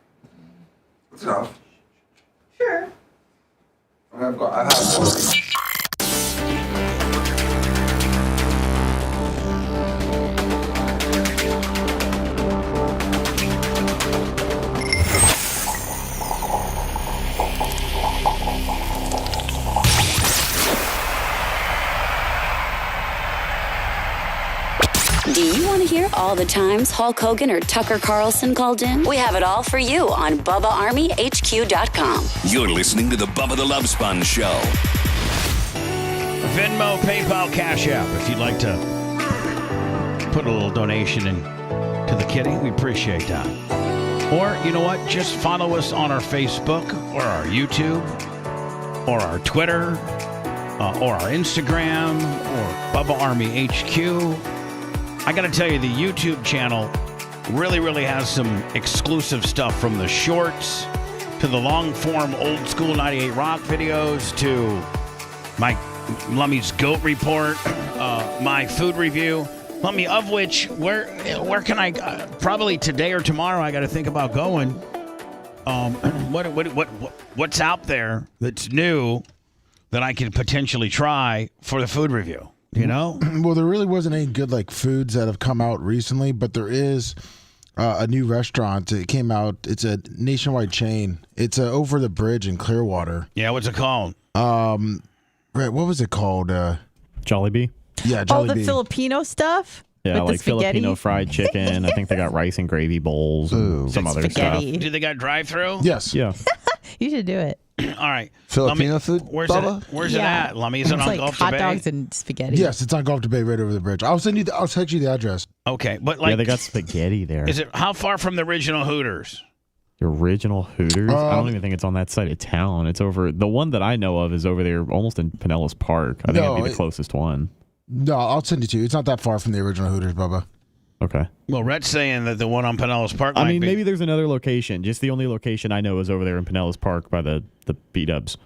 It's enough. Sure. I mean, I've had more. Do you want to hear all the times Hulk Hogan or Tucker Carlson called in? We have it all for you on BubbaArmyHQ.com. You're listening to the Bubba the Love Sponge Show. Venmo, PayPal, Cash App. If you'd like to put a little donation in to the kitty, we appreciate that. Or, you know what? Just follow us on our Facebook or our YouTube or our Twitter or our Instagram or Bubba Army HQ. I got to tell you, the YouTube channel really has some exclusive stuff, from the shorts to the long-form old-school 98 Rock videos to my Lummy's Goat Report, my food review. Lummy, of which, where can I, probably today or tomorrow, I got to think about going. What's out there that's new that I could potentially try for the food review? You know? Well, there really wasn't any good like foods that have come out recently, but there is a new restaurant. It came out. It's a nationwide chain. It's over the bridge in Clearwater. Yeah, what's it called? Right, what was it called? Jollibee. Yeah, Oh, Jollibee. the Filipino stuff? Yeah, With the like spaghetti? Filipino fried chicken. I think they got rice and gravy bowls and some other Spaghetti. Do they got drive-through? Yes. Yeah. You should do it. All right. Filipino food, Where's Bubba? Where's it at, Lummy? Is it It's on like Gulf hot Bay? dogs and spaghetti. Yes, it's on Gulf Bay, right over the bridge. I'll text you the address. Okay, but like, Yeah, they got spaghetti there. is it how far from the original Hooters? The original Hooters? I don't even think it's on that side of town. It's over. The one that I know of is over there, almost in Pinellas Park. I think it'd be the closest one. No, I'll send it to you. It's not that far from the original Hooters, Bubba. Okay. Well, Rhett's saying that the one on Pinellas Park. I might mean, be. maybe there's another location. Just the only location I know is over there in Pinellas Park by the B-dubs.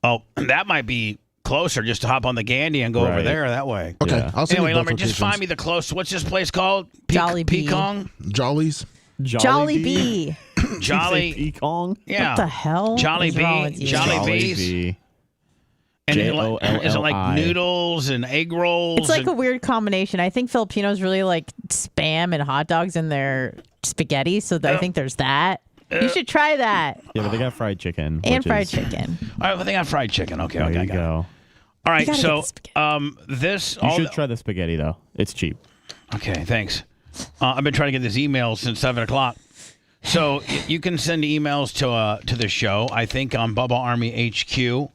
Oh, that might be closer. Just to hop on the Gandy and go over Right. there that way. Okay, Yeah. I'll send Anyway, you both Lummy, just locations. find me the close. What's this place called? Jollibee. Pekong? Jollies. Jollibee. Jolly. Pekong? Yeah. What the hell? Jolly is wrong Bee. with you? Jolly Bees. Jollibee. And is it Jollii. like noodles and egg rolls? It's like and, a weird combination. I think Filipinos really like Spam and hot dogs in their spaghetti, so I think there's that. You should try that. Yeah, but they got fried chicken. And which fried is- chicken. All right, well, they got fried chicken. Okay, There okay, I you got it. go. All right, gotta so get the this. You all should try the spaghetti, though. It's cheap. Okay, thanks. I've been trying to get this email since 7 o'clock. So you can send emails to the show. I think on Bubba Army HQ,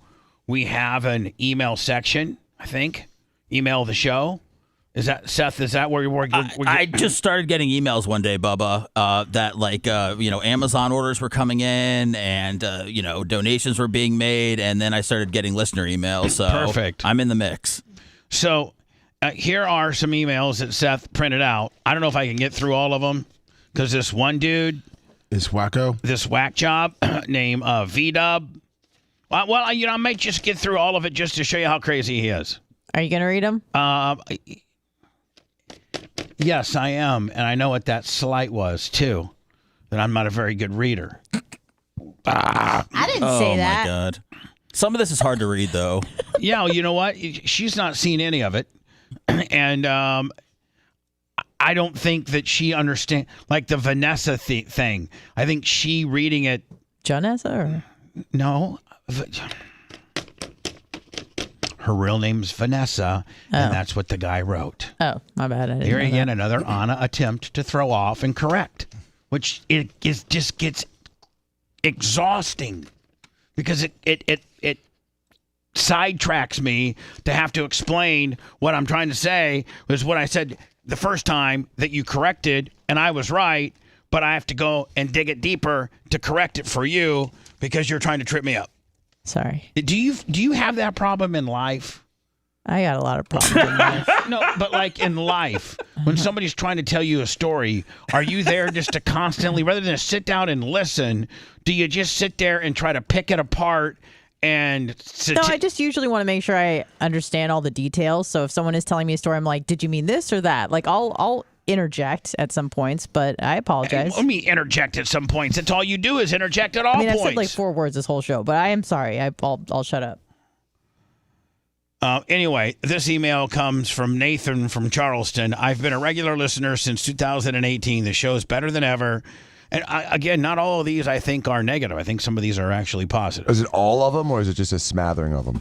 we have an email section. I think email the show. Is that Seth? Is that where you're working? I just started getting emails one day, Bubba, that like Amazon orders were coming in and donations were being made, and then I started getting listener emails. So Perfect. I'm in the mix. So here are some emails that Seth printed out. I don't know if I can get through all of them because this one dude is wacko. This whack job named V-Dub. Well, I might just get through all of it just to show you how crazy he is. Are you going to read them? Yes, I am. And I know what that slight was, too. That I'm not a very good reader. I didn't say that. Oh, my God. Some of this is hard to read, though. Yeah, well, you know what? She's not seen any of it. And I don't think that she understands, like the Vanessa thing. I think she reading it. Janessa? Or? No. Her real name's Vanessa, and that's what the guy wrote. Oh, my bad. I didn't Here know again, that. another Anna attempt to throw off and correct, which just gets exhausting because it sidetracks me to have to explain what I'm trying to say was what I said the first time that you corrected, and I was right, but I have to go and dig it deeper to correct it for you because you're trying to trip me up. Sorry. Do you have that problem in life? I got a lot of problems in life. No, but like in life, when somebody's trying to tell you a story, are you there just to constantly, rather than sit down and listen, do you just sit there and try to pick it apart and... No, I just usually want to make sure I understand all the details. So if someone is telling me a story, I'm like, did you mean this or that? Like, I'll interject at some points, but I apologize. Let me interject at some points. That's all you do is interject at all points. I've said like 4 words this whole show, but I am sorry. I'll shut up. Anyway, this email comes from Nathan from Charleston. I've been a regular listener since 2018. The show is better than ever. And again, not all of these I think are negative. I think some of these are actually positive. Is it all of them, or is it just a smattering of them?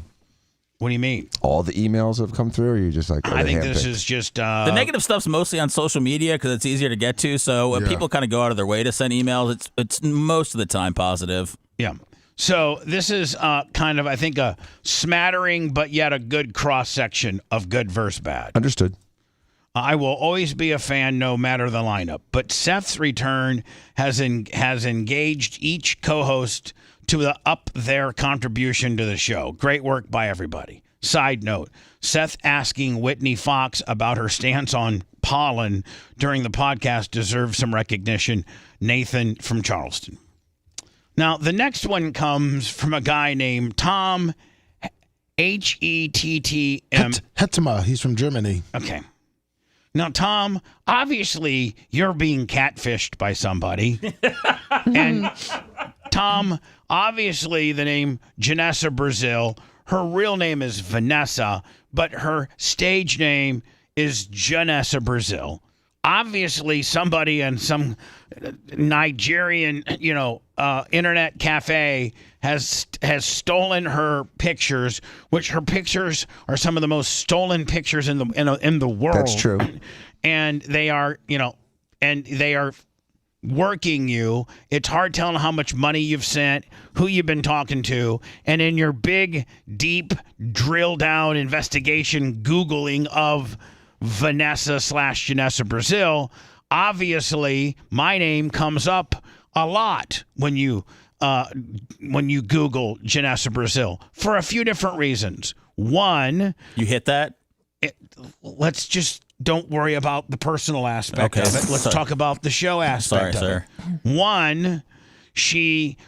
What do you mean? All the emails have come through, or are you just like... I think this is just... the negative stuff's mostly on social media because it's easier to get to. So when people kind of go out of their way to send emails, it's most of the time positive. Yeah. So this is kind of, I think, a smattering, but yet a good cross-section of good versus bad. Understood. I will always be a fan no matter the lineup, but Seth's return has engaged each co-host to up their contribution to the show. Great work by everybody. Side note, Seth asking Whitney Fox about her stance on pollen during the podcast deserves some recognition. Nathan from Charleston. Now, the next one comes from a guy named Tom, Hettma. Hettma. He's from Germany. Okay. Now, Tom, obviously you're being catfished by somebody. And Tom, obviously the name Janessa Brazil, her real name is Vanessa, but her stage name is Janessa Brazil. Obviously somebody in some Nigerian, internet cafe has stolen her pictures, which her pictures are some of the most stolen pictures in the world. That's true. And they are, working you. It's hard telling how much money you've sent, who you've been talking to, and in your big, deep, drill down investigation Googling of Vanessa/Janessa Brazil, obviously my name comes up a lot when you Google Janessa Brazil for a few different reasons. One, you hit that. Let's just don't worry about the personal aspect of it. Let's talk about the show aspect of it. One,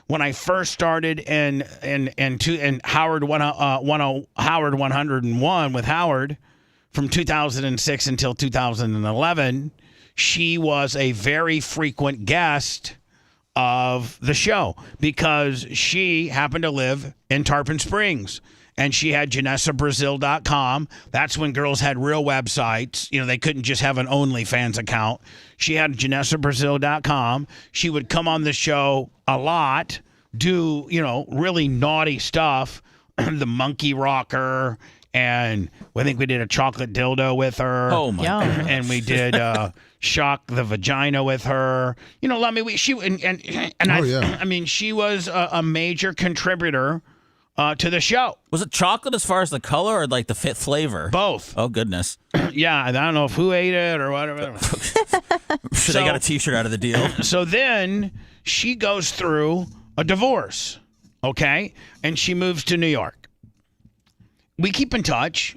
when I first started in Howard Howard 101 with Howard from 2006 until 2011, she was a very frequent guest of the show because she happened to live in Tarpon Springs. And she had JanessaBrazil.com. That's when girls had real websites. They couldn't just have an OnlyFans account. She had JanessaBrazil.com. She would come on the show a lot, do, really naughty stuff. The monkey rocker. And I think we did a chocolate dildo with her. Oh, my God. And we did shock the vagina with her. She was a major contributor to the show. Was it chocolate as far as the color or like the fit flavor? Both. Oh, goodness. Yeah, I don't know who ate it or whatever. Sure, they got a T-shirt out of the deal. So then she goes through a divorce, okay? And she moves to New York. We keep in touch.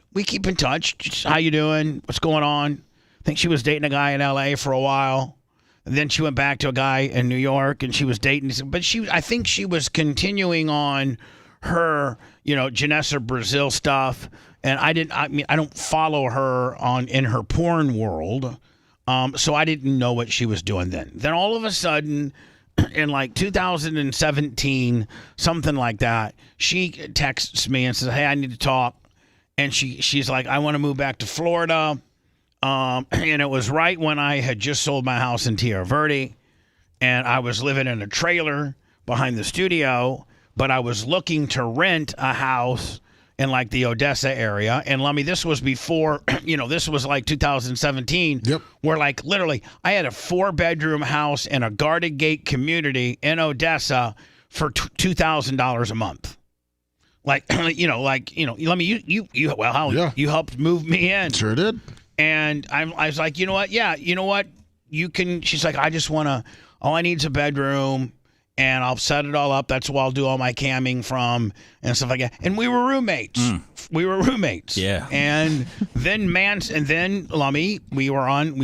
Just, how you doing? What's going on? I think she was dating a guy in L.A. for a while. And then she went back to a guy in New York, and she was dating. But I think she was continuing on her, Janessa Brazil stuff, and I don't follow her in her porn world, so I didn't know what she was doing then. Then all of a sudden, in like 2017, something like that, she texts me and says, "Hey, I need to talk," and she's like, "I want to move back to Florida," and it was right when I had just sold my house in Tierra Verde, and I was living in a trailer behind the studio. But I was looking to rent a house in like the Odessa area. And Lummy, this was before, this was like 2017. Yep. Where like literally I had a 4-bedroom house in a guarded gate community in Odessa for $2,000 a month. Lummy, you helped move me in. Sure did. And I was like, you know what? Yeah, you know what? You can, she's like, all I need is a bedroom. and I'll set it all up. That's where I'll do all my camming from and stuff like that. And we were roommates. We were roommates. Yeah. And then Lummy, we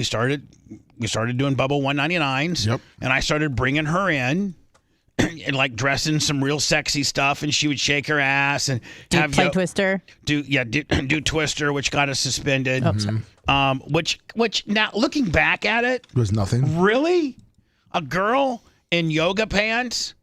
started doing Bubba 199s. Yep. And I started bringing her in and like dressing some real sexy stuff, and she would shake her ass and play Twister. Do Twister, which got us suspended. Oh, sorry. Which now looking back at it was nothing. Really, a girl in yoga pants.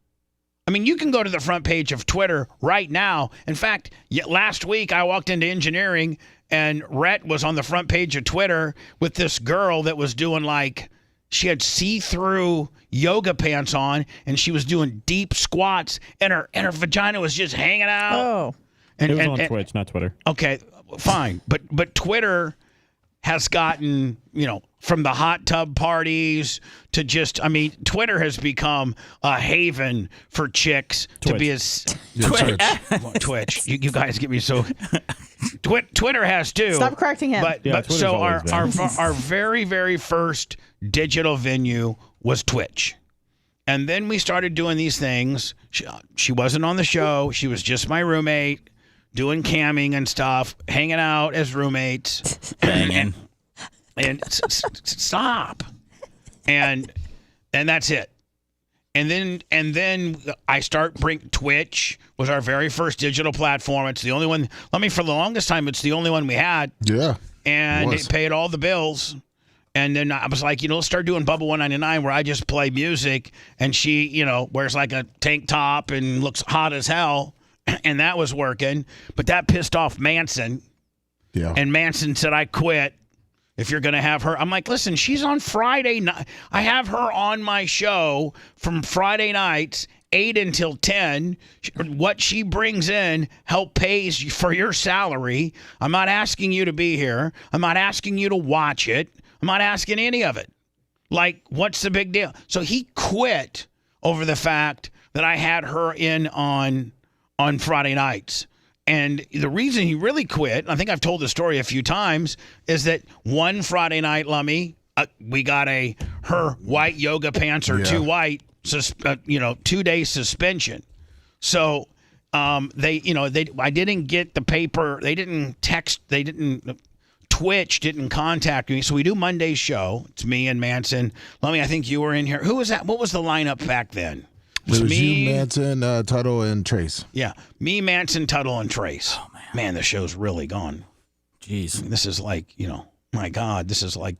I mean, you can go to the front page of Twitter right now. In fact, last week I walked into engineering and Rhett was on the front page of Twitter with this girl that was doing like, she had see-through yoga pants on and she was doing deep squats and her vagina was just hanging out. Oh. It was on Twitch, not Twitter. Okay, fine. But Twitter has gotten, from the hot tub parties to just, Twitter has become a haven for chicks to be as... Twitch. You guys get me so... Twitter has too. Stop correcting him. But so our very, very first digital venue was Twitch. And then we started doing these things. She wasn't on the show. She was just my roommate, doing camming and stuff, hanging out as roommates. Banging. And stop. And that's it. And then I start Twitch was our very first digital platform. It's the only one. For the longest time, it's the only one we had. Yeah. And it paid all the bills. And then I was like, let's start doing Bubba 199 where I just play music and she, wears like a tank top and looks hot as hell. And that was working. But that pissed off Manson. Yeah. And Manson said, I quit. If you're going to have her, I'm like, listen, she's on Friday night. I have her on my show from Friday nights, 8 until 10. What she brings in pays for your salary. I'm not asking you to be here. I'm not asking you to watch it. I'm not asking any of it. Like, what's the big deal? So he quit over the fact that I had her in on Friday nights. And the reason he really quit, I think I've told the story a few times, is that one Friday night, Lummy, we got her white yoga pants are too white, 2-day suspension. So I didn't get the paper. They didn't text. Twitch didn't contact me. So we do Monday's show. It's me and Manson. Lummy, I think you were in here. Who was that? What was the lineup back then? It was me, you, Manson, Tuttle, and Trace. Yeah. Me, Manson, Tuttle, and Trace. Oh, man, the show's really gone. Jeez. This is like, my God, this is like...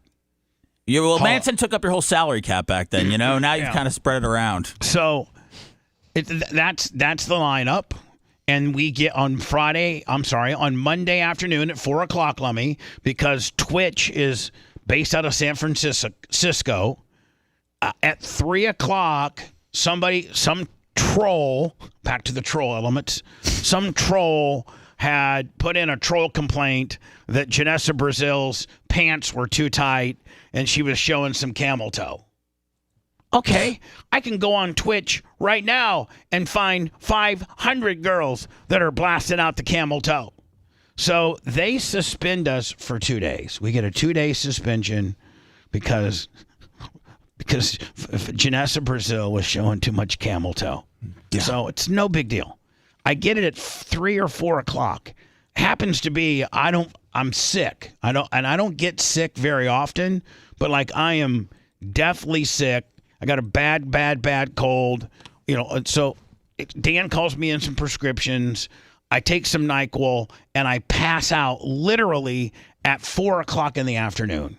Yeah, well, Manson took up your whole salary cap back then, Now you've kind of spread it around. So that's the lineup. And we get on Monday afternoon at 4 o'clock, Lummy, because Twitch is based out of San Francisco. At 3 o'clock... some troll, back to the troll elements, some troll had put in a troll complaint that Janessa Brazil's pants were too tight and she was showing some camel toe. Okay, I can go on Twitch right now and find 500 girls that are blasting out the camel toe. So they suspend us for 2 days. We get a 2-day suspension because Janessa Brazil was showing too much camel toe. Yeah. So it's no big deal. I get it at 3 or 4 o'clock. Happens to be I'm sick. I don't get sick very often, but like I am deathly sick. I got a bad cold. So Dan calls me in some prescriptions. I take some NyQuil and I pass out literally at 4 o'clock in the afternoon.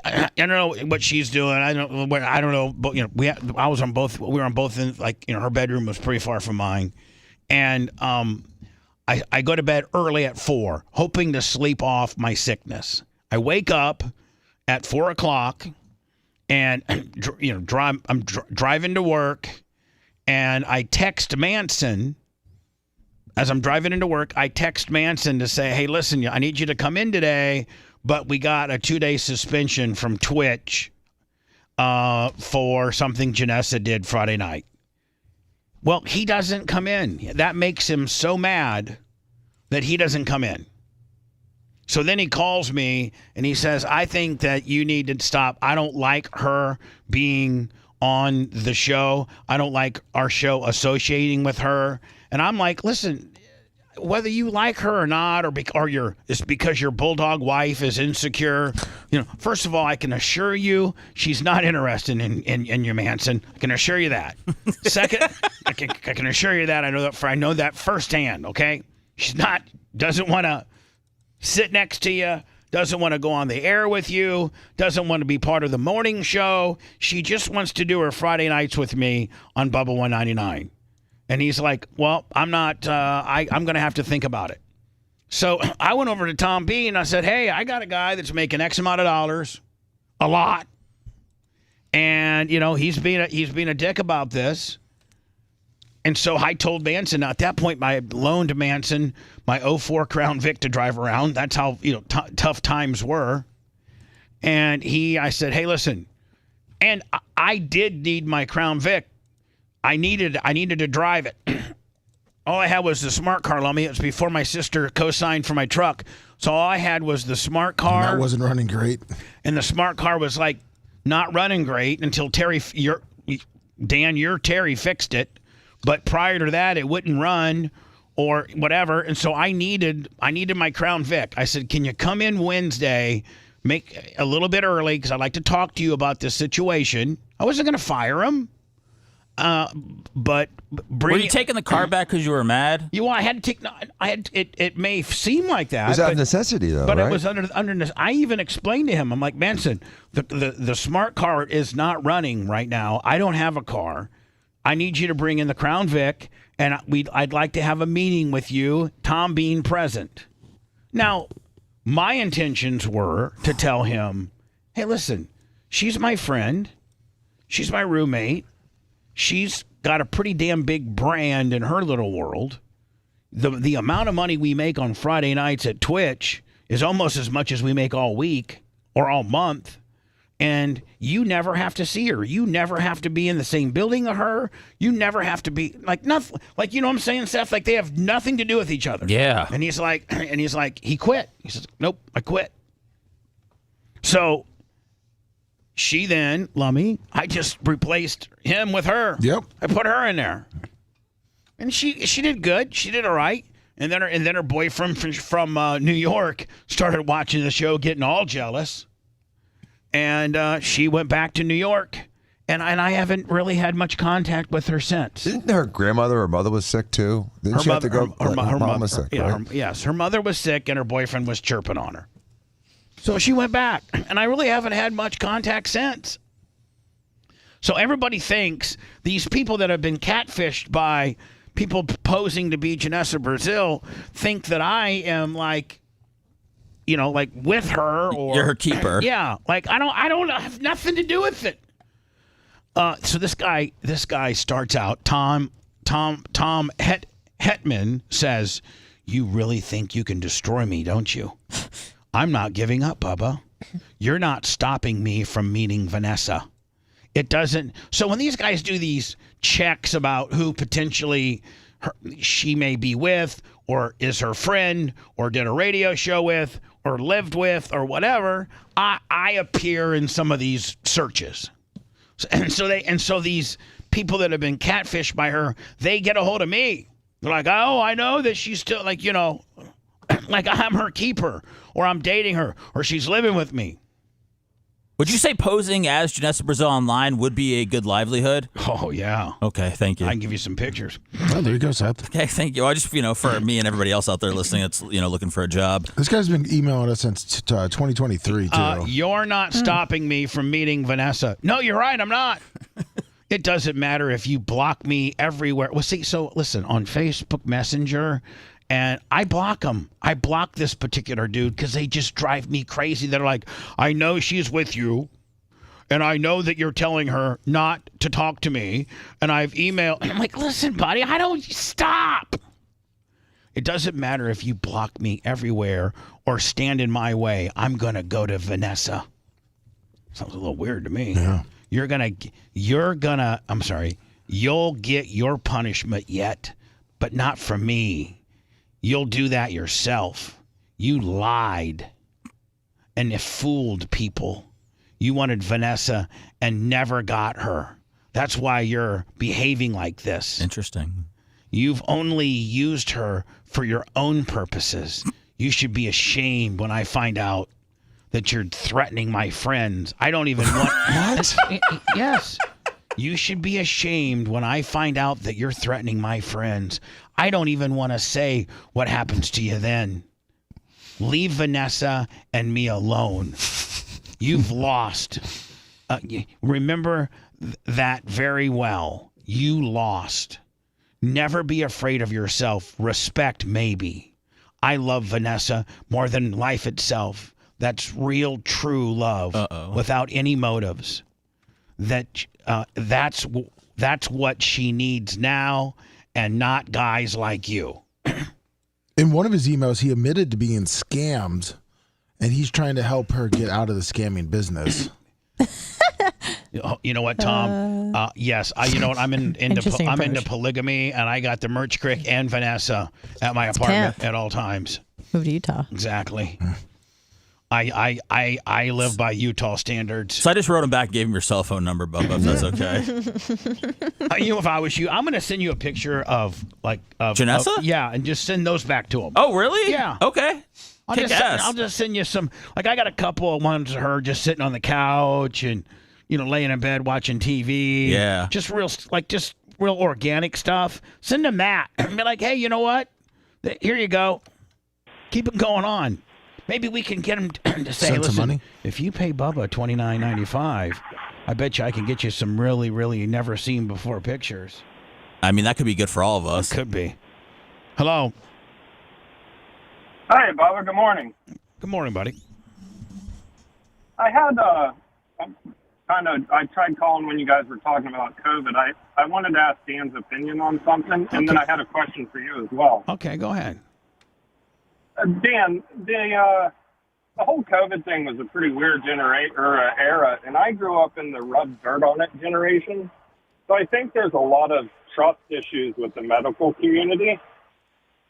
I don't know what she's doing. I don't know. But we were on both in her bedroom was pretty far from mine, and I go to bed early at 4, hoping to sleep off my sickness. I wake up at 4 o'clock, and I'm driving to work, and I text Manson. As I'm driving into work, I text Manson to say, "Hey, listen, I need you to come in today." But we got a 2-day suspension from Twitch for something Janessa did Friday night. Well, he doesn't come in. That makes him so mad that he doesn't come in. So then he calls me and he says, I think that you need to stop. I don't like her being on the show. I don't like our show associating with her. And I'm like, listen, whether you like her or not, it's because your bulldog wife is insecure. First of all, I can assure you she's not interested in you, Manson. I can assure you that. Second, I can assure you that. I know that firsthand. Okay, she's not. Doesn't want to sit next to you. Doesn't want to go on the air with you. Doesn't want to be part of the morning show. She just wants to do her Friday nights with me on Bubba 199. And he's like, well, I'm not, I'm going to have to think about it. So I went over to Tom B and I said, hey, I got a guy that's making X amount of dollars, a lot. And, he's being a dick about this. And so I told Manson, at that point, I loaned Manson my 04 Crown Vic to drive around. That's how, tough times were. And I said, hey, listen, and I did need my Crown Vic. I needed to drive it. All I had was the smart car, Lummy. It was before my sister co-signed for my truck. So all I had was the smart car. And that wasn't running great. And the smart car was like not running great until Terry fixed it. But prior to that, it wouldn't run or whatever. And so I needed my Crown Vic. I said, can you come in Wednesday, make a little bit early, because I'd like to talk to you about this situation. I wasn't going to fire him. But were you taking the car back because you were mad? I had to take. It may seem like that. It was out of necessity, though. But right? it was under. I even explained to him. I'm like, Manson, the smart car is not running right now. I don't have a car. I need you to bring in the Crown Vic, and I'd like to have a meeting with you, Tom being present. Now, my intentions were to tell him, hey, listen, she's my friend, she's my roommate. She's got a pretty damn big brand in her little world. The amount of money we make on Friday nights at Twitch is almost as much as we make all week or all month. And you never have to see her. You never have to be in the same building with her. You never have to be like nothing. Like, you know what I'm saying, Seth? Like, they have nothing to do with each other. Yeah. And he's like, he quit. He says, nope, I quit. So she then, Lummy, I just replaced him with her. Yep. I put her in there. And she did good. She did all right. And then her boyfriend from New York started watching the show, getting all jealous. And she went back to New York. And I haven't really had much contact with her since. Didn't her grandmother or mother was sick too? Didn't she have to go? Her mom was sick, right? Yes, her mother was sick and her boyfriend was chirping on her. So she went back. And I really haven't had much contact since. So everybody thinks these people that have been catfished by people posing to be Janessa Brazil think that I am like with her, or you're her keeper. Yeah, like I don't have nothing to do with it. So this guy starts out. Tom Hetman says, "You really think you can destroy me, don't you? I'm not giving up, Bubba. You're not stopping me from meeting Vanessa. It doesn't." So when these guys do these checks about who potentially she may be with, or is her friend, or did a radio show with, or lived with, or whatever, I appear in some of these searches. And so these people that have been catfished by her, they get a hold of me. They're like, oh, I know that she's still like I'm her keeper, or I'm dating her, or she's living with me. Would you say posing as Janessa Brazil online would be a good livelihood? Oh, yeah. Okay, thank you. I can give you some pictures. Oh, there you go, Seth. Okay, thank you. I just, for me and everybody else out there listening that's, looking for a job. This guy's been emailing us since 2023, too. You're not stopping me from meeting Vanessa. No, you're right, I'm not. It doesn't matter if you block me everywhere. Well, see, so listen, on Facebook Messenger, and I block them. I block this particular dude because they just drive me crazy. They're like, I know she's with you, and I know that you're telling her not to talk to me, and I've emailed. And I'm like, listen, buddy, I don't stop. It doesn't matter if you block me everywhere or stand in my way. I'm going to go to Vanessa. Sounds a little weird to me. Yeah. You'll get your punishment yet, but not from me. You'll do that yourself. You lied and fooled people. You wanted Vanessa and never got her. That's why you're behaving like this. Interesting. You've only used her for your own purposes. You should be ashamed when I find out that you're threatening my friends. I don't even want... What? Yes. You should be ashamed when I find out that you're threatening my friends. I don't even want to say what happens to you then. Leave Vanessa and me alone. You've lost. Remember that very well. You lost. Never be afraid of yourself. Respect, maybe. I love Vanessa more than life itself. That's real, true love without any motives. That's what she needs now, and not guys like you. In one of his emails, he admitted to being scammed, and he's trying to help her get out of the scamming business. You know what, Tom? Yes, you know what? I'm into polygamy, and I got the Merch Crick and Vanessa at my apartment at all times. Move to Utah. Exactly. I live by Utah standards. So I just wrote him back, gave him your cell phone number, Bubba, if that's okay. You know, if I was you, I'm going to send you a picture of Janessa? Yeah, and just send those back to him. Oh, really? Yeah. Okay. I'll just send you some. Like, I got a couple of ones of her just sitting on the couch and, you know, laying in bed watching TV. Yeah. Just real organic stuff. Send them that. And be like, hey, you know what? Here you go. Keep it going on. Maybe we can get him to say, Send some listen, money? if you pay Bubba $29.95, I bet you I can get you some really, really never seen before pictures. I mean, that could be good for all of us. It could be. Hello. Hey, Bubba. Good morning. Good morning, buddy. I had I tried calling when you guys were talking about COVID. I wanted to ask Dan's opinion on something, and then I had a question for you as well. Okay, go ahead. Dan, the whole COVID thing was a pretty weird era, and I grew up in the rub dirt on it generation. So I think there's a lot of trust issues with the medical community.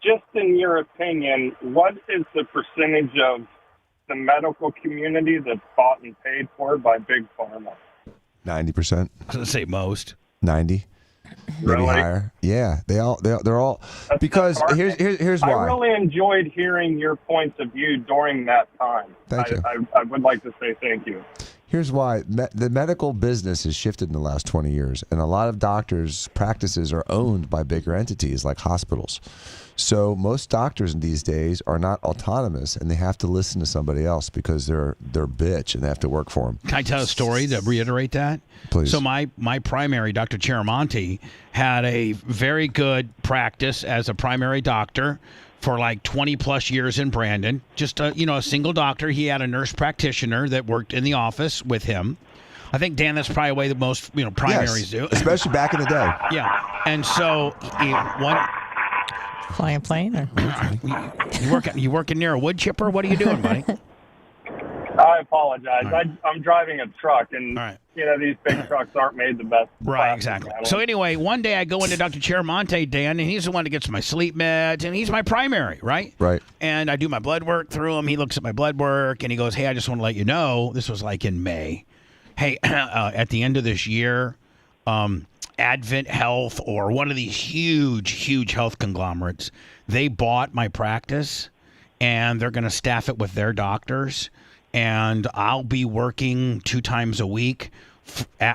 Just in your opinion, what is the percentage of the medical community that's bought and paid for by Big Pharma? 90%. I was going to say most. 90. Maybe higher. Yeah, they're all because here's why. I really enjoyed hearing your points of view during that time. Thank you. I would like to say thank you. Here's why. The medical business has shifted in the last 20 years, and a lot of doctors' practices are owned by bigger entities like hospitals. So most doctors these days are not autonomous, and they have to listen to somebody else because they're bitch and they have to work for them. Can I tell a story to reiterate that? Please. So my primary, Dr. Chiramonte, had a very good practice as a primary doctor for like 20 plus years in Brandon. Just a single doctor. He had a nurse practitioner that worked in the office with him. I think, Dan, that's probably the way that most primaries do. Especially back in the day. Yeah. And so Flying a plane? Or? You working near a wood chipper? What are you doing, buddy? I apologize. Right. I'm driving a truck, and these big trucks aren't made the best. Right, exactly. So anyway, one day I go into Dr. Chiramonte, Dan, and he's the one that gets my sleep meds, and he's my primary, right? Right. And I do my blood work through him. He looks at my blood work, and he goes, hey, I just want to let you know, this was like in May. Hey, at the end of this year, Advent Health or one of these huge health conglomerates, they bought my practice, and they're going to staff it with their doctors. And I'll be working 2 times a week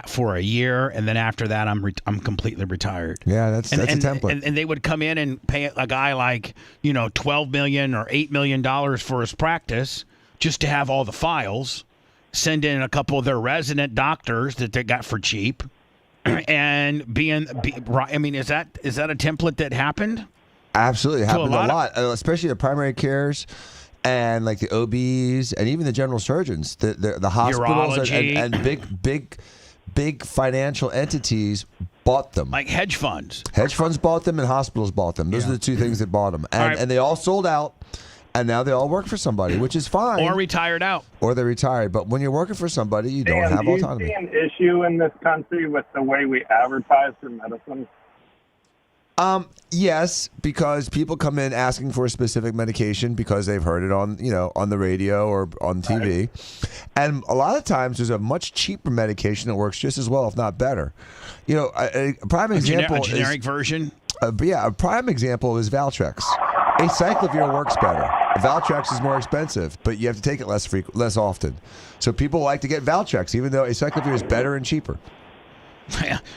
for a year, and then after that, I'm completely retired. Yeah, that's a template. And they would come in and pay a guy like $12 million or $8 million for his practice just to have all the files. Send in a couple of their resident doctors that they got for cheap, and I mean, is that a template that happened? Absolutely, it happened a lot, especially the primary cares. And like the OBs and even the general surgeons, the hospitals and big financial entities bought them. Like hedge funds. Hedge funds bought them and hospitals bought them. Those are the two things that bought them. And they all sold out. And now they all work for somebody, which is fine. Or retired out. Or they're retired. But when you're working for somebody, you don't have autonomy. Do you see an issue in this country with the way we advertise for medicine? Yes, because people come in asking for a specific medication because they've heard it on the radio or on TV, and a lot of times there's a much cheaper medication that works just as well, if not better. A prime example, a generic version. A prime example is Valtrex. Acyclovir works better. Valtrex is more expensive, but you have to take it less often. So people like to get Valtrex, even though acyclovir is better and cheaper.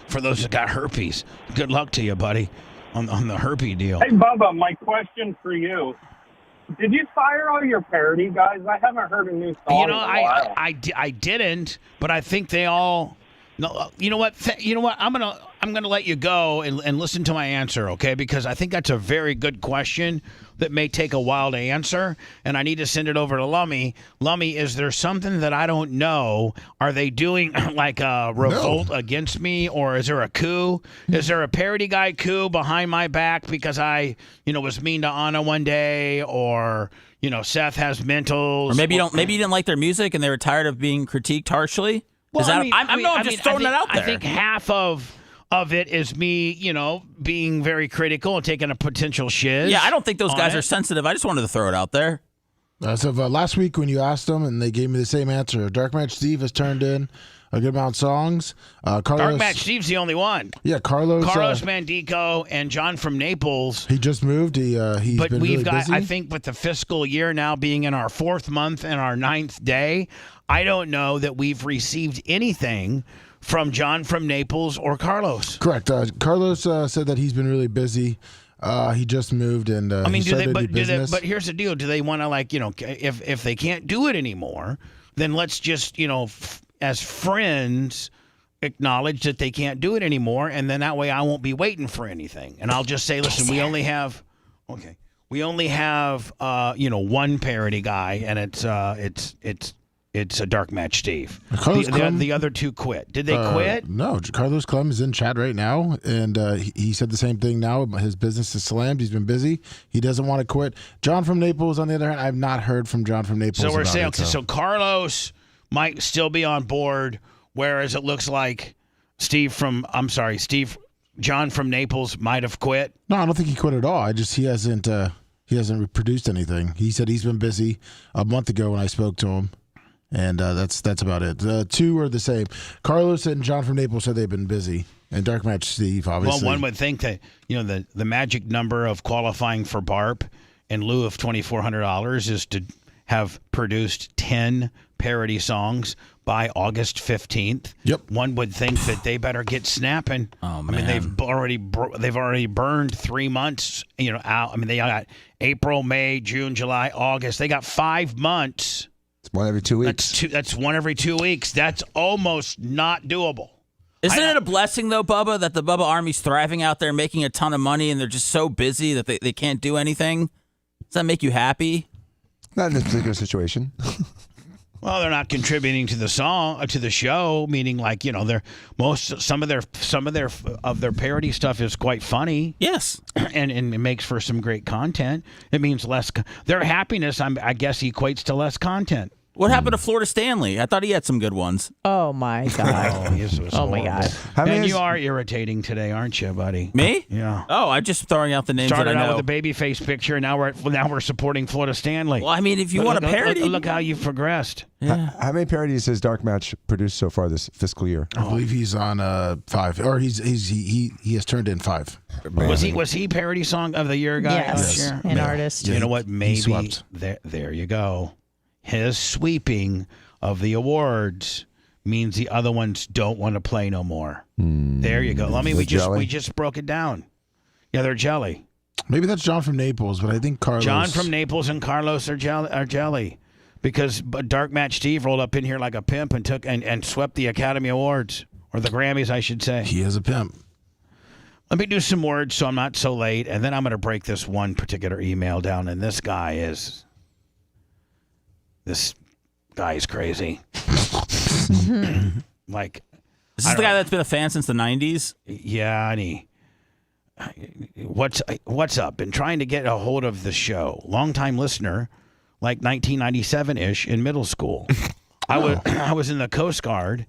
For those that got herpes, good luck to you, buddy, on the herpes deal. Hey, Bubba, my question for you. Did you fire all your parody guys? I haven't heard a new song in a while. I didn't, but I think they all... No, you know what? I'm gonna let you go and listen to my answer, okay? Because I think that's a very good question that may take a while to answer, and I need to send it over to Lummy. Lummy, is there something that I don't know? Are they doing like a revolt against me, or is there a coup? Is there a parody guy coup behind my back because I, was mean to Anna one day, or Seth has mentals, or maybe you didn't like their music and they were tired of being critiqued harshly. Well, I'm just throwing it out there. I think half of it is me, being very critical and taking a potential shiz. Yeah, I don't think those guys are sensitive. I just wanted to throw it out there. So last week when you asked them and they gave me the same answer, Dark Match Steve has turned in a good amount of songs. Carlos, Dark Match Steve's the only one. Yeah, Carlos Mandico and John from Naples. He just moved. He's but been we've really got, busy. I think, with the fiscal year now being in our 4th month and our 9th day, I don't know that we've received anything from John from Naples or Carlos. Correct. Carlos said that he's been really busy. He just moved and but here's the deal. Do they want to if they can't do it anymore, then let's just, as friends acknowledge that they can't do it anymore, and then that way I won't be waiting for anything. And I'll just say, listen, we only have one parody guy, and it's a Dark Match Steve. The other two quit. Did they quit? No. Carlos Clem is in chat right now, and he said the same thing now. His business is slammed. He's been busy. He doesn't want to quit. John from Naples, on the other hand, I've not heard from John from Naples. So we're saying, okay, so Carlos might still be on board, whereas it looks like John from Naples might have quit. No, I don't think he quit at all. He hasn't produced anything. He said he's been busy a month ago when I spoke to him. And that's about it. The two are the same. Carlos and John from Naples said they've been busy. And Dark Match Steve, obviously. Well, one would think that, the magic number of qualifying for BARP in lieu of $2,400 is to have produced 10 parody songs by August 15th. Yep. One would think that they better get snapping. Oh, man. I mean, they've already burned 3 months, out. I mean, they got April, May, June, July, August. They got 5 months. It's one every 2 weeks. That's one every 2 weeks. That's almost not doable. Isn't it a blessing, though, Bubba, that the Bubba Army's thriving out there, making a ton of money, and they're just so busy that they can't do anything? Does that make you happy? Not in this particular situation. Well, they're not contributing to the show. Meaning, some of their parody stuff is quite funny. Yes, and it makes for some great content. It means less. Their happiness, I guess, equates to less content. What happened to Florida Stanley? I thought he had some good ones. Oh my God! Oh my God! And you are irritating today, aren't you, buddy? Me? Yeah. Oh, I'm just throwing out the names Started that I know. out with a baby face picture, and now we're supporting Florida Stanley. Well, I mean, if you want a parody, look how you've progressed. Yeah. How many parodies has Dark Match produced so far this fiscal year? I believe he's on 5, or he has turned in 5. Was he parody song of the year guy? Yes, an artist. You know what? Maybe there you go. His sweeping of the awards means the other ones don't want to play no more. There you go. We just broke it down. Yeah, they're jelly. Maybe that's John from Naples, but I think Carlos. John from Naples and Carlos are jelly, because Dark Match Steve rolled up in here like a pimp and took and swept the Academy Awards, or the Grammys, I should say. He is a pimp. Let me do some words so I'm not so late, and then I'm going to break this one particular email down. And this guy is crazy. Like, is this the guy that's been a fan since the 90s? Yeah, and what's up? Been trying to get a hold of the show. Longtime listener, like 1997-ish in middle school. I was in the Coast Guard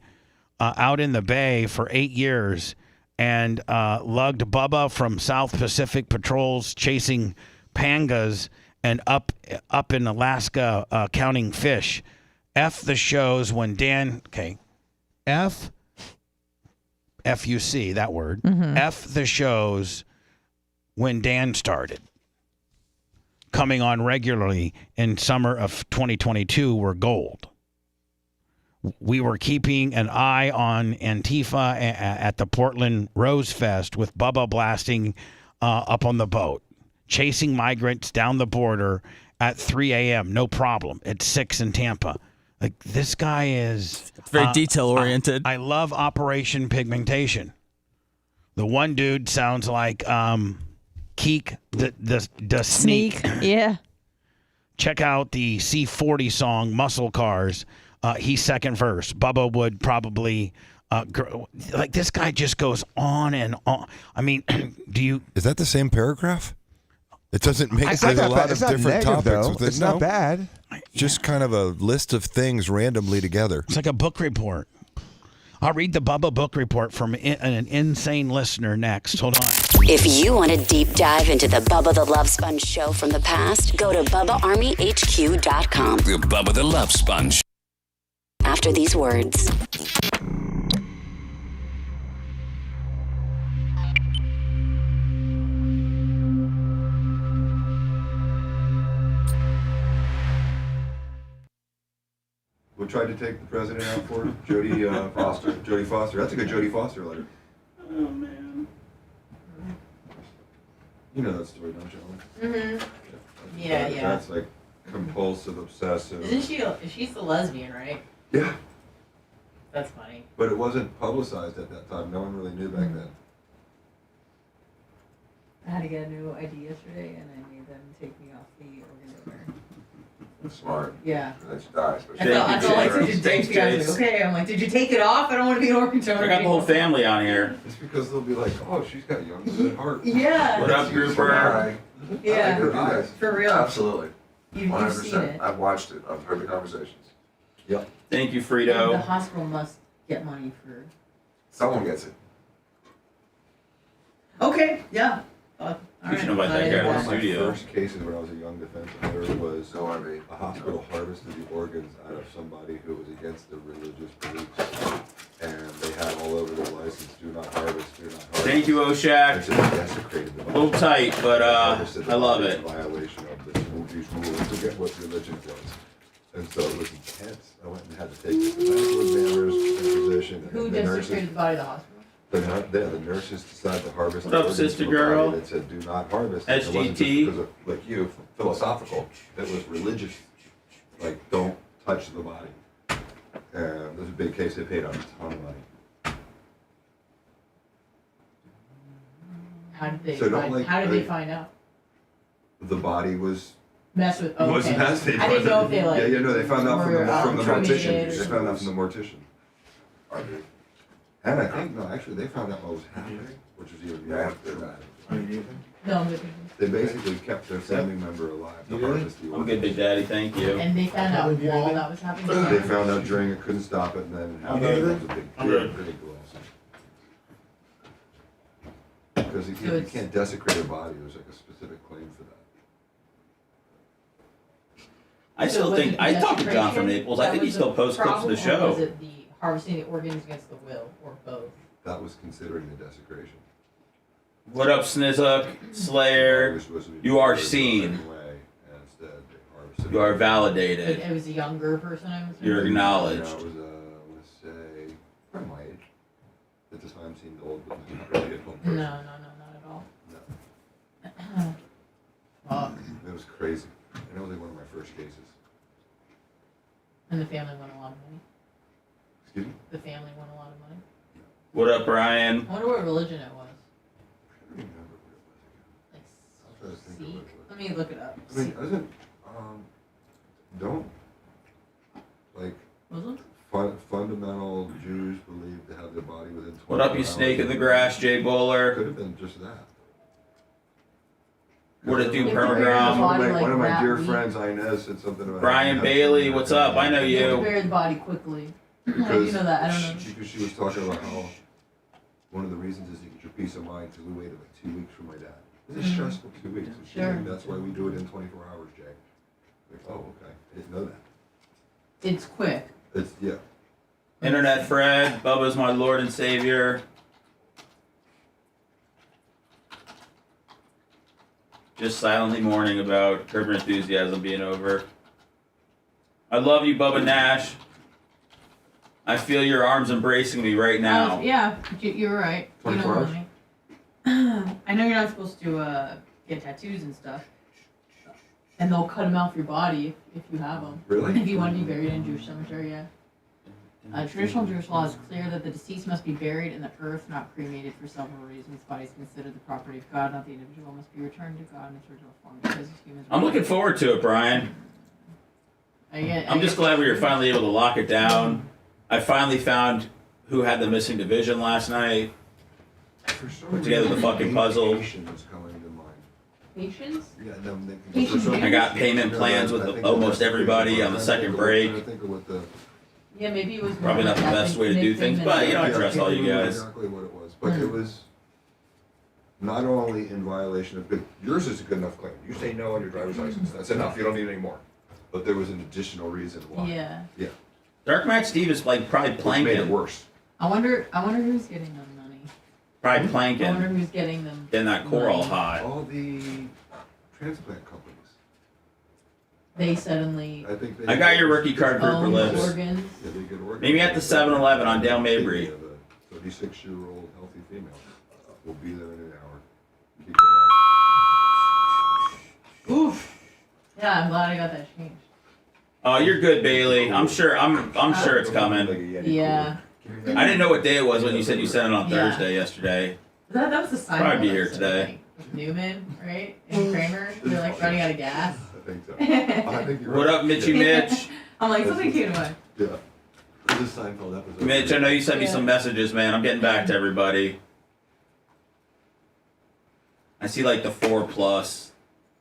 out in the Bay for 8 years, and lugged Bubba from South Pacific patrols chasing pangas and up in Alaska counting fish. F the shows when Dan, F-U-C, that word. F the shows when Dan started. Coming on regularly in summer of 2022 were gold. We were keeping an eye on Antifa at the Portland Rose Fest with Bubba blasting up on the boat, chasing migrants down the border at 3 a.m. No problem. At 6 in Tampa. Like, this guy is very detail oriented. I love Operation Pigmentation. The one dude sounds like Keek the Sneak. Yeah. Check out the C40 song Muscle Cars. He's second verse. Bubba would probably like, this guy just goes on and on. I mean, Is that the same paragraph? It doesn't make It's there's not a that lot bad. of It's not different negative, topics though. with it. It's not bad. Just kind of a list of things randomly together. It's like a book report. I'll read the Bubba book report from an insane listener next. Hold on. If you want a deep dive into the Bubba the Love Sponge show from the past, go to BubbaArmyHQ.com. The Bubba the Love Sponge. After these words. Who tried to take the president out for it? Jodie Foster. Jodie Foster. That's a good Jodie Foster letter. Oh, man. You know that story, don't you? Yeah, yeah. That's like compulsive, obsessive. She's the lesbian, right? Yeah. That's funny. But it wasn't publicized at that time. No one really knew back then. I had to get a new ID yesterday, and I made them take me off the organ donor. Smart. Yeah. Then she dies. But I felt like, did you take it? I was like, okay. I'm like, did you take it off? I don't want to be an organ donor. I got the whole family on here. It's because they'll be like, oh, she's got young good heart. Yeah. What up, grouper? Yeah. For real. Absolutely. You've 100%. seen it. I've watched it. I've heard the conversations. Yep. Thank you, The Frito. hospital must get money for. Someone gets it. Okay. Yeah. You should invite that guy to the My studio. first cases when I was a young defense lawyer was a hospital harvested the organs out of somebody who was against the religious beliefs. And they had all over their license, do not harvest, do not harvest. Thank you, Oshak. And so they desecrated the A little tight, but harvested the I love body it. in violation of these rules. Forget what religion was. And so it was intense. I went and had to take the medical examiner's position. Who desecrated the body of the hospital? The nurses decided to harvest. What the up, organs sister from a body girl? That said, do not harvest. And it wasn't just SGT? because of, like you, philosophical. It was religious. Like, don't touch the body. And there's a big case. They paid out a ton of money. How did they? So don't, find, like, how did they like- find out? The body was. Mess with. Okay. Wasn't messed. I didn't know if they like. Yeah, no, they found out from the cremated mortician. or They found out from the mortician. And I think, no, actually, they found out what was happening, which was even more dramatic. No, I'm good. They basically kept their family member alive to harvest the I'm organs. good, Big Daddy. Thank you. And they found out while that was happening. They found out during it, couldn't stop it, and then I'm it good. was a I'm good. big loss. Because you can't desecrate a body, there's like a specific claim for that. I still think I talked to John from Naples. I think he still posts clips of the Was show. it the harvesting the organs against the will, or both? That was considering the desecration. What up, Snizuk? Slayer? You are seen. You are validated. It was a younger person. I was. You're acknowledged. Yeah, it was, I want to say, probably my age. At the time seemed old, but not really an old person. No, not at all. No. Fuck. It was crazy. And it was like one of my first cases. And the family won a lot of money. Excuse me? The family won a lot of money. What up, Brian? I wonder what religion it was. I don't remember what it was again. I'll try to think of what it was. Let me look it up. I mean, doesn't, don't, like, Muslim? fundamental Jews believe to have their body within 24 What up, you snake in the grass, Jay Bowler? Could have been just that. What it do, If Permagram? One of my dear friends, Inez, said something about Brian Bailey, what's up? I know You have to you. bury the body quickly. How do you know that? I don't know. Because she was talking about one of the reasons is to get your peace of mind, because we waited like 2 weeks for my dad. It was a stressful 2 weeks. And she's like, that's why we do it in 24 hours, Jay. Like, oh, okay. I didn't know that. It's quick. It's, yeah. Internet Fred, Bubba's my Lord and Savior. Just silently mourning about Curb Your Enthusiasm being over. I love you, Bubba Nash. I feel your arms embracing me right now. Yeah, you're right. You don't want me. I know you're not supposed to get tattoos and stuff. And they'll cut them out for your body if you have them. Really? If you want to be buried in a Jewish cemetery, yeah. Traditional Jewish law is clear that the deceased must be buried in the earth, not cremated for several reasons. Body is considered the property of God, not the individual. Must be returned to God in its original form because humans. I'm looking forward to it, Brian. I'm just glad we were finally able to lock it down. I finally found who had the missing division last night. Put together the fucking puzzle. Patience? I got payment plans with almost everybody on the second break. Yeah, maybe it was Probably not the best way to do things, but you know, I trust all you guys. Exactly what it was, but it was not only in violation of yours is a good enough claim. You say no on your driver's license, that's enough. You don't need any more. But there was an additional reason why. Yeah. Yeah. Dark Matt Steve is like probably planking. Made it worse. I wonder who's getting them money. Probably planking. I wonder who's getting them. Getting that core all hot. All the transplant companies. They suddenly. I got your rookie card for lips. Organs. Yeah, they get organs. Meet me at the 7-Eleven on Dale Mabry. A 36-year-old healthy female will be there in an hour. Keep that Oof. Yeah, I'm glad I got that changed. Oh, you're good, Bailey. I'm sure it's coming. Yeah. I didn't know what day it was when you said you sent it on Thursday yesterday. That was the sign. Probably be here today. With Newman, right? And Kramer. They're like running out of gas. I think so. I think you're What right. up, Mitchy Mitch? I'm like, something came to mind. Yeah. This is Seinfeld episode. Mitch, I know you sent me some messages, man. I'm getting back to everybody. I see like the 4+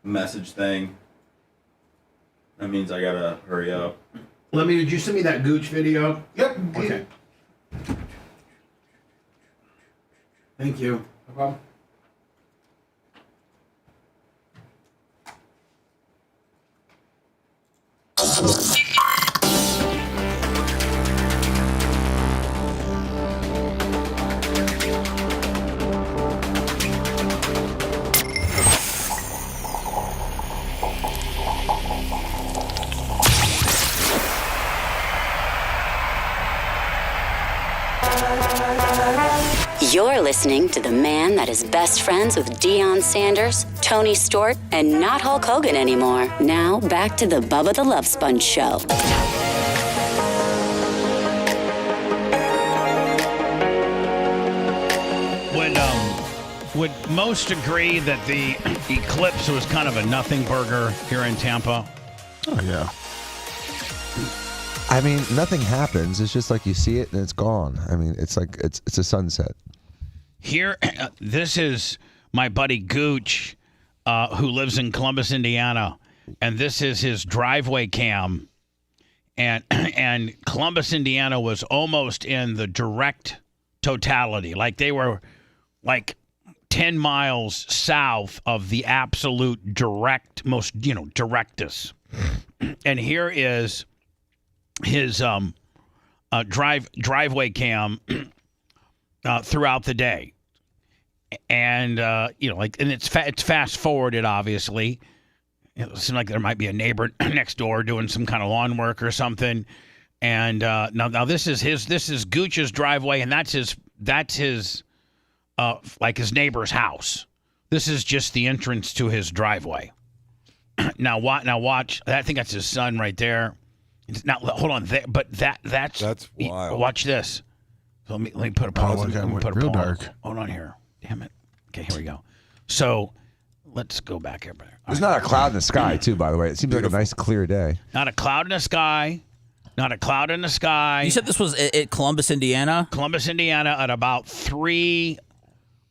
message thing. That means I gotta hurry up. Did you send me that Gooch video? Yep. Okay. Thank you. No problem. You're listening to the man that is best friends with Deion Sanders, Tony Stewart, and not Hulk Hogan anymore. Now, back to the Bubba the Love Sponge show. Would most agree that the Eclipse was kind of a nothing burger here in Tampa? Oh, yeah. I mean, nothing happens. It's just like you see it and it's gone. I mean, it's like it's a sunset. Here, this is my buddy Gooch, who lives in Columbus, Indiana, and this is his driveway cam. And Columbus, Indiana was almost in the direct totality. Like they were like 10 miles south of the absolute direct, most, directest. And here is his driveway cam throughout the day. And, and it's fast forwarded, obviously. It seems like there might be a neighbor next door doing some kind of lawn work or something. And now this is Gooch's driveway, and that's his like his neighbor's house. This is just the entrance to his driveway. Now watch. I think that's his son right there. Now hold on, but that's wild. Watch this. So let me put a pause. Real dark. Hold on here. Damn it. Okay, here we go. So let's go back here. There's not a cloud in the sky, too, by the way. It seems like a nice, clear day. Not a cloud in the sky. Not a cloud in the sky. You said this was at Columbus, Indiana? Columbus, Indiana at about 3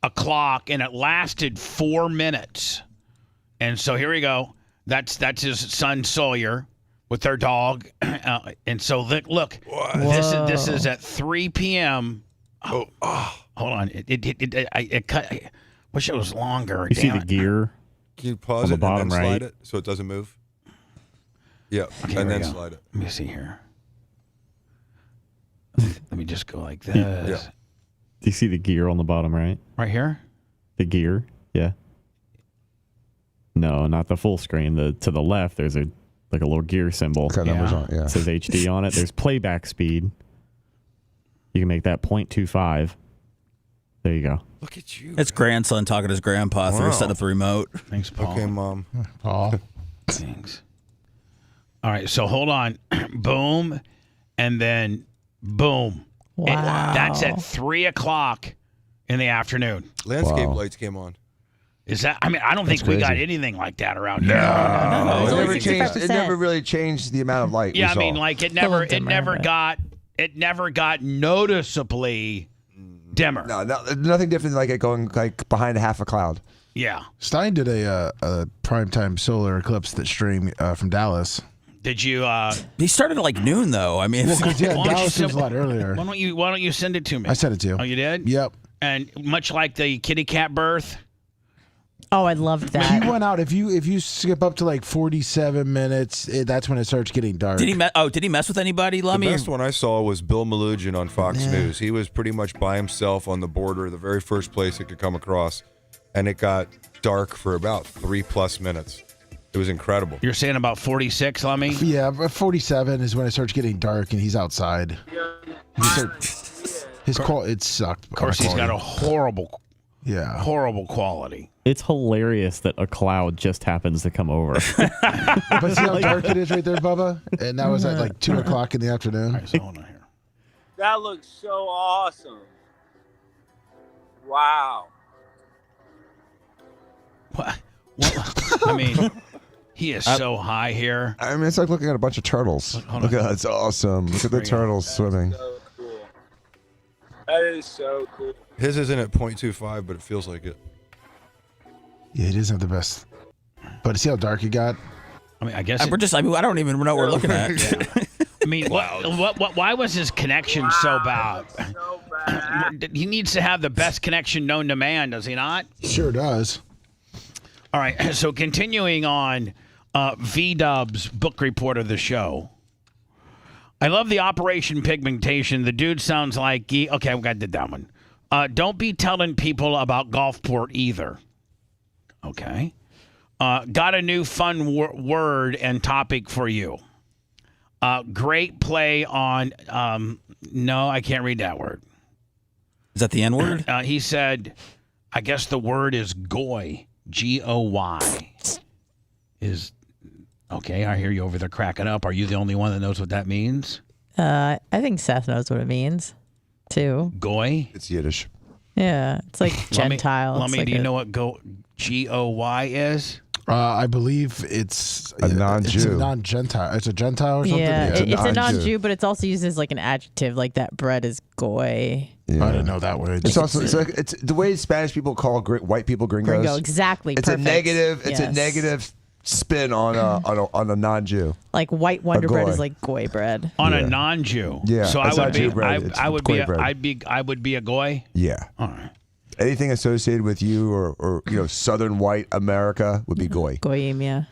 o'clock, and it lasted 4 minutes. And so here we go. That's his son Sawyer with their dog. And so look, this is at 3 p.m. Hold on. It cut. I wish it was longer. You see the gear? Can you pause on the it bottom and then right? slide it so it doesn't move? Yeah, Okay, and here then we go. slide it. Let me see here. Let me just go like this. Do you see the gear on the bottom right? Right here? The gear? Yeah. No, not the full screen. To the left, there's a little gear symbol. Got numbers on it, yeah. It says HD on it. There's playback speed. You can make that 0.25. There you go. Look at you. It's grandson talking to his grandpa through setting up the remote. Thanks, Paul. Okay, Mom. Paul. Thanks. All right, so hold on. Boom, and then boom. Wow. That's at 3 o'clock in the afternoon. Landscape lights came on. Is that? I mean, I don't think we got anything like that around here. No, It's it only never changed. It 65%. never really changed the amount of light. Yeah, we I saw. mean, like it Still never, a it dimmer, never but- got noticeably dimmer. no, nothing different like it going like behind half a cloud. Yeah. Stein did a primetime solar eclipse that streamed from Dallas. Did you? He started at like noon, though. I mean, Well, because Why don't you Dallas was send- a lot earlier. Why don't you send it to me? I sent it to you. Oh, you did? Yep. And much like the kitty cat birth. Oh, I loved that. He went out. If you skip up to like 47 minutes, that's when it starts getting dark. did he mess with anybody, The Lummy? best one I saw was Bill Malugin on Fox News. He was pretty much by himself on the border, the very first place it could come across, and it got dark for about 3+ minutes. It was incredible. You're saying about 46, Lummy? Yeah, but 47 is when it starts getting dark and he's outside. It sucked. Of course, he's got a horrible quality. It's hilarious that a cloud just happens to come over. But see how dark it is right there, Bubba? And that was at like 2 o'clock in the afternoon. All right, so hold on here. That looks so awesome. Wow. What? I mean, he is so high here. I mean, it's like looking at a bunch of turtles. Hold Look on. at that. It's awesome. Look at the turtles swimming. So cool. That is so cool. His isn't at 0.25, but it feels like it. Yeah, it isn't the best. But see how dark it got? I mean, I guess I don't even know what we're looking at. I mean, why was his connection so bad? He needs to have the best connection known to man, does he not? Sure does. All right, so continuing on V-Dub's book report of the show. I love the Operation Pigmentation. The dude sounds like... Okay, I did that one. Don't be telling people about Gulfport either. Okay. Got a new fun word and topic for you. Great play on... no, I can't read that word. Is that the N-word? He said, I guess the word is goy. G-O-Y. Is... Okay, I hear you over there cracking up. Are you the only one that knows what that means? I think Seth knows what it means, too. Goy? It's Yiddish. Yeah, it's like Gentile. Lummy, do you know what G-O-Y is? I believe it's a non-Jew. It's a non-Gentile. It's a Gentile or something? Yeah, it's a non-Jew. non-Jew, but it's also used as like an adjective, like that bread is goy. Yeah. I didn't know that word. It's also it's the way Spanish people call white people gringos. Gringo, exactly. It's perfect. a negative. It's Yes. a negative spin on a non-Jew. Like white Wonder Bread goy. is like goy bread. On a non-Jew. Yeah, So I it's would not be Jew bread, it's I would goy be bread. I would be a goy. Yeah. All right. Anything associated with you or Southern white America would be goy. Goyim, yeah.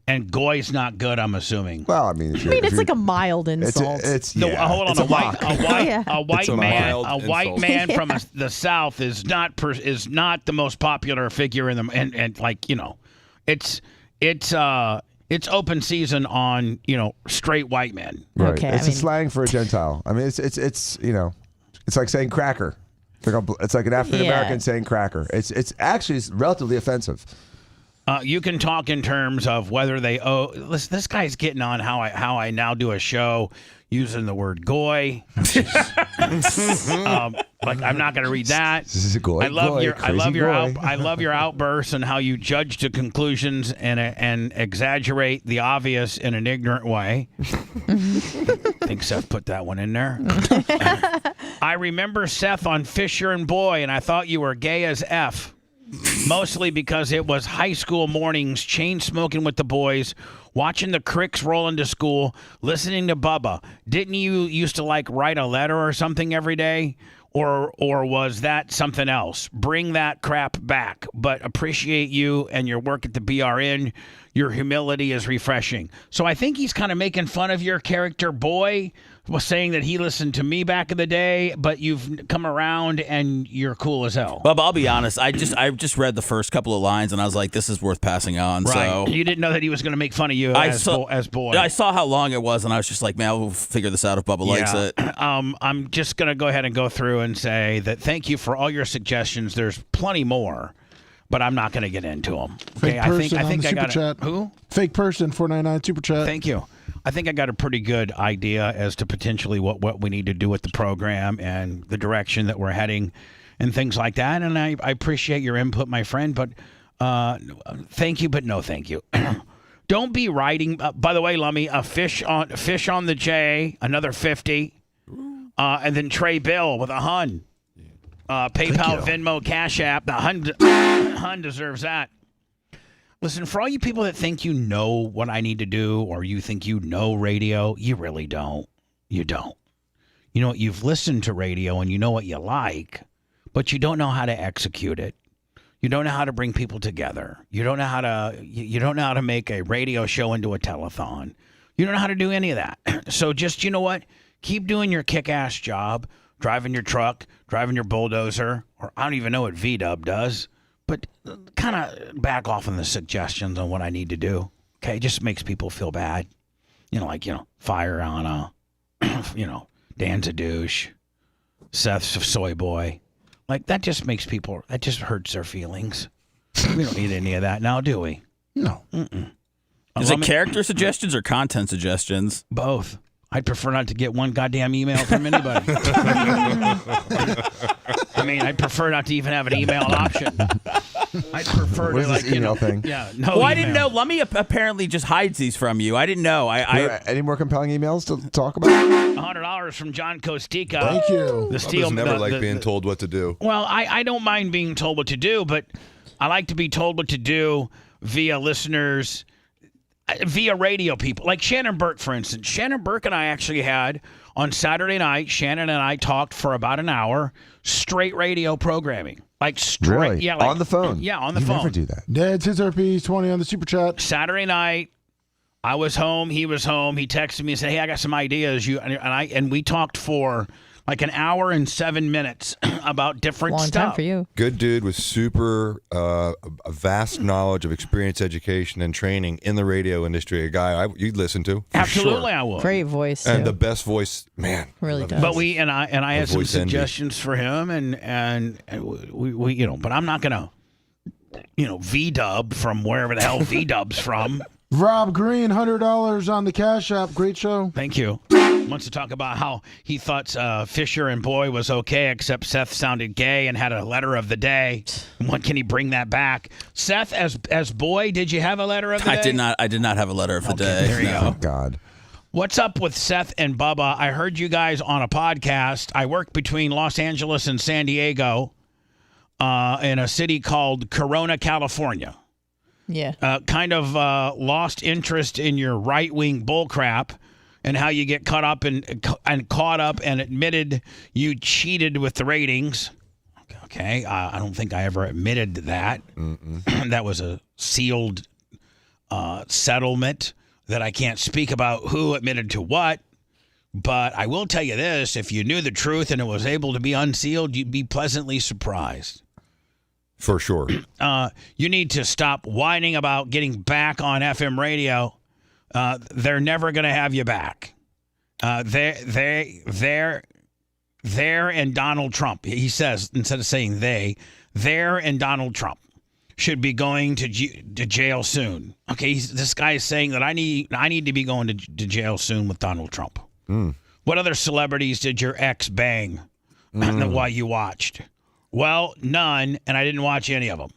And goy's not good, I'm assuming. Well, I mean, It's like a mild insult. Hold on, it's a a mock. white man, mild a white insult. man from the South is not the most popular figure in the and like it's open season on straight white men. Right. Okay, It's a slang for a Gentile. I mean, it's it's like saying cracker. It's like an African American Yeah. saying cracker. It's actually relatively offensive. You can talk in terms of whether they owe. Listen, this guy's getting on how I now do a show using the word goy. Like I'm not going to read that. This is a goy. I love goy. I love your outbursts and how you judge to conclusions and exaggerate the obvious in an ignorant way. I think Seth put that one in there. I remember Seth on Fisher and Boy, and I thought you were gay as F. Mostly because it was high school mornings, chain smoking with the boys, watching the cricks roll into school, listening to Bubba. Didn't you used to write a letter or something every day? or was that something else? Bring that crap back. But appreciate you and your work at the BRN. Your humility is refreshing. So I think he's kind of making fun of your character, Boy, was saying that he listened to me back in the day, but you've come around and you're cool as hell. Bubba, I'll be honest. I just read the first couple of lines and I was like, this is worth passing on. Right. So You didn't know that he was going to make fun of you as Boy. I saw how long it was and I was just like, man, we'll figure this out if Bubba likes it. I'm just going to go ahead and go through and say that thank you for all your suggestions. There's plenty more, but I'm not going to get into them. Fake Okay, person I think on I the got super chat. Who? Fake person 499 super chat. Thank you. I think I got a pretty good idea as to potentially what we need to do with the program and the direction that we're heading and things like that. And I appreciate your input, my friend, but thank you, but no thank you. Don't be writing. By the way, Lummy, a fish on the J, another 50, and then Trey Bill with a Hun. PayPal, Venmo, Cash App. The Hun deserves that. Listen, for all you people that think you know what I need to do or you think you know radio, you really don't. You don't. You know, you've listened to radio and you know what you like, but you don't know how to execute it. You don't know how to bring people together. You don't know how to make a radio show into a telethon. You don't know how to do any of that. So just, you know what? Keep doing your kick-ass job, driving your truck, driving your bulldozer, or I don't even know what V-Dub does. But kind of back off on the suggestions on what I need to do. Okay, it just makes people feel bad. Fire on Dan's a douche, Seth's a soy boy. Like that just hurts their feelings. We don't need any of that now, do we? No. Is it character suggestions or content suggestions? Both. I'd prefer not to get one goddamn email from anybody. I mean, I'd prefer not to even have an email option. I'd prefer What to is this email thing? Yeah, no. Well, email. I didn't know. Lummy apparently just hides these from you. I didn't know. Any more compelling emails to talk about? $100 from John Costica. Thank you. The steel. Never like being told what to do. Well, I don't mind being told what to do, but I like to be told what to do via listeners, via radio people. Like Shannon Burke, for instance. Shannon Burke and I actually had, on Saturday night, Shannon and I talked for about an hour, straight radio programming. Like straight. Really? Yeah, like, on the phone? Yeah, on the you phone. Never do that. Dad's his RP's 20 on the super chat. Saturday night, I was home. He was home. He texted me and said, "Hey, I got some ideas." And we talked for like an hour and 7 minutes about different Long stuff. time for you. Good dude with super a vast knowledge of experience, education, and training in the radio industry. A guy you'd listen to. For Absolutely, sure. I would. Great voice. And too. the best voice, man. Really does. But I had some voice envy. suggestions for him, and we but I'm not gonna V-dub from wherever the hell V-dub's from. Rob Green, $100 on the Cash App. Great show. Thank you. Wants to talk about how he thought Fisher and Boy was okay, except Seth sounded gay and had a letter of the day. When can he bring that back? Seth, as Boy, did you have a letter of the day? I did not have a letter of the day. There you go. God. What's up with Seth and Bubba? I heard you guys on a podcast. I work between Los Angeles and San Diego in a city called Corona, California. Yeah. Kind of lost interest in your right-wing bullcrap and how you get caught up and admitted you cheated with the ratings. Okay, I don't think I ever admitted that. That was a sealed settlement that I can't speak about who admitted to what. But I will tell you this, if you knew the truth and it was able to be unsealed, you'd be pleasantly surprised. For sure. You need to stop whining about getting back on FM radio. They're never going to have you back. They're and Donald Trump. He says, instead of saying they're and Donald Trump should be going to jail soon. Okay, this guy is saying that I need to be going to jail soon with Donald Trump. What other celebrities did your ex bang while you watched? Well, none, and I didn't watch any of them.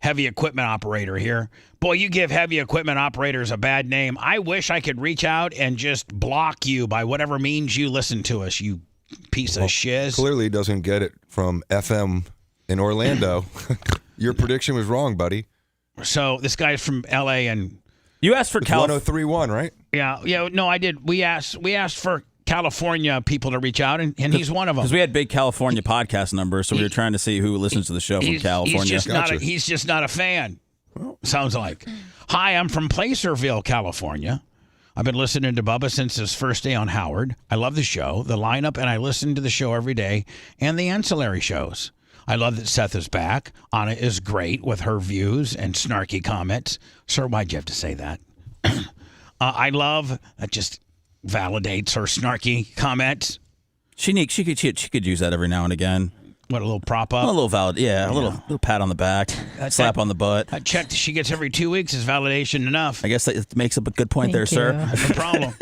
Heavy equipment operator here. Boy, you give heavy equipment operators a bad name. I wish I could reach out and just block you by whatever means you listen to us, you piece of shiz. Clearly doesn't get it from FM in Orlando. Your prediction was wrong, buddy. So this guy's from L.A. and you asked for California. 103.1, right? Yeah. No, I did. We asked for California people to reach out, and he's one of them. Because we had big California podcast numbers, so we were trying to see who listens to the show from California. He's just not a fan. Sounds like. Hi, I'm from Placerville, California. I've been listening to Bubba since his first day on Howard. I love the show, the lineup, and I listen to the show every day and the ancillary shows. I love that Seth is back. Anna is great with her views and snarky comments. Sir, why'd you have to say that? I love that just validates her snarky comments. She could use that every now and again. What, a little prop up? A little a little pat on the back, slap on the butt. A check that she gets every 2 weeks is validation enough. I guess that makes up a good point Thank there, you. sir. That's the problem.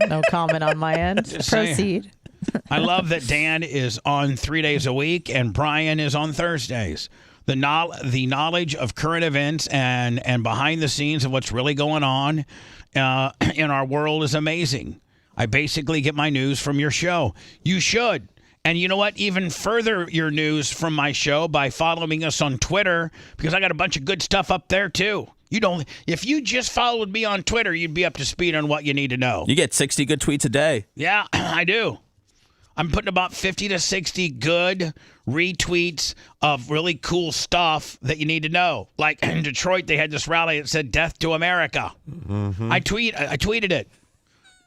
No comment on my end. Just Proceed. saying. I love that Dan is on 3 days a week and Brian is on Thursdays. The knowledge of current events and behind the scenes of what's really going on in our world is amazing. I basically get my news from your show. You should. And you know what? Even further your news from my show by following us on Twitter, because I got a bunch of good stuff up there too. If you just followed me on Twitter, you'd be up to speed on what you need to know. You get 60 good tweets a day. Yeah, I do. I'm putting about 50 to 60 good retweets of really cool stuff that you need to know. Like in Detroit, they had this rally that said "Death to America." Mm-hmm. I tweeted it.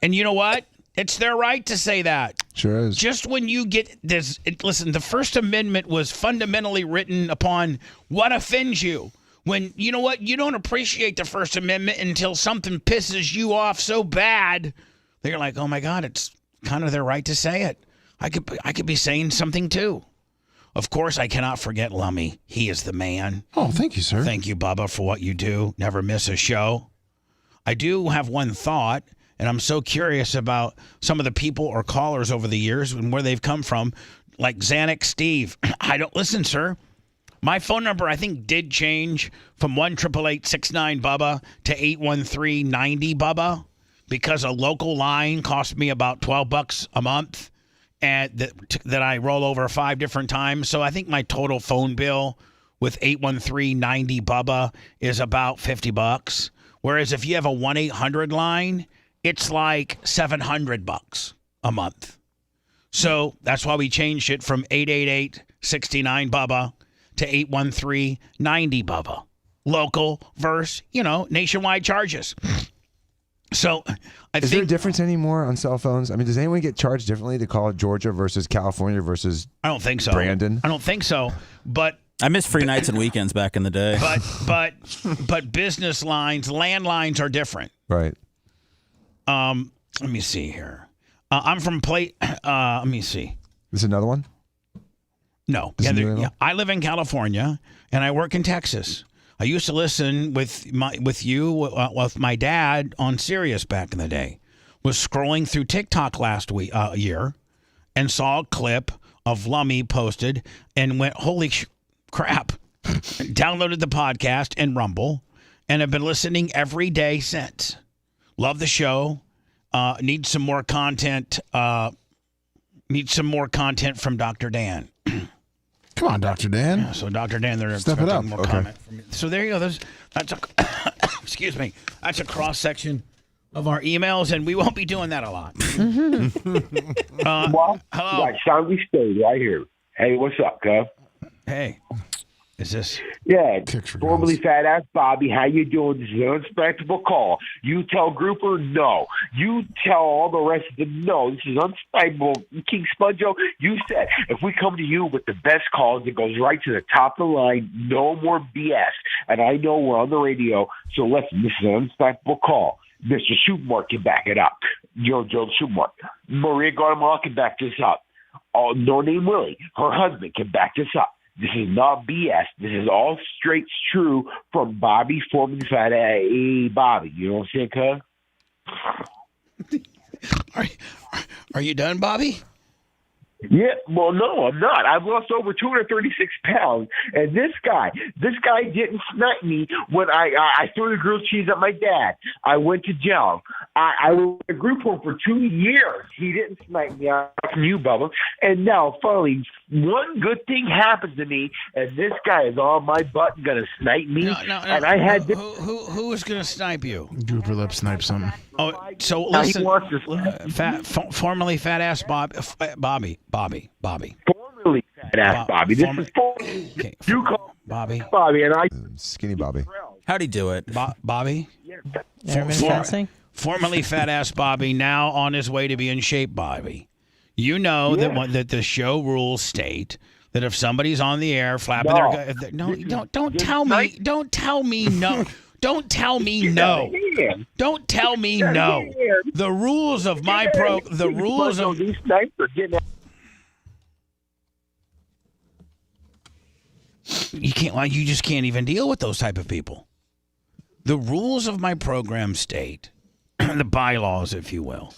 And you know what? It's their right to say that. Sure is. Just when you get this, listen, the First Amendment was fundamentally written upon what offends you. When, you know what, you don't appreciate the First Amendment until something pisses you off so bad that you're like, oh my God, it's kind of their right to say it. I could be saying something too. Of course, I cannot forget Lummy. He is the man. Oh, thank you, sir. Thank you, Bubba, for what you do. Never miss a show. I do have one thought. And I'm so curious about some of the people or callers over the years and where they've come from, like Xanax Steve. I don't listen, sir. My phone number, I think, did change from 1-888-69-BUBBA to 813-90-BUBBA because a local line cost me about $12 a month, and that I roll over 5 different times. So I think my total phone bill with 813-90-BUBBA is about $50. Whereas if you have a 1-800 line, it's like $700 a month. So that's why we changed it from 888-69-BUBBA to 813-90-BUBBA. Local versus, nationwide charges. So Is there a difference anymore on cell phones? I mean, does anyone get charged differently to call Georgia versus California versus I don't think so. Brandon? I don't think so. But I miss free nights and weekends back in the day. But business lines, landlines are different. Right. Let me see here. I'm from let me see. This is another one? No. Yeah, I live in California and I work in Texas. I used to listen with my dad on Sirius back in the day. Was scrolling through TikTok last year and saw a clip of Lummy posted and went, holy crap. Downloaded the podcast and Rumble and have been listening every day since. Love the show. Need some more content. Need some more content from Dr. Dan. Come on, Dr. Dan. Yeah, so Dr. Dan, they're Step it up. more Okay. comment from you. So there you go. That's a excuse me. That's a cross section of our emails, and we won't be doing that a lot. Hello. Right, Sandy State right here. Hey, what's up, Cub? Hey. Is this? Yeah, formerly Fat Ass Bobby. How you doing? This is an unexpected call. You tell Grouper no. You tell all the rest of them no. This is unstable. King Sponjo, you said if we come to you with the best calls, it goes right to the top of the line. No more BS. And I know we're on the radio, so listen, this is an unstable call. Mr. Shootmark can back it up. Joe Shootmark. Maria Guatemala can back this up. No name Willie, her husband, can back this up. This is not BS. This is all straight true from Bobby, formerly Fat A Bobby. You know what I'm saying, cuz? Are you done, Bobby? Yeah, well, no, I'm not. I've lost over 236 pounds, and this guy didn't snipe me when I threw the grilled cheese at my dad. I went to jail. I was in a group home for 2 years. He didn't snipe me. I'm from you, Bubba. And now, finally, one good thing happens to me, and this guy is on my butt and gonna snipe me. No. And I had who was gonna snipe you? Grouper lip snipe something. So Now he listen, wants to formerly fat ass Bobby. formerly fat ass Bobby. This is you call Bobby. Bobby, and I Skinny Bobby. How'd he do it? Bobby. Intermittent fasting? Formerly fat ass Bobby, now on his way to be in shape Bobby. You know that the show rules state that if somebody's on the air flapping don't tell me no. Don't tell me no. Don't tell me no. The rules of my you just can't even deal with those type of people. The rules of my program state, the bylaws, if you will,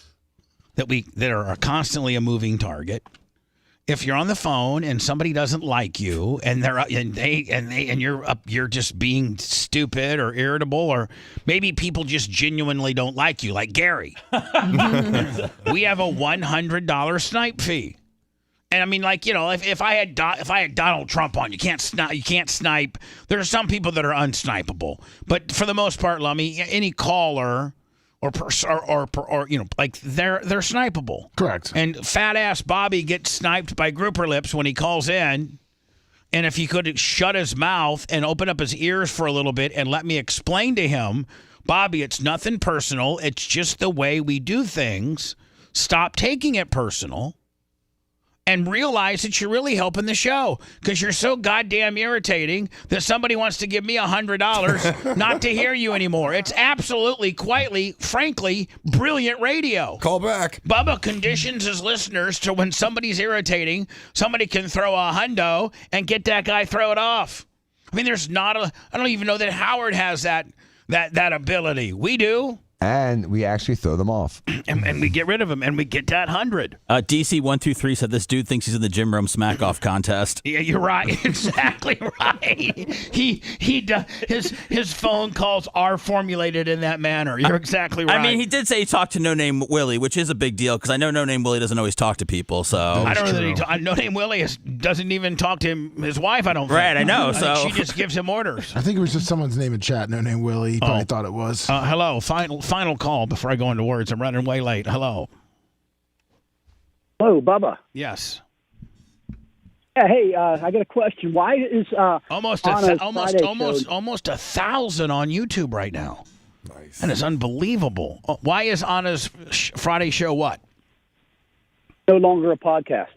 that are constantly a moving target. If you're on the phone and somebody doesn't like you and you're just being stupid or irritable, or maybe people just genuinely don't like you, like Gary, we have a $100 snipe fee. And I mean, like, you know, if I had Donald Trump on, you can't snipe. There are some people that are unsnipeable, but for the most part, Lummy, any caller or you know, like they're snipeable. Correct. And fat ass Bobby gets sniped by Grouper Lips when he calls in. And if he could shut his mouth and open up his ears for a little bit and let me explain to him, Bobby, it's nothing personal. It's just the way we do things. Stop taking it personal. And realize that you're really helping the show, because you're so goddamn irritating that somebody wants to give me $100 not to hear you anymore. It's absolutely, quietly, frankly, brilliant radio. Call back. Bubba conditions his listeners to when somebody's irritating, somebody can throw a hundo and get that guy throw it off. I mean, I don't even know that Howard has that ability. We do. And we actually throw them off. And we get rid of them, and we get that 100. DC123 said this dude thinks he's in the gym room smack off contest. Yeah, you're right. Exactly right. His phone calls are formulated in that manner. You're exactly right. I mean, he did say he talked to No Name Willie, which is a big deal, because I know No Name Willie doesn't always talk to people. So I don't know that No Name Willie doesn't even talk to his wife. I don't think. Right, I know. I think she just gives him orders. I think it was just someone's name in chat. No name Willie. He probably thought it was. Hello. Final call before I go into words. I'm running way late. Hello. Hello, Bubba. Yes. Yeah, hey, I got a question. Why is almost 1,000 on YouTube right now? Nice. That is unbelievable. Why is Anna's Friday show what? No longer a podcast.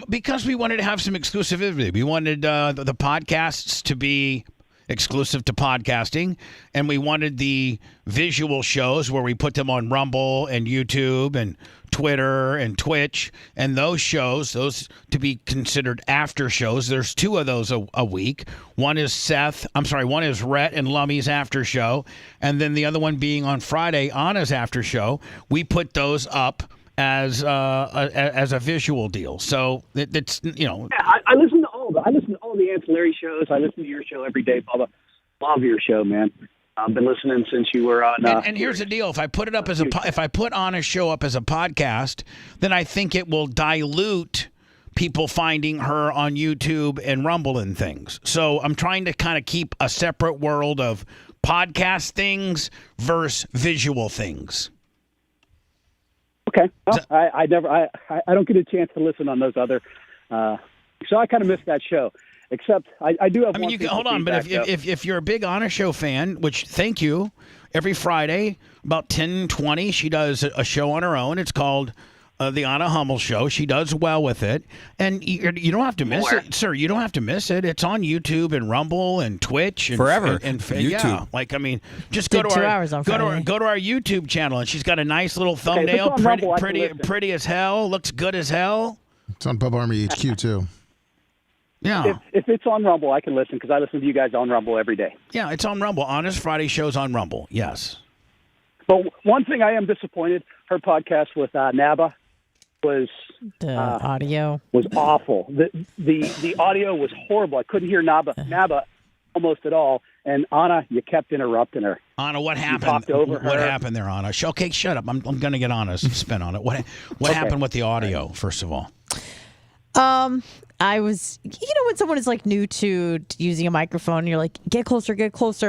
Because we wanted to have some exclusivity. We wanted the podcasts to be exclusive to podcasting, and we wanted the visual shows where we put them on Rumble and YouTube and Twitter and Twitch, and those to be considered after shows. There's 2 of those a week. One is Rhett and Lummy's after show, and then the other one being on Friday, Anna's after show. We put those up as a visual deal. So it's, you know. Yeah, I listen to all the ancillary shows. I listen to your show every day, Bubba. Love your show, man. I've been listening since you were on. And here's the deal: if I put it up if I put Anna's show up as a podcast, then I think it will dilute people finding her on YouTube and Rumble and things. So I'm trying to kind of keep a separate world of podcast things versus visual things. Okay. Well, I don't get a chance to listen on those other. So I kind of missed that show. Except I do have. I mean, you can hold on, but if you're a big Anna Show fan, which thank you, every Friday about 10:20, she does a show on her own. It's called the Anna Hummel Show. She does well with it, and you don't have to miss it, sir. You don't have to miss it. It's on YouTube and Rumble and Twitch and forever. And YouTube. Yeah, like I mean, just go to our YouTube channel, and she's got a nice little thumbnail, pretty as hell, looks good as hell. It's on Bubba Army HQ too. Yeah. If it's on Rumble, I can listen because I listen to you guys on Rumble every day. Yeah, it's on Rumble. Honest Friday show's on Rumble. Yes. But one thing I am disappointed, her podcast with Naba was the audio was awful. The audio was horrible. I couldn't hear Naba almost at all. And Anna, you kept interrupting her. Anna, what happened? You talked over her. What happened there, Anna? Okay, shut up. I'm going to get Anna's spin on it. What happened with the audio? First of all. I was, when someone is like new to using a microphone, you're like, get closer.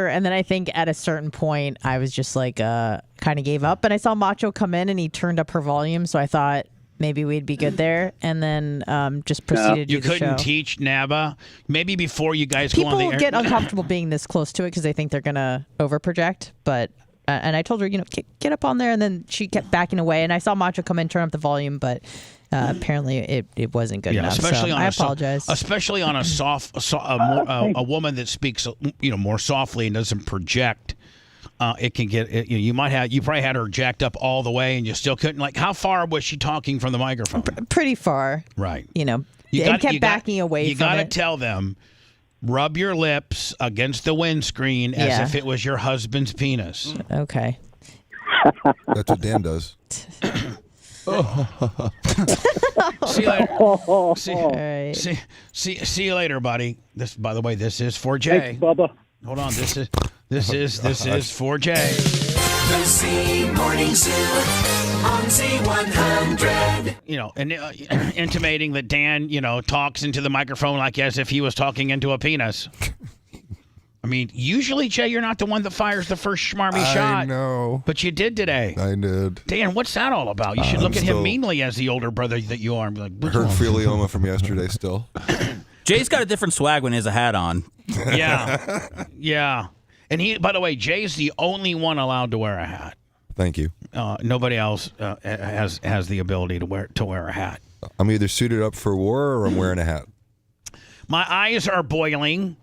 And then I think at a certain point, I was just like, kind of gave up. And I saw Macho come in and he turned up her volume, so I thought maybe we'd be good there. And then just proceeded to You do the show. couldn't teach NABA maybe before you guys go on the People air. get uncomfortable being this close to it because they think they're gonna overproject. But and I told her, get up on there, and then she kept backing away. And I saw Macho come in, turn up the volume, but apparently it wasn't good enough. Especially so on I apologize. Especially on a woman that speaks more softly and doesn't project. It can get you probably had her jacked up all the way and you still couldn't. Like, how far was she talking from the microphone? Pretty far, right? And kept backing away. You got to tell them, rub your lips against the windscreen as if it was your husband's penis. Okay. That's what Dan does. See you later. See you later, buddy. This, by the way, this is 4J. Thanks, Bubba. Hold on. This is 4J. The Z Morning Zoo on Z100. And intimating that Dan, talks into the microphone like as if he was talking into a penis. I mean, usually, Jay, you're not the one that fires the first schmarmy shot. I know. But you did today. I did. Dan, what's that all about? You should look at him meanly as the older brother that you are and be like, I heard Filioma from yesterday still. Jay's got a different swag when he has a hat on. Yeah. Yeah. And by the way, Jay's the only one allowed to wear a hat. Thank you. Nobody else has the ability to wear a hat. I'm either suited up for war or I'm wearing a hat. My eyes are boiling.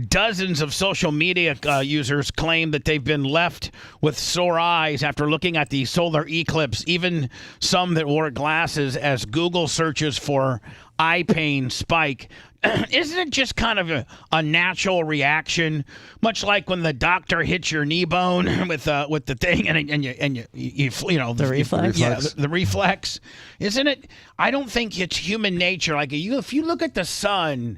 Dozens of social media users claim that they've been left with sore eyes after looking at the solar eclipse. Even some that wore glasses as Google searches for eye pain spike. Isn't it just kind of a natural reaction, much like when the doctor hits your knee bone with the thing and you the reflex? Yeah, the reflex. Isn't it? I don't think it's human nature. Like if you look at the sun.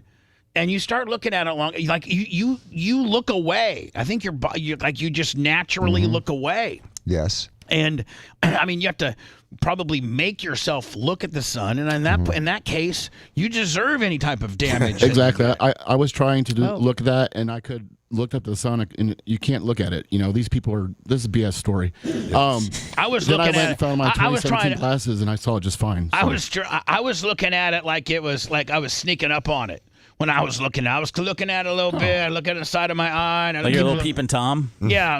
And you start looking at it like you look away. I think you just naturally look away. Yes. And I mean, you have to probably make yourself look at the sun, and in that case, you deserve any type of damage. Exactly. I was trying to look at that, and I could look at the sun, and you can't look at it. These people are. This is a BS story. I was then looking I went at and found my I was 2017 glasses, and I saw it just fine. So. I was looking at it like it was like I was sneaking up on it. When I was looking at it a little bit. I look at the side of my eye. And like your little peeping Tom. Yeah,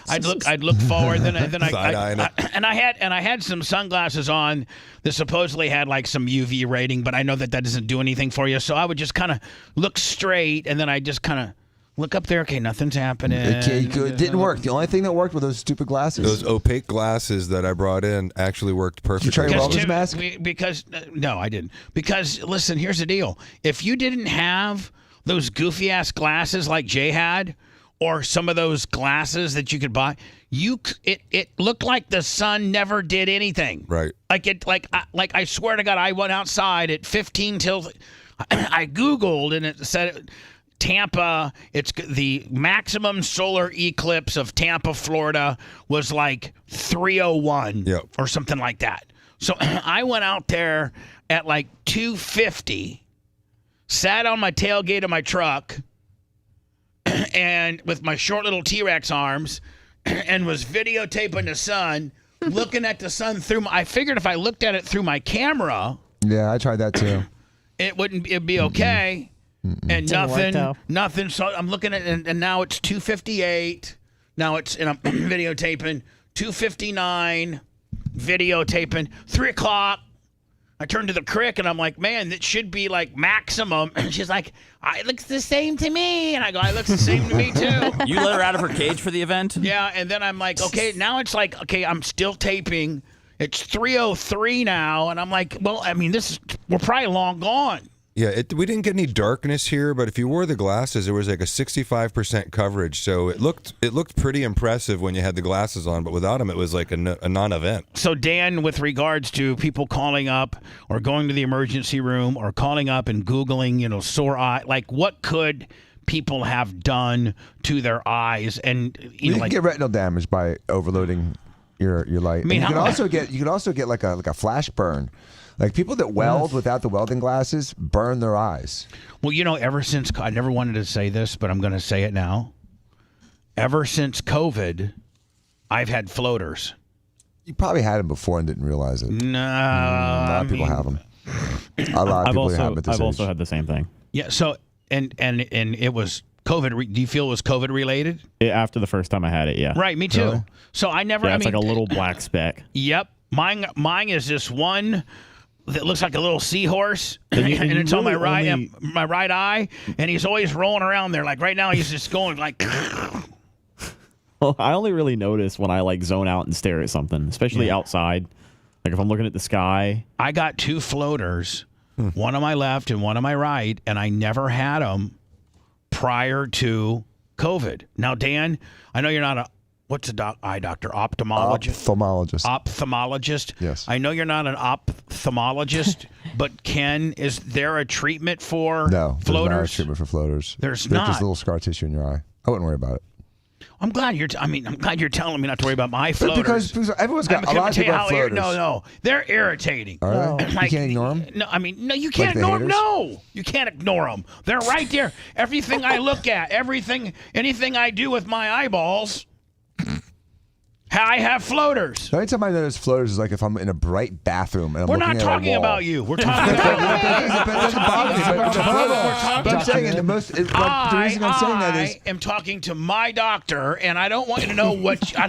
I'd look forward. Then I had some sunglasses on that supposedly had like some UV rating, but I know that doesn't do anything for you. So I would just kind of look straight, and then I just kind of look up there. Okay, nothing's happening. It didn't work. The only thing that worked were those stupid glasses. Those opaque glasses that I brought in actually worked perfectly. Did you try your welder's mask? Because no, I didn't. Because listen, here's the deal. If you didn't have those goofy ass glasses like Jay had, or some of those glasses that you could buy, it looked like the sun never did anything. Right. Like I swear to God, I went outside at 15 till I Googled and it said. Tampa, it's the maximum solar eclipse of Tampa, Florida was like 3:01 or something like that. So I went out there at like 2:50, sat on my tailgate of my truck, and with my short little T-Rex arms, and was videotaping the sun, looking at the sun through I figured if I looked at it through my camera. Yeah, I tried that too. It'd be okay. And nothing. So I'm looking at, and now it's 2:58. Now and I'm videotaping 2:59, videotaping 3 o'clock. I turned to the crick and I'm like, man, that should be like maximum. And she's like, it looks the same to me. And I go, it looks the same to me too. You let her out of her cage for the event? Yeah. And then I'm like, okay, now it's like, okay, I'm still taping. It's 3:03 now. And I'm like, well, I mean, we're probably long gone. Yeah, we didn't get any darkness here, but if you wore the glasses, it was like a 65% coverage. So it looked pretty impressive when you had the glasses on, but without them, it was like a non-event. So Dan, with regards to people calling up or going to the emergency room or calling up and Googling, sore eye, like what could people have done to their eyes? And you can get retinal damage by overloading your light. I mean, you can also get like a flash burn. Like people that weld without the welding glasses burn their eyes. Well, ever since I never wanted to say this, but I'm going to say it now. Ever since COVID, I've had floaters. You probably had them before and didn't realize it. No, a lot of people have them. A lot of people have them at this I've age. also had the same thing. Yeah. So and it was COVID. Do you feel it was COVID related? After the first time I had it, yeah. Right. Me too. Really? So I never. Yeah, I it's mean, like a little black speck. Yep. Mine is this one that looks like a little seahorse, and, you it's on my really right eye, and he's always rolling around there. Like right now, he's just going like. Well, I only really notice when I like zone out and stare at something, especially outside. Like if I'm looking at the sky. I got 2 floaters, one on my left and one on my right, and I never had them prior to COVID. Now, Dan, I know you're not what's a eye doctor? Ophthalmologist? Ophthalmologist? Yes. I know you're not an ophthalmologist, but is there a treatment for No, floaters? there's not a treatment for floaters. There's They're not. just little scar tissue in your eye. I wouldn't worry about it. I'm glad you're telling me not to worry about my floaters. Because everyone's got a lot of tell you people how have floaters. No, they're irritating. Are they? Like, you can't ignore them? No, I mean, no, you can't the ignore them. haters? No, you can't ignore them. They're right there. Everything I look at, anything I do with my eyeballs, I have floaters. The only time I notice floaters is like if I'm in a bright bathroom and I'm We're looking not at talking a wall. about you. We're talking about. But it doesn't bother me. But I'm saying the reason I'm saying that is I am talking to my doctor, and I don't want you to know what. I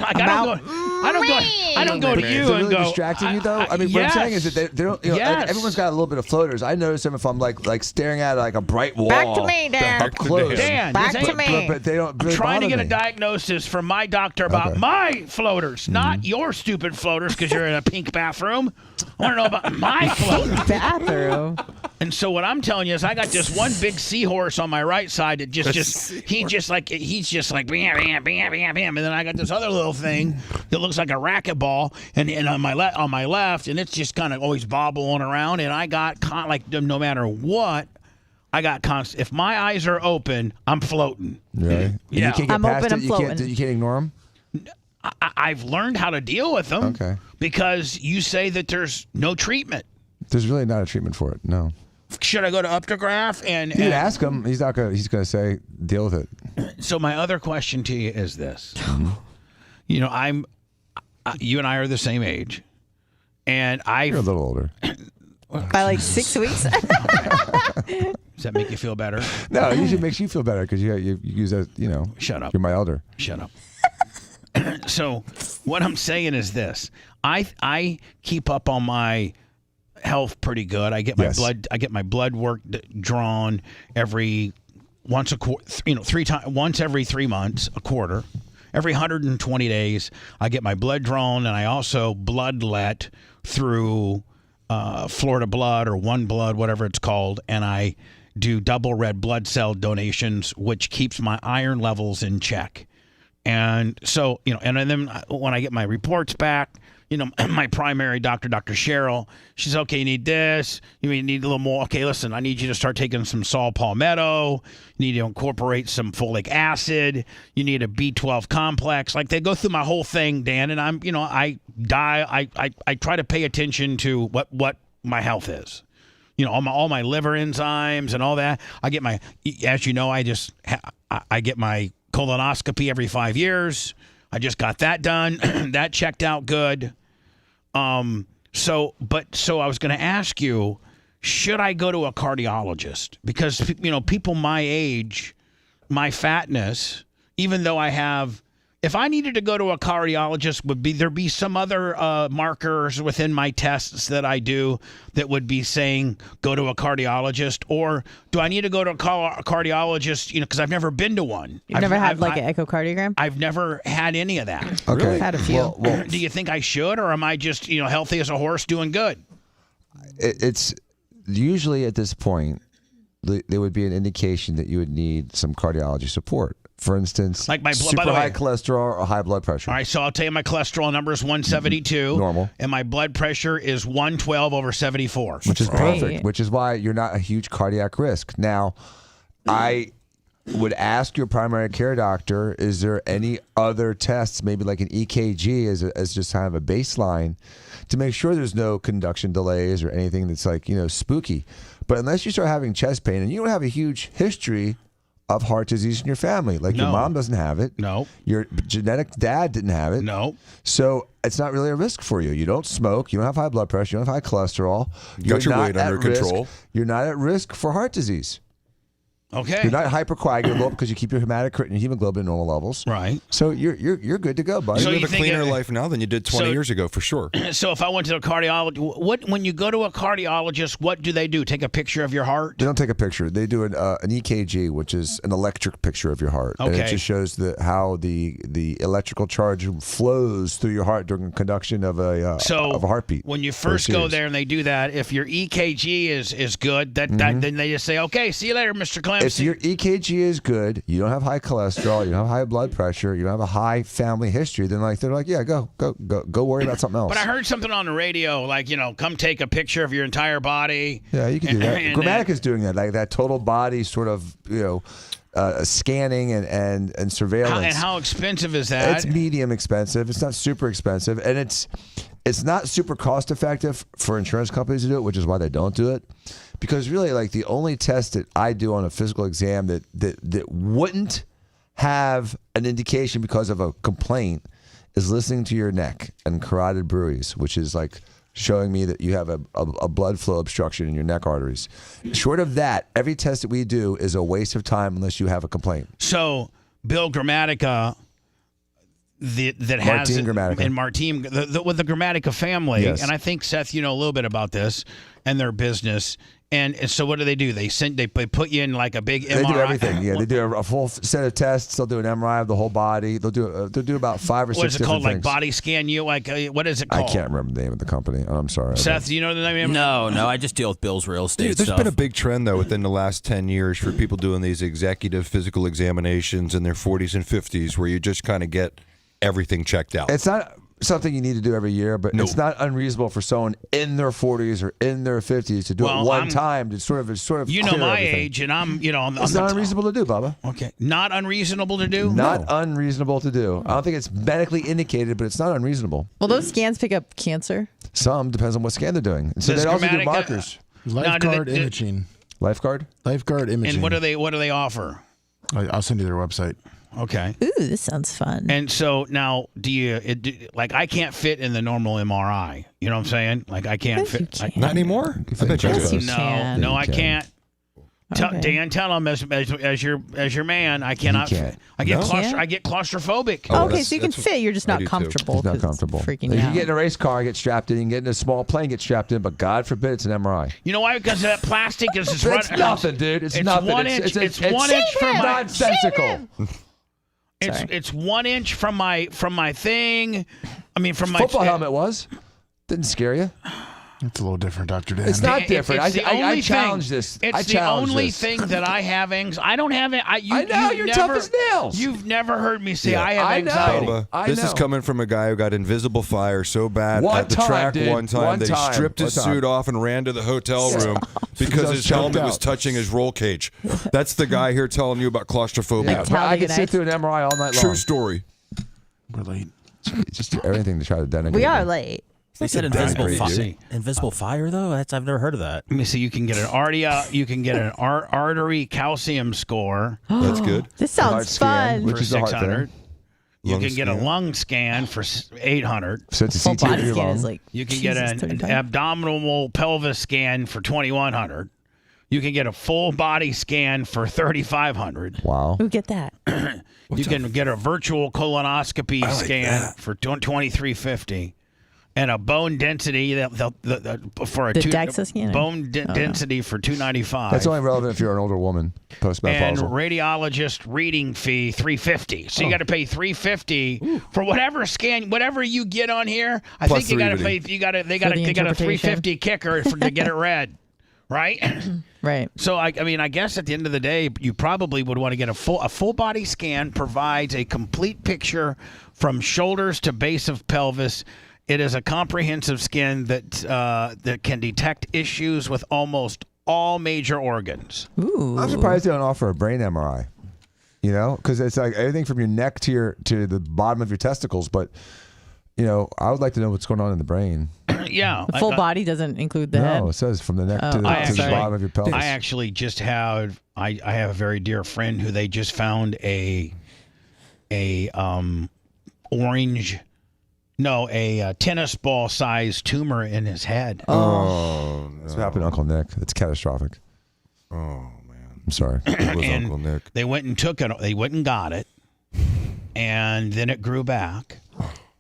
don't go to you is it and really go. distracting you though? I mean, what I'm saying is that they don't. You know, Yes. everyone's got a little bit of floaters. I notice them if I'm like staring at like a bright wall. Back to me, Dan. Up close. Dan, Back this to ain't- me. But they don't. I'm They trying to bother get a me. diagnosis from my doctor about my floaters, not your stupid floaters because you're in a pink bathroom. I want to know about my floaters. Bathroom. And so what I'm telling you is I got this one big seahorse on my right side that he's just like bam, bam, bam, bam, bam, and then I got this other little thing that looks like a racquetball and on my left, and it's just kind of always bobbling around, and I got no matter what. I got constant. If my eyes are open, I'm floating. Really? And Yeah. You can't get I'm past open, it. I'm floating. You can't ignore them. I've learned how to deal with them. Okay. Because you say that there's no treatment. There's really not a treatment for it. No. Should I go to Uptograph and? You can ask him. He's not gonna. He's gonna say deal with it. So my other question to you is this: you know, you and I are the same age, and You're a little older. By like 6 weeks. Does that make you feel better? No, it usually makes you feel better because you use that. You know. Shut up. You're my elder. Shut up. So what I'm saying is this: I keep up on my health pretty good. I get my blood work drawn once every 3 months, a quarter. Every 120 days, I get my blood drawn, and I also bloodlet through Florida Blood or One Blood, whatever it's called, and I do double red blood cell donations, which keeps my iron levels in check. And so, and then when I get my reports back, my primary doctor, Dr. Cheryl, she's okay. You need this. You need a little more. Okay, listen, I need you to start taking some saw palmetto. You need to incorporate some folic acid. You need a B12 complex. Like they go through my whole thing, Dan. And I try to pay attention to what my health is. All my liver enzymes and all that. I get as you know, I get my colonoscopy every 5 years. I just got that done. That checked out good. So I was going to ask you, should I go to a cardiologist? Because, people my age, my fatness, even though if I needed to go to a cardiologist, would there be some other markers within my tests that I do that would be saying go to a cardiologist? Or do I need to go to a cardiologist, because I've never been to one? You've never had an echocardiogram? I've never had any of that. Okay. Really? Had a few. Well, do you think I should, or am I just, healthy as a horse doing good? It's usually at this point, there would be an indication that you would need some cardiology support. For instance, like my super by the way, high cholesterol or high blood pressure. All right, so I'll tell you my cholesterol number is 172. Normal. And my blood pressure is 112/74. Which is perfect, which is why you're not a huge cardiac risk. Now, I would ask your primary care doctor, is there any other tests, maybe like an EKG as just kind of a baseline to make sure there's no conduction delays or anything that's like, spooky. But unless you start having chest pain and you don't have a huge history of heart disease in your family. Like your No. mom doesn't have it. No. Your genetic dad didn't have it. No. So it's not really a risk for you. You don't smoke. You don't have high blood pressure. You don't have high cholesterol. You got your not weight under at risk. control. You're not at risk for heart disease. Okay. You're not hypercoagulable because you keep your hematocrit and hemoglobin at normal levels. Right. So you're good to go, buddy. So you you live a think cleaner it- life now than you did 20 so- years ago, for sure. So if I went to a cardiologist, when you go to a cardiologist, what do they do? Take a picture of your heart? They don't take a picture. They do an EKG, which is an electric picture of your heart. And it Okay. just shows how the electrical charge flows through your heart during conduction of a heartbeat. When you Very first go serious. there and they do that, if your EKG is good, then they just say, okay, see you later, Mr. Clemson. If your EKG is good, you don't have high cholesterol, you don't have high blood pressure, you don't have a high family history, then they're like, yeah, go worry about something else. But I heard something on the radio, like, come take a picture of your entire body. Yeah, you can do that. And- Grammatica's doing that, like that total body sort of, scanning and surveillance. How expensive is that? It's medium expensive. It's not super expensive, and it's not super cost effective for insurance companies to do it, which is why they don't do it. Because really, like the only test that I do on a physical exam that wouldn't have an indication because of a complaint is listening to your neck and carotid bruits, which is like showing me that you have a blood flow obstruction in your neck arteries. Short of that, every test that we do is a waste of time unless you have a complaint. So, Bill Grammatica, that has Martine Grammatica. and Martine with the Grammatica family, Yes. and I think Seth, you know a little bit about this and their business. And so what do? They put you in like a big MRI. They do everything. Yeah, they do a full set of tests. They'll do an MRI of the whole body. They'll do about 5 or 6 What is it different called? Like things. body scan you? Like what is it I called? can't remember the name of the company. I'm sorry. Seth, do you know the name? No, I just deal with Bill's real estate Dude, there's stuff. been a big trend, though, within the last 10 years for people doing these executive physical examinations in their 40s and 50s where you just kind of get everything checked out. It's not something you need to do every year, but it's not unreasonable for someone in their 40s or in their 50s to do it one time to sort of You know clear my everything. age, and I'm It's not unreasonable to do, Bubba. Okay, not unreasonable to do. Not unreasonable to do. I don't think it's medically indicated, but it's not unreasonable. Will those scans pick up cancer? Some depends on what scan they're doing. So Does they also do Grammatica- markers. Lifeguard do they- imaging. Lifeguard imaging. And what do they offer? I'll send you their website. Okay. Ooh, this sounds fun. And so now, like I can't fit in the normal MRI? You know what I'm saying? Like I can't fit. Not anymore. I bet you could. No, I can't. Dan, tell him as your man, I cannot. can't. I get No? I get claustrophobic. Okay, so you can fit. You're just not comfortable. It's not 'cause comfortable. It's freaking If you out. get in a race car, get strapped in. You can get in a small plane, get strapped in. But God forbid it's an MRI. You know why? Because that plastic is just It's nothing, dude. It's nothing. 1 It's- inch. it's- It's 1 inch from my nonsensical. It's 1 inch from my thing. I mean, from my Football helmet was. Didn't scare you. It's a little different, Dr. Dan. It's not different. It's the I only challenge thing. this. It's I the challenge only this. thing that I have anxiety. I don't have it. I know, you're tough as nails. You've never heard me say Yeah. I have I anxiety. know. Bubba, this is coming from a guy who got invisible fire so bad One at the time, track dude. one time One that he time. stripped his One time. suit off and ran to the hotel room Because because I his was choked helmet was out. touching his roll cage. That's the guy here telling you about claustrophobia. Yeah, I could sit through an MRI all night long. True story. We're late. Just do everything to try to denigrate. We are me. late. They said invisible fire though. I've never heard of that. Let me see. You can get an artery calcium score. That's good. This sounds fun. Which for is the heart 600. thing. You Lung can get a scan. lung scan for 800. So it's a Full CT body of your scan lung. is like. You can Jesus, get an 35. abdominal pelvis scan for 2100. You can get a full body scan for 3500. Wow. Who get that? You can get a virtual colonoscopy like scan that. for 2350. And a bone density for a The DEXA scan or- bone density for 295. That's only relevant if you're an older woman and postmenopausal. radiologist reading fee 350. So you got to pay 350 for whatever scan, whatever you get on here. I Plus think you got to pay. $350. They got a interpretation. 350 kicker to get it read, right? Right. So I mean, I guess at the end of the day, you probably would want to get a full body scan. Provides a complete picture from shoulders to base of pelvis. It is a comprehensive scan that can detect issues with almost all major organs. Ooh. I'm surprised they don't offer a brain MRI. You know, because it's like everything from your neck to the bottom of your testicles. But you know, I would like to know what's going on in the brain. Yeah. The full body doesn't include the head. No, it says from the neck to the bottom of your pelvis. I actually just have I have a very dear friend who they just found a tennis ball sized tumor in his head. Oh, no. That's what happened to Uncle Nick. It's catastrophic. Oh man, I'm sorry. It was And Uncle Nick. They went and took it. They went and got it, and then it grew back.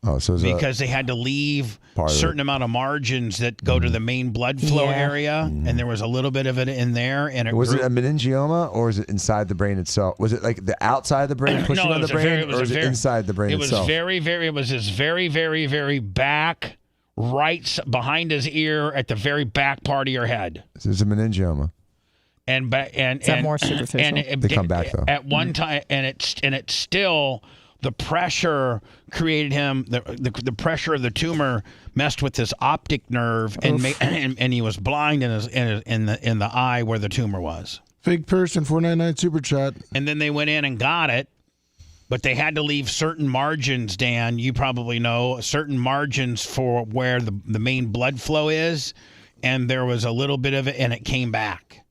Oh, so because they had to leave a certain amount of margins that go to the main blood flow area, and there was a little bit of it in there, and it was grew. it a meningioma or is it inside the brain itself? Was it like the outside of the brain pushing on the brain, or is it inside the brain itself? It was his very, very, very back, behind his ear, at the very back part of your head. So it's a meningioma. And is that more superficial? They come back though. At one time, and it's still. The pressure created him. The pressure of the tumor messed with his optic nerve, and he was blind in the eye where the tumor was. Fake person 499 super chat. And then they went in and got it, but they had to leave certain margins. Dan, you probably know certain margins for where the main blood flow is, and there was a little bit of it, and it came back,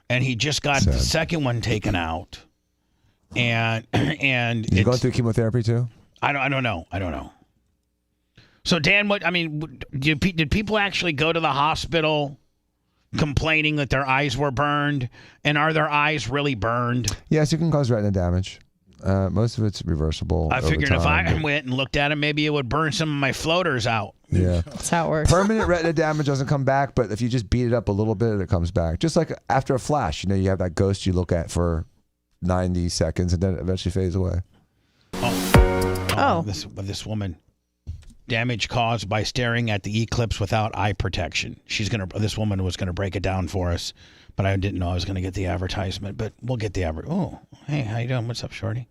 and he just got the second one taken out. And you going through chemotherapy too? I don't know. So Dan, did people actually go to the hospital complaining that their eyes were burned? And are their eyes really burned? Yes, it can cause retina damage. Most of it's reversible. I figured if I went and looked at it, maybe it would burn some of my floaters out. Yeah, that's how it works. Permanent retina damage doesn't come back, but if you just beat it up a little bit, it comes back. Just like after a flash, you have that ghost you look at for 90 seconds and then it eventually fades away. This woman, damage caused by staring at the Eclipse without eye protection. This woman was gonna break it down for us, but I didn't know I was gonna get the advertisement. But we'll get the Oh, hey, how you doing? What's up, shorty?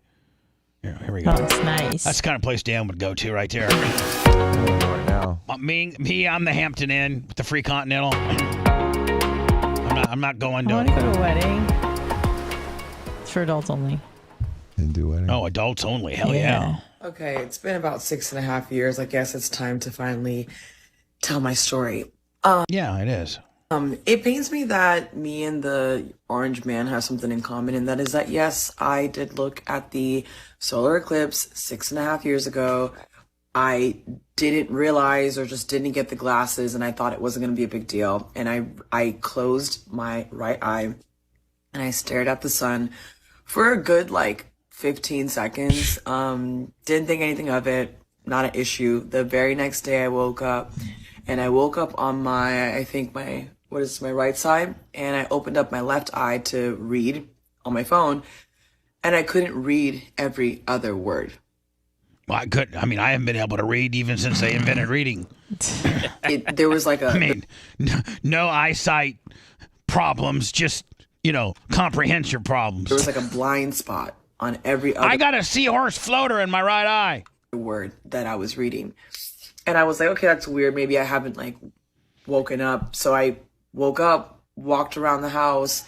Here we go. Oh, that's nice. That's the kind of place Dan would go to right there. Right now. I'm the Hampton Inn with the free Continental. I'm not going to. I want to go to a wedding. It's for adults only. And do wedding. Oh, adults only. Hell yeah. Okay, it's been about 6.5 years. I guess it's time to finally tell my story. Yeah, it is. It pains me that me and the orange man have something in common, and that is that, yes, I did look at the solar eclipse 6.5 years ago. I didn't realize or just didn't get the glasses, and I thought it wasn't going to be a big deal. And I closed my right eye, and I stared at the sun for a good, 15 seconds. Didn't think anything of it. Not an issue. The very next day I woke up, and I woke up on my right side, and I opened up my left eye to read on my phone, and I couldn't read every other word. Well, I haven't been able to read even since they invented reading. There was no eyesight problems, just, comprehension problems. There was a blind spot on every other. I got a seahorse floater in my right eye. Word that I was reading. And I was like, okay, that's weird. Maybe I haven't woken up. So I woke up, walked around the house.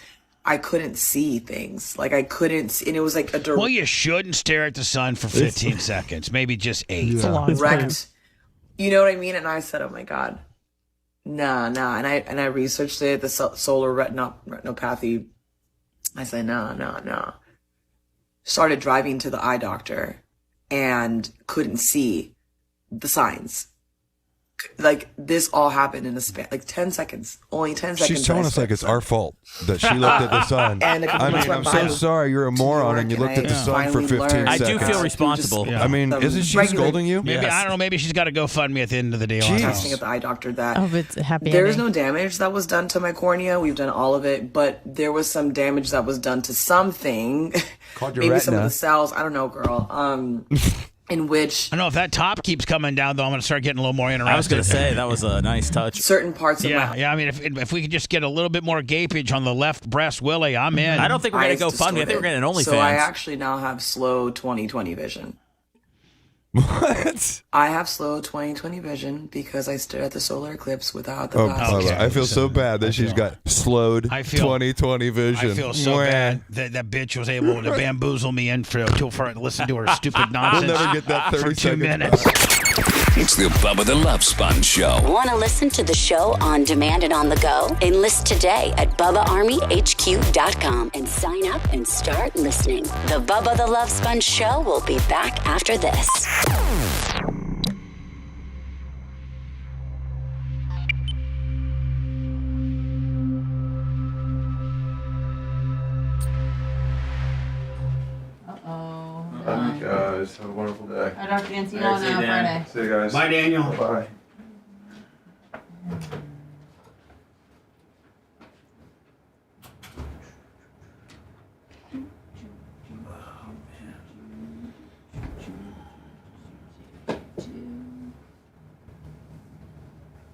I couldn't see things. I couldn't see, and it was a Well, you shouldn't stare at the sun for 15 seconds. Maybe just 8. Direct. You know what I mean? And I said, oh my God. Nah. And I researched it, the solar retinopathy. I said, no. Started driving to the eye doctor and couldn't see the signs. This all happened in a span, 10 seconds. Only 10 seconds. She's telling us it's our fault that she looked at the sun. I'm so sorry you're a moron and you looked at the sun for 15 seconds. I do feel responsible. Isn't she scolding you? Maybe, I don't know, maybe she's got to GoFundMe at the end of the day. Testing at the eye doctor that it's happy there is no damage that was done to my cornea. We've done all of it, but there was some damage that was done to something. Called your maybe retina. some of the cells. I don't know, girl. In which I know if that top keeps coming down, though, I'm going to start getting a little more interested. I was going to say that was a nice touch. Certain parts of my I mean, if we could just get a little bit more gapage on the left breast willy, I'm in. I don't think we're going to go fund. I think we're getting an OnlyFans. So I actually now have slow 20/20 vision. What? I have slow 20/20 vision because I stared at the solar eclipse without the glasses. I feel so bad that she's got slowed 20/20 vision. I feel so bad that bitch was able to bamboozle me in for listen to her stupid nonsense. We'll never get that 30 for 2 seconds minutes. It's the Bubba the Love Sponge Show. Want to listen to the show on demand and on the go? Enlist today at BubbaArmyHQ.com and sign up and start listening. The Bubba the Love Sponge Show will be back after this. Love you guys. Have a wonderful day. I don't see you on Friday. See you guys. Bye, Daniel. Bye.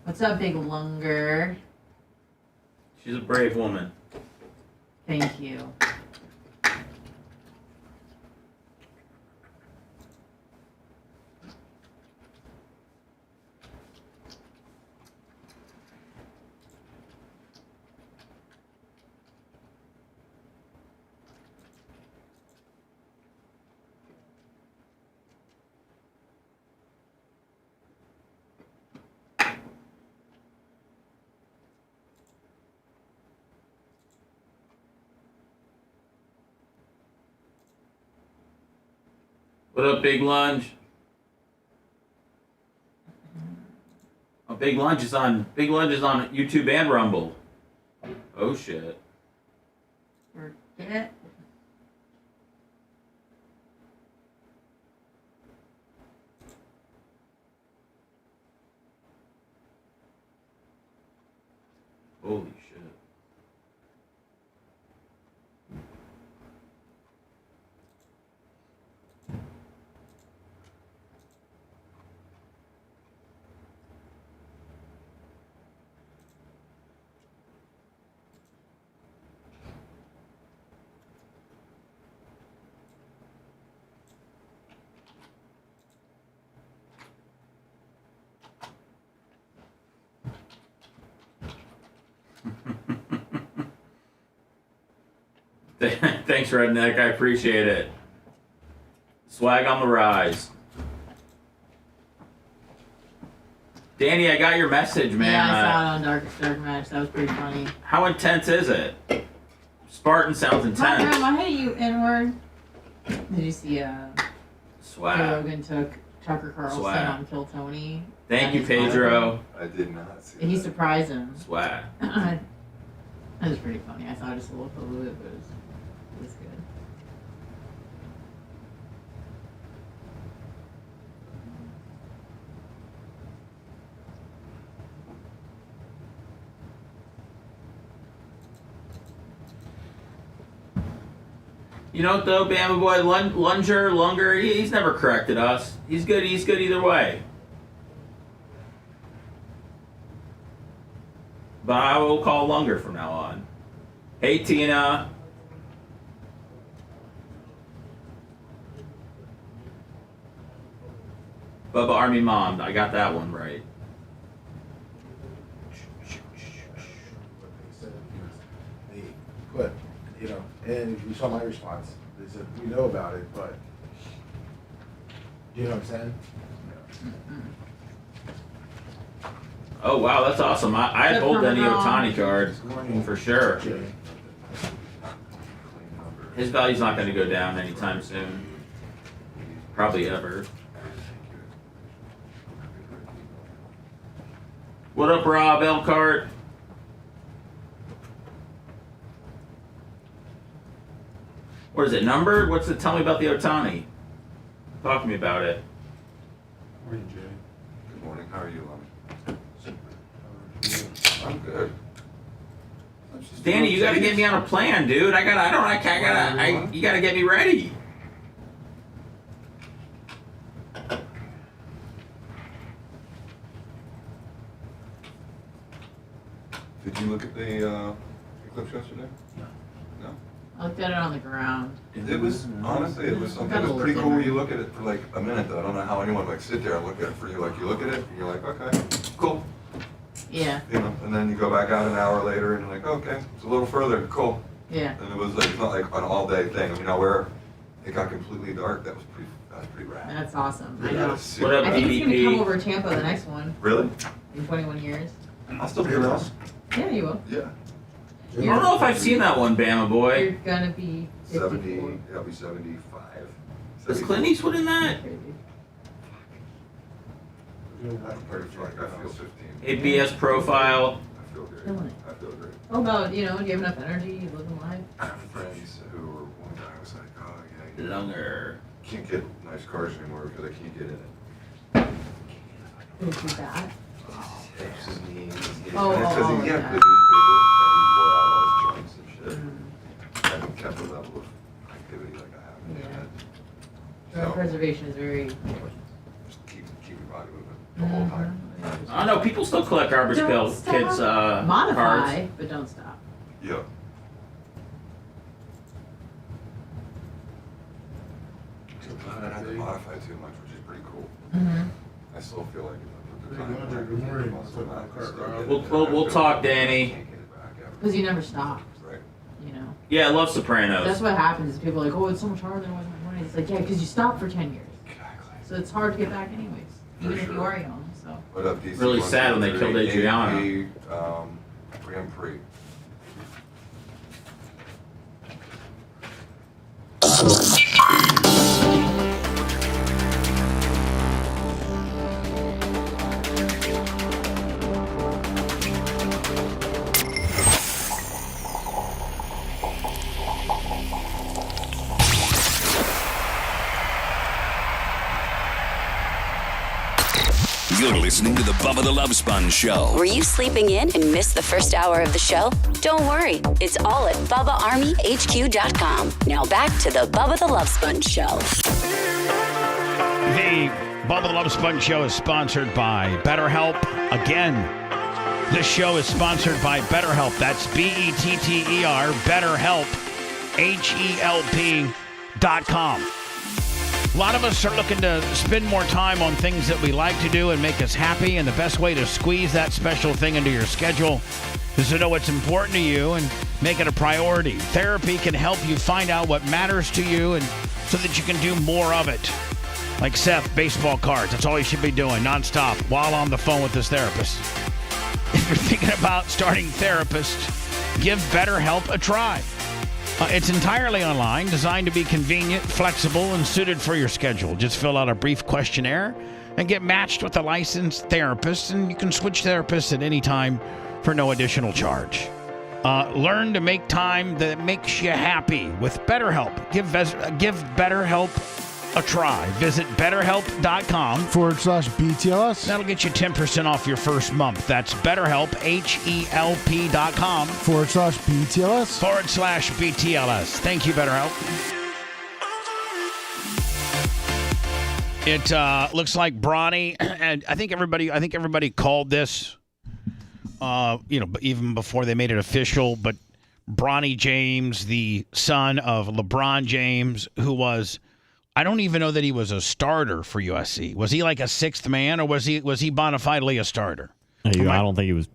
What's up, big lunger? She's a brave woman. Thank you. What up, Big Lunge? Oh, Big Lunge is on YouTube and Rumble. Oh shit. Forget. Holy shit. Thanks, Redneck. I appreciate it. Swag on the rise. Danny, I got your message, man. Yeah, I saw it on Dark Match. That was pretty funny. How intense is it? Spartan sounds intense. Grandma, hey, you N-word. Did you see Swag. Joe Rogan took Tucker Carlson Swag. on Kill Tony? Thank you, Pedro. I did not see He surprised him. Swag. That was pretty funny. I saw just a little bit of it, but it was good. You know what though, Bama boy, Lunger, he's never corrected us. He's good either way. But I will call Lunger from now on. Hey Tina. Bubba Army Mom, I got that one right. They put, and if you saw my response, they said, we know about it, but, you know what I'm saying? Oh wow, that's awesome. I'd hold any Otani card for sure. His value's not going to go down anytime soon. Probably ever. What up, Rob Elkhart? What is it, numbered? What's it? Tell me about the Otani. Talk to me about it. Morning, Jay. Good morning. How are you, I'm good. Danny, you gotta get me on a plan, dude. You gotta get me ready. Did you look at the Eclipse yesterday? No. I looked at it on the ground. It was honestly, it was something. It was pretty cool. You look at it for like a minute, though. I don't know how anyone would sit there and look at it for you. Like you look at it, and you're like, okay, cool. Yeah. And then you go back out an hour later, and you're like, okay, it's a little further, cool. Yeah. And it was like, it's not like an all-day thing. I mean, where it got completely dark, that was pretty That's pretty rad. That's awesome. I Yeah, know. that's super I think he's rad. gonna come over to Tampa the next one. Really? In 21 years. I'll still be around. Yeah, you will. Yeah. I don't know if I've seen that one, Bama boy. You're gonna be 54. 70, I'll be 75. Was Clint Eastwood in that? I feel like I feel 15. ABS profile. I feel great. Killing it. I feel great. How about, do you have enough energy? You living life? I have friends who were, one guy was like, oh yeah, Longer. Can't get nice cars anymore because I can't get in it. Who's do that? Hips, his knees, his knees. Oh, And it's 'cause he yeah. kept the newspaper and he wore out all his joints and shit. And kept a level of activity like I have in his head. Drug preservation is very important. Just keep your body moving the whole time. I know people still collect garbage Don't bills, stop. kids' Modify, cards. but don't stop. Yeah. I don't have to modify too much, which is pretty cool. I still feel like if I put the time in, muscle back, I still get it. We'll talk, Danny. Because you never stop. Right. You know? Yeah, I love Sopranos. That's what happens. Is people are like, oh, it's so much harder than it was in the 20s. It's like, yeah, because you stopped for 10 years. Exactly. So it's hard to get back anyways, even if you are young. So. What up, DC? Really sad when they killed Adriana. Grand Prix. You're listening to the Bubba the Love Sponge Show. Were you sleeping in and missed the first hour of the show? Don't worry. It's all at BubbaArmyHQ.com. Now back to the Bubba the Love Sponge Show. The Bubba the Love Sponge Show is sponsored by BetterHelp. Again, this show is sponsored by BetterHelp. That's BETTER, BetterHelp, HELP.com. A lot of us are looking to spend more time on things that we like to do and make us happy, and the best way to squeeze that special thing into your schedule is to know what's important to you and make it a priority. Therapy can help you find out what matters to you and so that you can do more of it. Like Seth, baseball cards. That's all you should be doing nonstop while on the phone with this therapist. If you're thinking about starting therapist, give BetterHelp a try. It's entirely online, designed to be convenient, flexible, and suited for your schedule. Just fill out a brief questionnaire and get matched with a licensed therapist, and you can switch therapists at any time for no additional charge. Learn to make time that makes you happy with BetterHelp. Give BetterHelp a try. Visit BetterHelp.com/BTLS. That'll get you 10% off your first month. That's BetterHelp, HELP.com /BTLS. Thank you, BetterHelp. It looks like Bronny, and I think everybody called this, even before they made it official, but Bronny James, the son of LeBron James, who was, I don't even know that he was a starter for USC. Was he like a sixth man, or was he bona fidely a starter? I don't think he was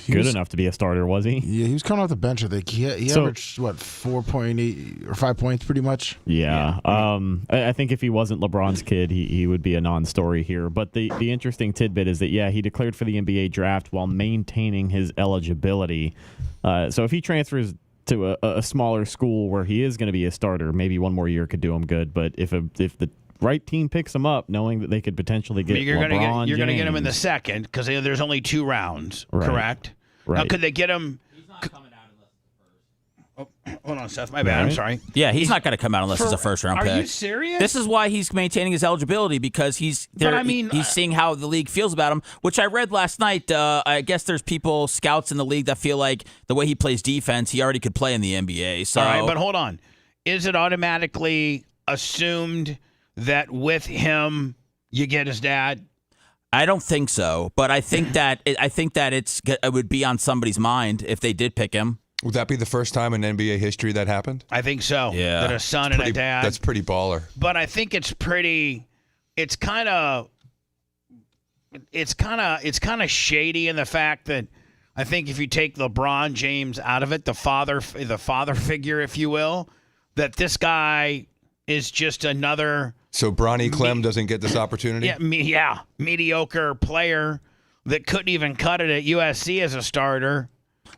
good enough to be a starter, was he? Yeah, he was coming off the bench. I think he averaged 4.8 or 5 points, pretty much. Yeah. I think if he wasn't LeBron's kid, he would be a non-story here. But the interesting tidbit is that he declared for the NBA draft while maintaining his eligibility. So if he transfers to a smaller school where he is going to be a starter, maybe one more year could do him good. But if the right team picks him up, knowing that they could potentially get you're going to get him in the James. second because there's only 2 rounds, Right. correct? Right. Now, could they get him? He's not coming out unless it's the first. Hold on, Seth. My bad. I'm sorry. Yeah, he's not going to come out unless it's a first-round pick. Are you serious? This is why he's maintaining his eligibility, because he's seeing how the league feels about him, which I read last night. I guess there's scouts in the league that feel like the way he plays defense, he already could play in the NBA. So, all right, but hold on. Is it automatically assumed that with him you get his dad? I don't think so, but I think that it would be on somebody's mind if they did pick him. Would that be the first time in NBA history that happened? I think so. Yeah. That a son and a dad. That's pretty baller. But I think it's kind of shady in the fact that I think if you take LeBron James out of it, the father figure, if you will, that this guy is just another So Bronny Clem doesn't get this opportunity? Yeah, mediocre player that couldn't even cut it at USC as a starter.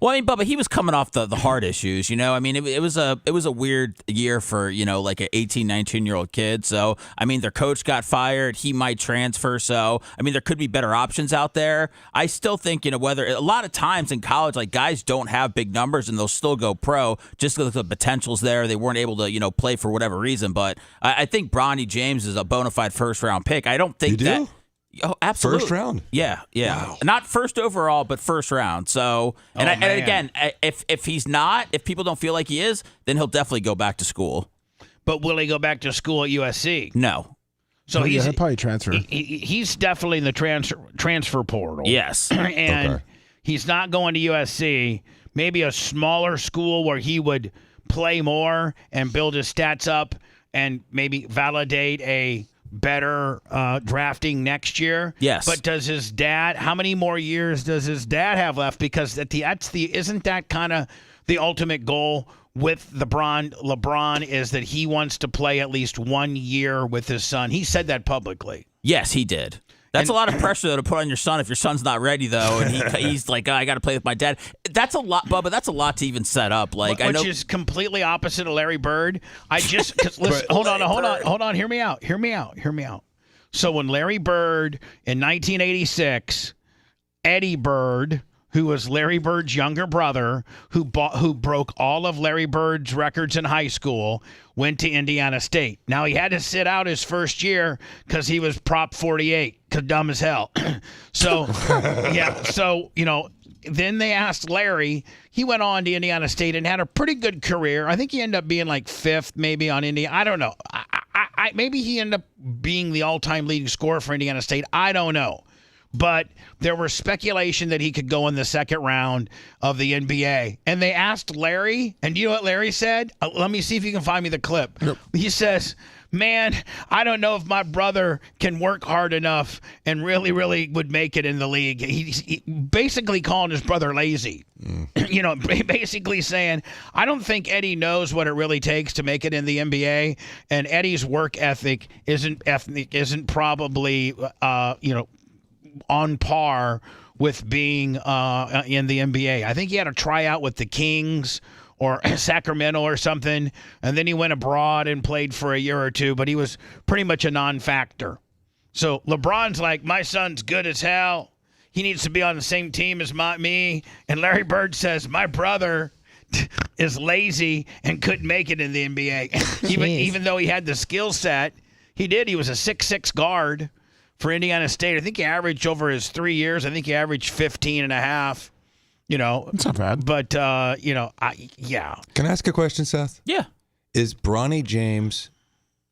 Well, I mean, Bubba, he was coming off the heart issues, you know. I mean, it was a weird year for, you know, like an 18, 19-year-old kid. So, I mean, their coach got fired. He might transfer. So, I mean, there could be better options out there. I still think, you know, whether a lot of times in college, like guys don't have big numbers and they'll still go pro just because the potential's there. They weren't able to, you know, play for whatever reason. But I think Bronny James is a bona fide first-round pick. I don't think You do? that. Oh, absolutely. First round? Yeah. Wow. Not first overall, but first round. So, and again, if he's not, if people don't feel like he is, then he'll definitely go back to school. But will he go back to school at USC? No. So he'll probably transfer. He's definitely in the transfer portal. Yes. And he's not going to USC. Maybe a smaller school where he would play more and build his stats up and maybe validate a better drafting next year. Yes. But does his dad, how many more years does his dad have left? Because isn't that kind of the ultimate goal with LeBron is that he wants to play at least 1 year with his son. He said that publicly. Yes, he did. That's a lot of pressure, though, to put on your son if your son's not ready, though, and he's like, I got to play with my dad. That's a lot, Bubba. That's a lot to even set up. Like, Which is completely opposite of Larry Bird. Listen, hold on. Hear me out. So when Larry Bird in 1986, Eddie Bird, who was Larry Bird's younger brother, who broke all of Larry Bird's records in high school, went to Indiana State. Now, he had to sit out his first year because he was Prop 48, dumb as hell. So, then they asked Larry. He went on to Indiana State and had a pretty good career. I think he ended up being like fifth maybe on Indiana. I don't know. Maybe he ended up being the all-time leading scorer for Indiana State. I don't know. But there was speculation that he could go in the second round of the NBA. And they asked Larry, and do you know what Larry said? Let me see if you can find me the clip. Yep. He says, man, I don't know if my brother can work hard enough and really, really would make it in the league. He basically calling his brother lazy. You know, basically saying, I don't think Eddie knows what it really takes to make it in the NBA. And Eddie's work ethic isn't probably, on par with being in the NBA. I think he had a tryout with the Kings or Sacramento or something, and then he went abroad and played for a year or two, but he was pretty much a non-factor. So LeBron's like, my son's good as hell. He needs to be on the same team as me. And Larry Bird says, my brother is lazy and couldn't make it in the NBA. even though he had the skill set, he did. He was a 6'6" guard for Indiana State. I think he averaged over his 3 years, I think he averaged 15 and a half. You know, it's not bad. But, Can I ask a question, Seth? Yeah. Is Bronny James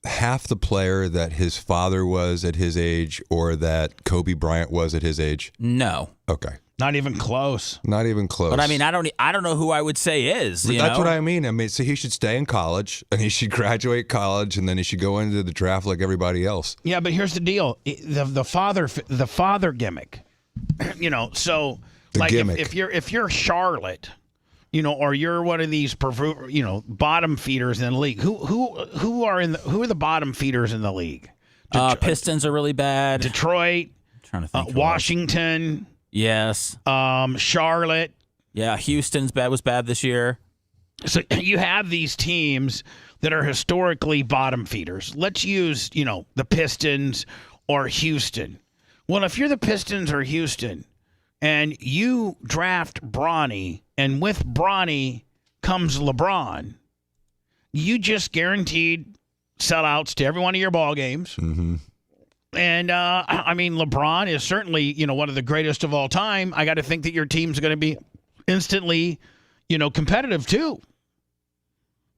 half the player that his father was at his age or that Kobe Bryant was at his age? No. Okay. Not even close. Not even close. But I mean, I don't know who I would say is. That's what I mean. I mean, so he should stay in college and he should graduate college and then he should go into the draft like everybody else. Yeah, but here's the deal: the father gimmick. You know, so like if you're Charlotte, you know, or you're one of these bottom feeders in the league. Who are the bottom feeders in the league? Pistons are really bad. Detroit, trying to think. Washington. Yes. Charlotte. Yeah, Houston's was bad this year. So you have these teams that are historically bottom feeders. Let's use, the Pistons or Houston. Well, if you're the Pistons or Houston and you draft Bronny, and with Bronny comes LeBron, you just guaranteed sellouts to every one of your ball games. Mm-hmm. And, LeBron is certainly, one of the greatest of all time. I got to think that your team's going to be instantly, competitive too.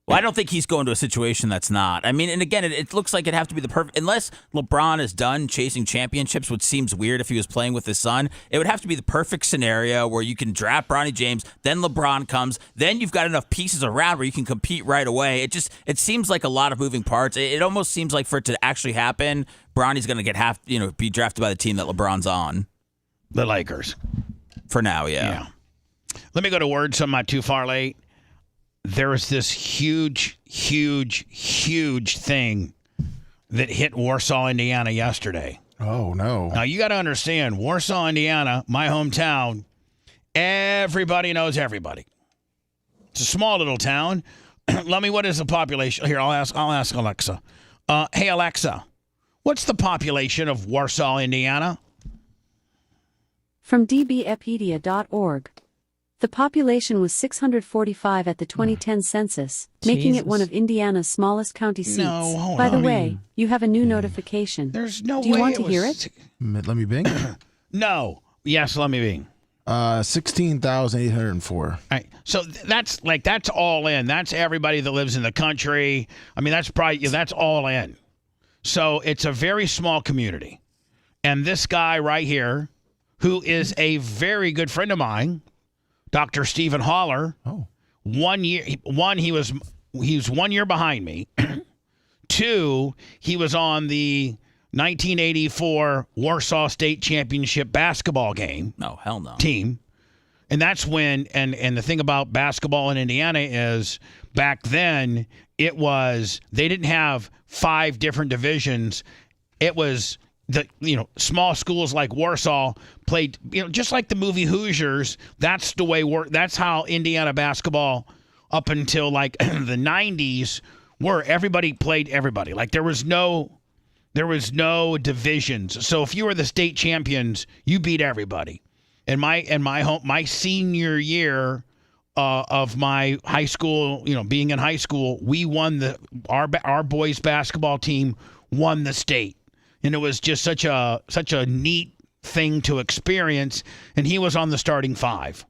Well, I don't think he's going to a situation that's not. I mean, and again, it looks like it'd have to be the perfect, unless LeBron is done chasing championships, which seems weird if he was playing with his son. It would have to be the perfect scenario where you can draft Bronny James, then LeBron comes, then you've got enough pieces around where you can compete right away. It seems like a lot of moving parts. It almost seems like for it to actually happen, Bronny's going to get be drafted by the team that LeBron's on. The Lakers. For now, yeah. Let me go to words. I'm not too far late. There is this huge, huge, huge thing that hit Warsaw, Indiana yesterday. Oh, no. Now, you got to understand, Warsaw, Indiana, my hometown, everybody knows everybody. It's a small little town. Lummy, what is the population? Here, I'll ask Alexa. Hey, Alexa, what's the population of Warsaw, Indiana? From dbepedia.org. The population was 645 at the 2010 census, making it one of Indiana's smallest county seats. No, hold By the on. way, you have a new notification. There's no Do you way want it to hear was- it? Let me bing. No. Yes, let me be. 16,804. All right. So that's all in. That's everybody that lives in the country. I mean, that's all in. So it's a very small community. And this guy right here, who is a very good friend of mine, Dr. Stephen Haller. Oh. He's 1 year behind me. 2, he was on the 1984 Warsaw State Championship basketball game. No, hell no. Team. And that's when, and the thing about basketball in Indiana is back then they didn't have 5 different divisions. It was small schools like Warsaw played, just like the movie Hoosiers. That's the way that's how Indiana basketball up until like the 90s were. Everybody played everybody. Like there was no divisions. So if you were the state champions, you beat everybody. And my senior year of my high school, being in high school, we won our boys basketball team won the state. And it was just such a neat thing to experience. And he was on the starting 5.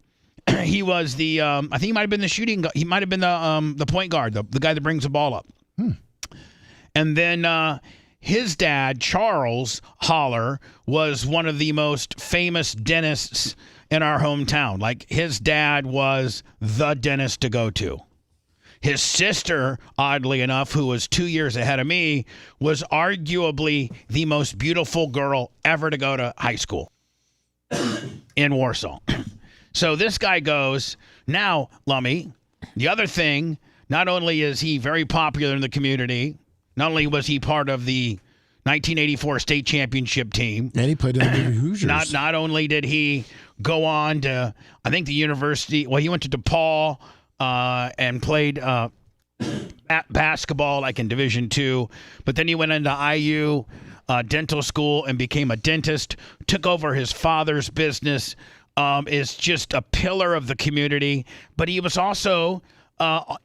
He was the I think he might have been the shooting guard. He might have been the point guard, the guy that brings the ball up. And then his dad, Charles Haller, was one of the most famous dentists in our hometown. Like his dad was the dentist to go to. His sister, oddly enough, who was 2 years ahead of me, was arguably the most beautiful girl ever to go to high school in Warsaw. So this guy goes, now, Lummy, the other thing, not only is he very popular in the community, not only was he part of the 1984 state championship team. And he played in the movie Hoosiers. Not only did he go on to, I think, the university, he went to DePaul and played basketball like in Division II, but then he went into IU dental school and became a dentist, took over his father's business, is just a pillar of the community, but he was also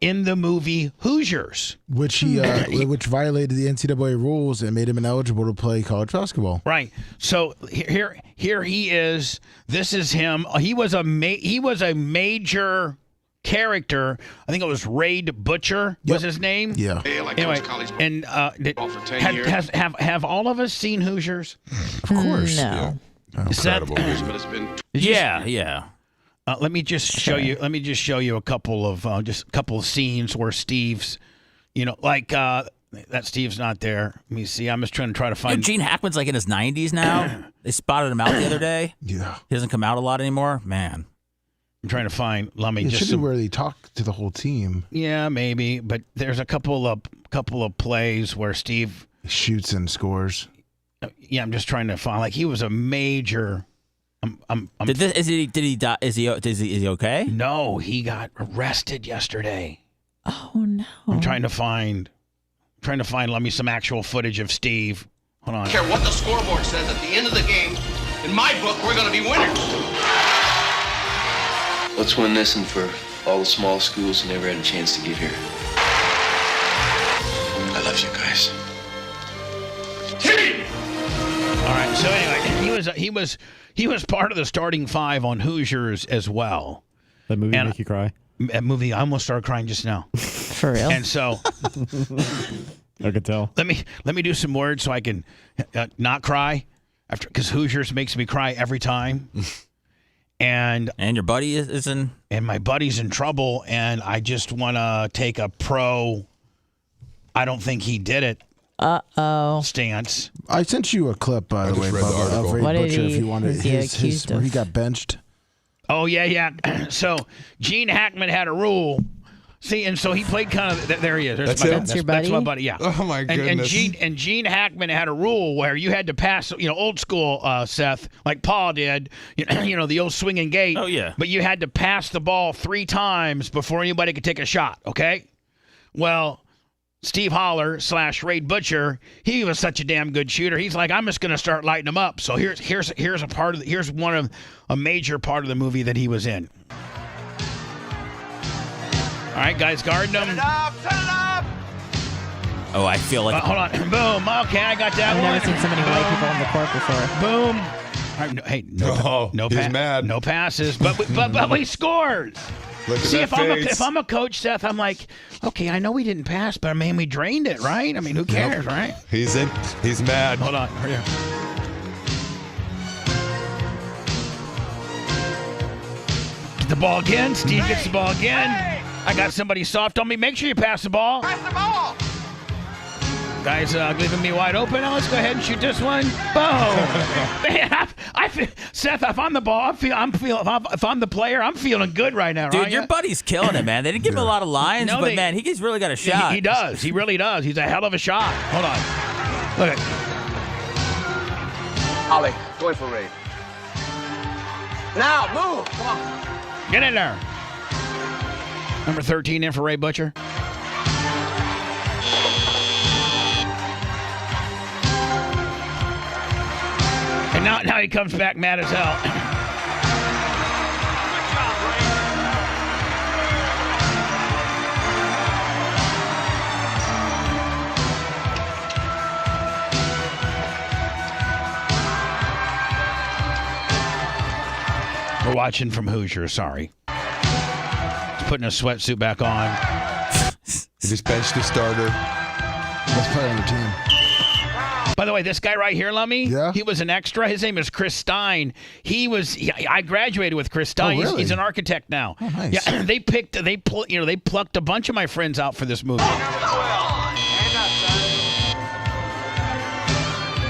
in the movie Hoosiers, which which violated the NCAA rules and made him ineligible to play college basketball. Right. So here he is. This is him. He was a major character. I think it was Raid Butcher was his name. Yeah. Anyway, and have all of us seen Hoosiers? Of course. No. Incredible. Yeah. Let me just show you. Let me just show you a couple of scenes where Steve's, that Steve's not there. Let me see. I'm just trying to find. Gene Hackman's like in his 90s now. They spotted him out the other day. Yeah. He doesn't come out a lot anymore. Man. I'm trying to find. Let me It just. should be where they talk to the whole team. Yeah, maybe. But there's a couple of plays where Steve shoots and scores. Yeah, I'm just trying to find. Like he was a major. Is he die? Is he okay? No, he got arrested yesterday. Oh no! I'm trying to find. Let me some actual footage of Steve. Hold on. I don't care what the scoreboard says at the end of the game. In my book, we're going to be winners. Let's win this and for all the small schools who never had a chance to get here. I love you guys. All right. So anyway, he was part of the starting 5 on Hoosiers as well. That movie make you cry? That movie, I almost started crying just now. For real? And so I could tell. Let me do some words so I can not cry after, because Hoosiers makes me cry every time. And your buddy is in, and my buddy's in trouble, and I just want to take a pro. I don't think he did it. Stance. I sent you a clip, by the way, Bubba, of Ray Butcher. If you wanted his where he got benched. Oh yeah. So Gene Hackman had a rule. See, and so he played kind of. There he is. There's That's my, him? That's your buddy? That's my buddy. Yeah. Oh my goodness. And Gene Hackman had a rule where you had to pass. Old school, Seth, like Paul did. The old swinging gate. Oh, yeah. But you had to pass the ball 3 times before anybody could take a shot. Okay. Well, Steve Holler / Ray Butcher, he was such a damn good shooter. He's like, I'm just gonna start lighting them up. So here's a major part of the movie that he was in. All right, guys, guarding him. Oh, I feel like. Hold on. Boom. Okay, I got that I've one. never seen so many white people on the court before. Boom. All right, hey, no he's mad. No passes, but he scores. Look at See, that if face. I'm a coach, Seth, I'm like, okay, I know we didn't pass, but I mean, we drained it, right? I mean, who cares, right? He's mad. Hold on. Here. Get the ball again. Steve gets the ball again. I got somebody soft on me. Make sure you pass the ball. Pass the ball. Guys, leaving me wide open. Now let's go ahead and shoot this one. Boom! Man, I feel, Seth, if I'm the ball, if I'm the player, I'm feeling good right now, Dude, right? your buddy's killing it, man. They didn't give him a lot of lines, No, but man, he's really got a shot. He does. He really does. He's a hell of a shot. Hold on. Look at. Ollie, going for Ray. Now, move. Come on. Get in there. Number 13 in for Ray Butcher. And now he comes back mad as hell. We're watching from Hoosier, sorry. He's putting a sweatsuit back on. He just benched the starter. Best player on the team. By the way, this guy right here, Lummy, he was an extra. His name is Chris Stein. I graduated with Chris Stein. Oh, really? He's an architect now. Oh, nice. Yeah, they plucked a bunch of my friends out for this movie.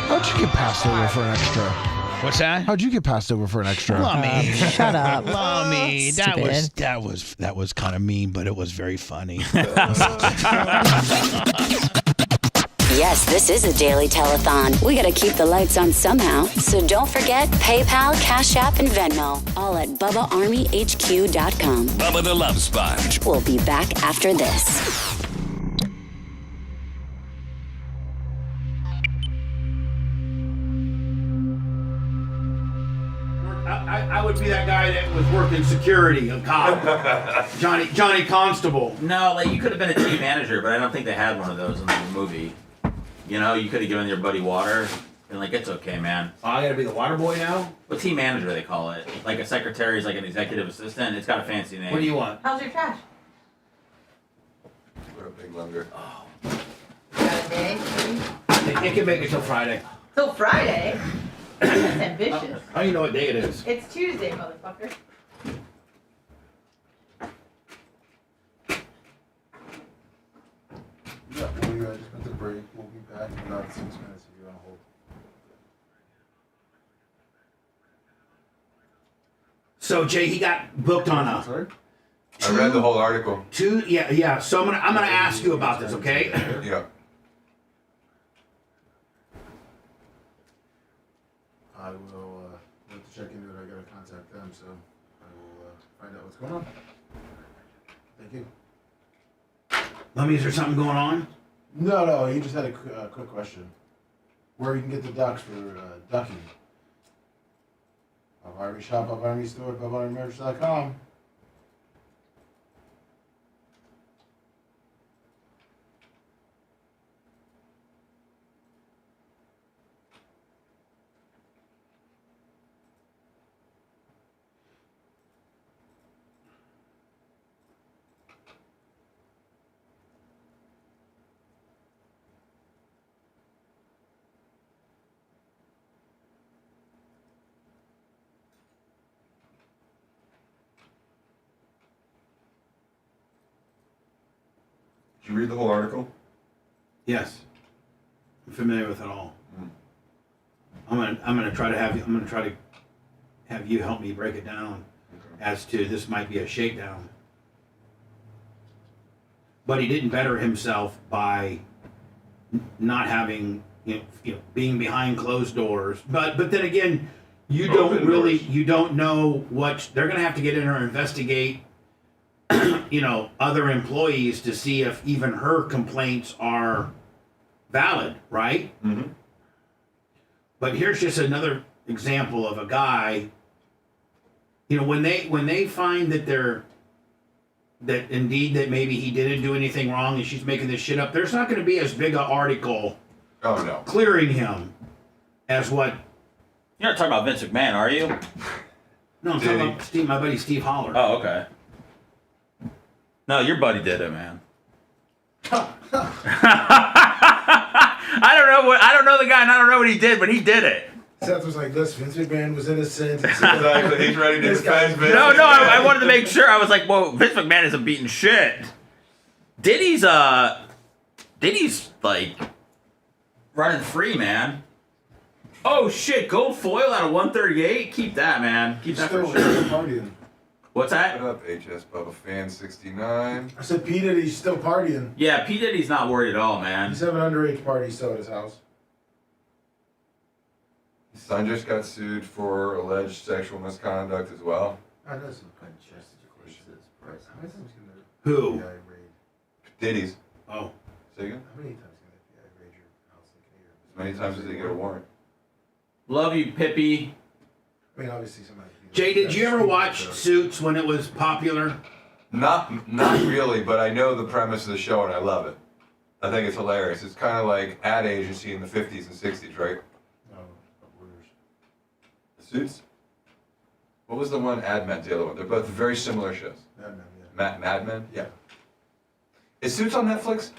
How'd you get passed over for an extra? What's that? How'd you get passed over for an extra? Lummy, shut up. Lummy, Stupid. that was kind of mean, but it was very funny. Yes, this is a daily telethon. We got to keep the lights on somehow. So don't forget PayPal, Cash App, and Venmo. All at BubbaArmyHQ.com. Bubba the Love Sponge. We'll be back after this. I would be that guy that was working security, a cop. Johnny Constable. No, like you could have been a team manager, but I don't think they had one of those in the movie. You could have given your buddy water, and like it's okay, man. Oh, I gotta be the water boy now? What team manager they call it? Like a secretary is like an executive assistant. It's got a fancy name. What do you want? How's your trash? We're a big longer. Got a day? It can make it till Friday. Till Friday? That's ambitious. How do you know what day it is? It's Tuesday, motherfucker. Yeah, we just went to break. We'll be back in about 6 minutes if you want to hold. So Jay, he got booked on a. Sorry? I read the whole article. Yeah. So I'm gonna ask you about this, okay? Yeah. I will have to check into it. I gotta contact them, so I will find out what's going on. Thank you. Lummy, is there something going on? No, he just had a quick question. Where you can get the ducks for ducking? Bubba Army Shop, Bubba Army Store, BubbaArmyMerch.com. Did you read the whole article? Yes. I'm familiar with it all. I'm gonna try to have you help me break it down as to this might be a shakedown. but he didn't better himself by not having, being behind closed doors. But then again, you don't know what they're going to have to get in there and investigate, other employees to see if even her complaints are valid, right? Mm-hmm. But here's just another example of a guy. When they find that that maybe he didn't do anything wrong and she's making this shit up, there's not going to be as big an article clearing him as what. You're not talking about Vince McMahon, are you? No, I'm talking about my buddy Steve Holler. Oh, okay. No, your buddy did it, man. I don't know the guy and I don't know what he did, but he did it. Seth was like, "This Vince McMahon was innocent." Exactly. He's ready to defend Vince. No, I wanted to make sure. I was like, "Whoa, Vince McMahon isn't beating shit." Diddy's like running free, man. Oh shit, gold foil out of 138. Keep that, man. Keep that for sure. Partying. What's that? What up, HS Bubba Fan 69? I said P Diddy's still partying. Yeah, P Diddy's not worried at all, man. He's having underage parties still at his house. His son just got sued for alleged sexual misconduct as well. I know some kind of chest price. How many times can the Who? FBI raid? Diddy's. Oh. Say again? How many times can the FBI raid your house in a year? As many times as they get a warrant. Love you, Pippi. I mean, obviously somebody. Jay, did you ever watch Suits when it was popular? Not really, but I know the premise of the show and I love it. I think it's hilarious. It's kind of like ad agency in the 50s and 60s, right? The Suits? What was the one? Ad Men, the other one. They're both very similar shows. Mad Men, yeah. Mad Men? Yeah. Is Suits on Netflix?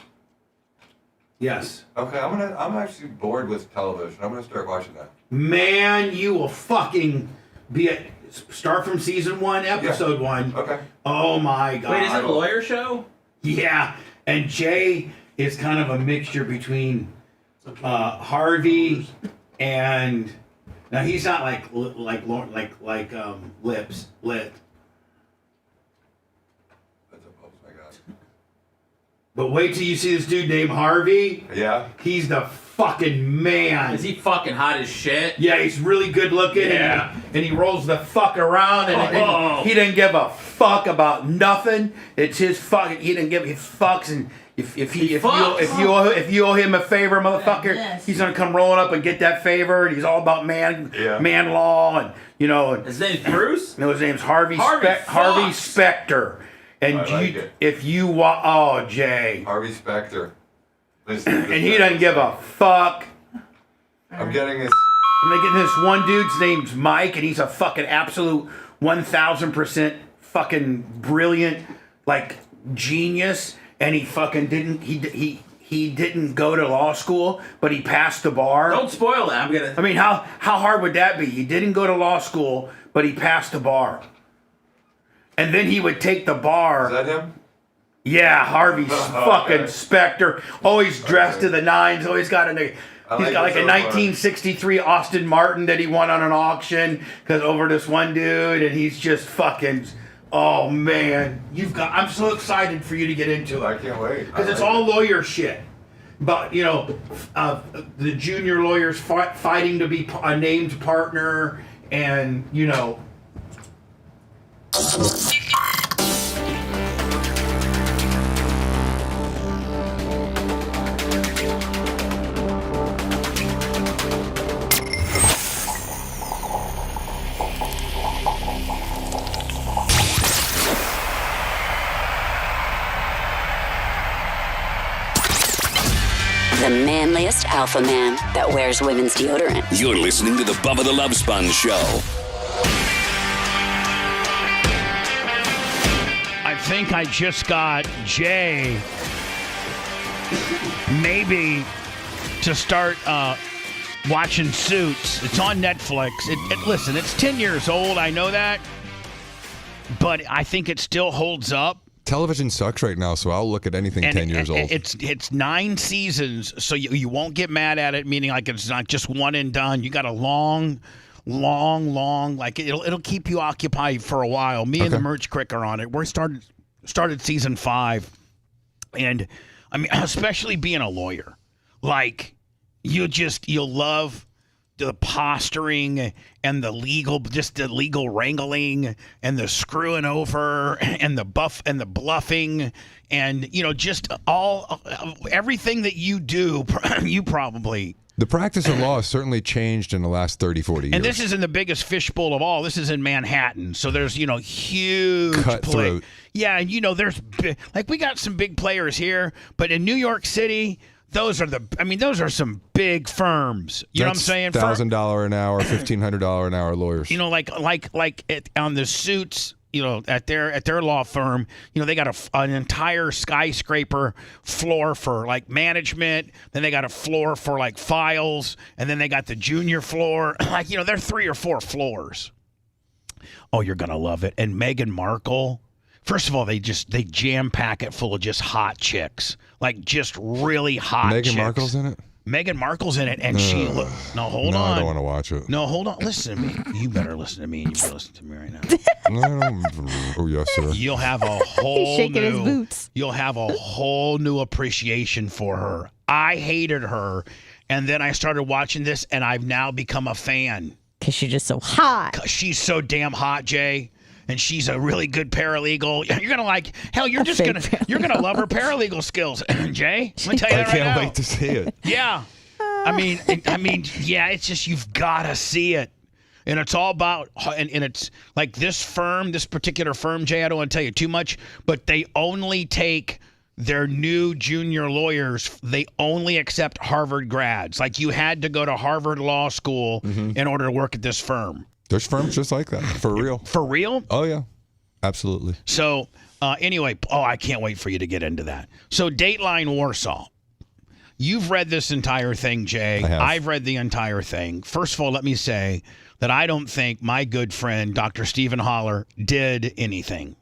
Yes. Okay, I'm actually bored with television. I'm gonna start watching that. Man, you will fucking start from season 1, episode 1. Okay. Oh my god. Wait, is it a lawyer show? Yeah, and Jay is kind of a mixture between Harvey and now he's not like Lips lit. But wait till you see this dude named Harvey. Yeah. He's the fucking man. Is he fucking hot as shit? Yeah, he's really good looking. Yeah. And he rolls the fuck around and he didn't give a fuck about nothing. It's his fucking. He didn't give. He fucks and if you owe him a favor, motherfucker, he's gonna come rolling up and get that favor. And he's all about man law and His name's Bruce. No, his name's Harvey Specter. And Jay. Harvey Specter. And he doesn't give a fuck. I'm getting this. And they get this one dude's name's Mike, and he's a fucking absolute 1,000% fucking brilliant, like genius. And he fucking didn't. He didn't go to law school, but he passed the bar. Don't spoil that. I mean, how hard would that be? He didn't go to law school, but he passed the bar. And then he would take the bar. Is that him? Yeah, Harvey fucking Specter. Always dressed to the nines. Always got he's got like a 1963 Aston Martin that he won on an auction because over this one dude, and he's just fucking. Oh man, I'm so excited for you to get into it. I can't wait. Because it's all lawyer shit. But the junior lawyers fighting to be a named partner, and The manliest alpha man that wears women's deodorant. You're listening to the Bubba the Love Sponge Show. I think I just got Jay maybe to start watching Suits. It's on Netflix. Listen, it's 10 years old. I know that. But I think it still holds up. Television sucks right now, so I'll look at anything 10 years old. It's 9 seasons, so you won't get mad at it, meaning like it's not just one and done. You got a long, like it'll keep you occupied for a while. Me and the Merch Crick are on it. We started season 5. And I mean, especially being a lawyer, like you'll love the posturing and the legal wrangling and the screwing over and the bluffing and, just everything that you do, you probably. The practice of law has certainly changed in the last 30, 40 years. And this isn't the biggest fishbowl of all. This is in Manhattan. So there's, huge cutthroat. Yeah, and there's we got some big players here, but in New York City, those are some big firms. You know what I'm saying? $1,000 an hour, $1,500 an hour lawyers. On the suits, at their law firm, they got an entire skyscraper floor for management. Then they got a floor for files, and then they got the junior floor. They're 3 or 4 floors. Oh, you're gonna love it. And Meghan Markle. First of all, they jam pack it full of just hot chicks, just really hot. Meghan chicks. Markle's in it. Meghan Markle's in it, and she look. No, hold on. I don't want to watch it. No, hold on. Listen to me. You better listen to me. You better listen to me right now. Oh yes, sir. You'll have a whole shaking his boots. You'll have a whole new appreciation for her. I hated her, and then I started watching this, and I've now become a fan. Because she's just so hot. 'Cause she's so damn hot, Jay. And she's a really good paralegal. You're gonna love her paralegal skills, Jay. Let me tell you that I can't wait to see it. Yeah, I mean, yeah. It's just you've got to see it, and it's all about and it's like this particular firm, Jay. I don't want to tell you too much, but they only take their new junior lawyers. They only accept Harvard grads. Like you had to go to Harvard Law School in order to work at this firm. There's firms just like that, for real. For real? Oh, yeah. Absolutely. So, anyway, I can't wait for you to get into that. So, Dateline Warsaw. You've read this entire thing, Jay. I have. I've read the entire thing. First of all, let me say that I don't think my good friend, Dr. Stephen Holler, did anything.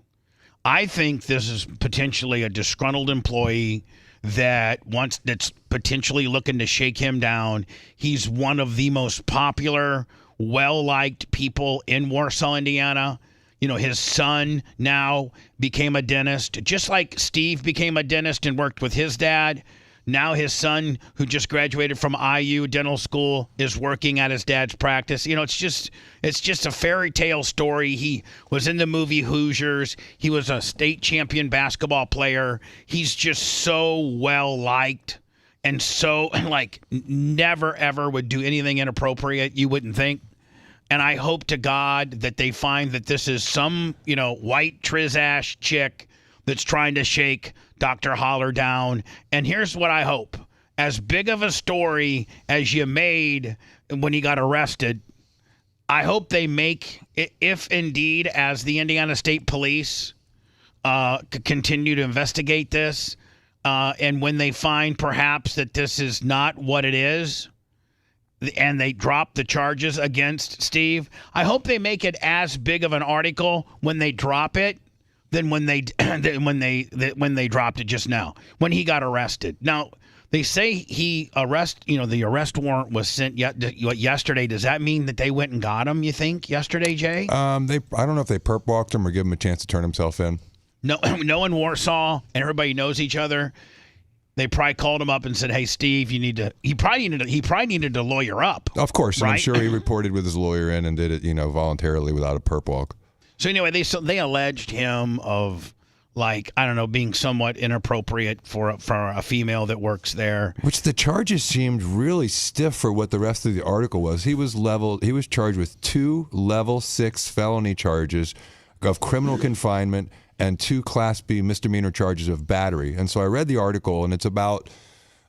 I think this is potentially a disgruntled employee that's potentially looking to shake him down. He's one of the most popular, well-liked people in Warsaw, Indiana. His son now became a dentist, just like Steve became a dentist and worked with his dad. Now his son, who just graduated from IU Dental School, is working at his dad's practice. It's just a fairy tale story. He was in the movie Hoosiers. He was a state champion basketball player. He's just so well-liked. And so, never, ever would do anything inappropriate, you wouldn't think. And I hope to God that they find that this is some, white Trizash chick that's trying to shake Dr. Holler down. And here's what I hope. As big of a story as you made when he got arrested, I hope they make, if indeed, as the Indiana State Police continue to investigate this, and when they find perhaps that this is not what it is, and they drop the charges against Steve, I hope they make it as big of an article when they drop it than when they dropped it just now when he got arrested. Now they say the arrest warrant was sent yesterday. Does that mean that they went and got him? You think yesterday, Jay? I don't know if they perp walked him or give him a chance to turn himself in. No, in Warsaw, and everybody knows each other. They probably called him up and said, "Hey, Steve, you need to." He probably needed to lawyer up. Of course, right? I'm sure he reported with his lawyer in and did it, voluntarily without a perp walk. So anyway, they alleged him of being somewhat inappropriate for a female that works there. Which the charges seemed really stiff for what the rest of the article was. He was charged with 2 level 6 felony charges of criminal confinement and 2 Class B misdemeanor charges of battery. And so I read the article, and it's about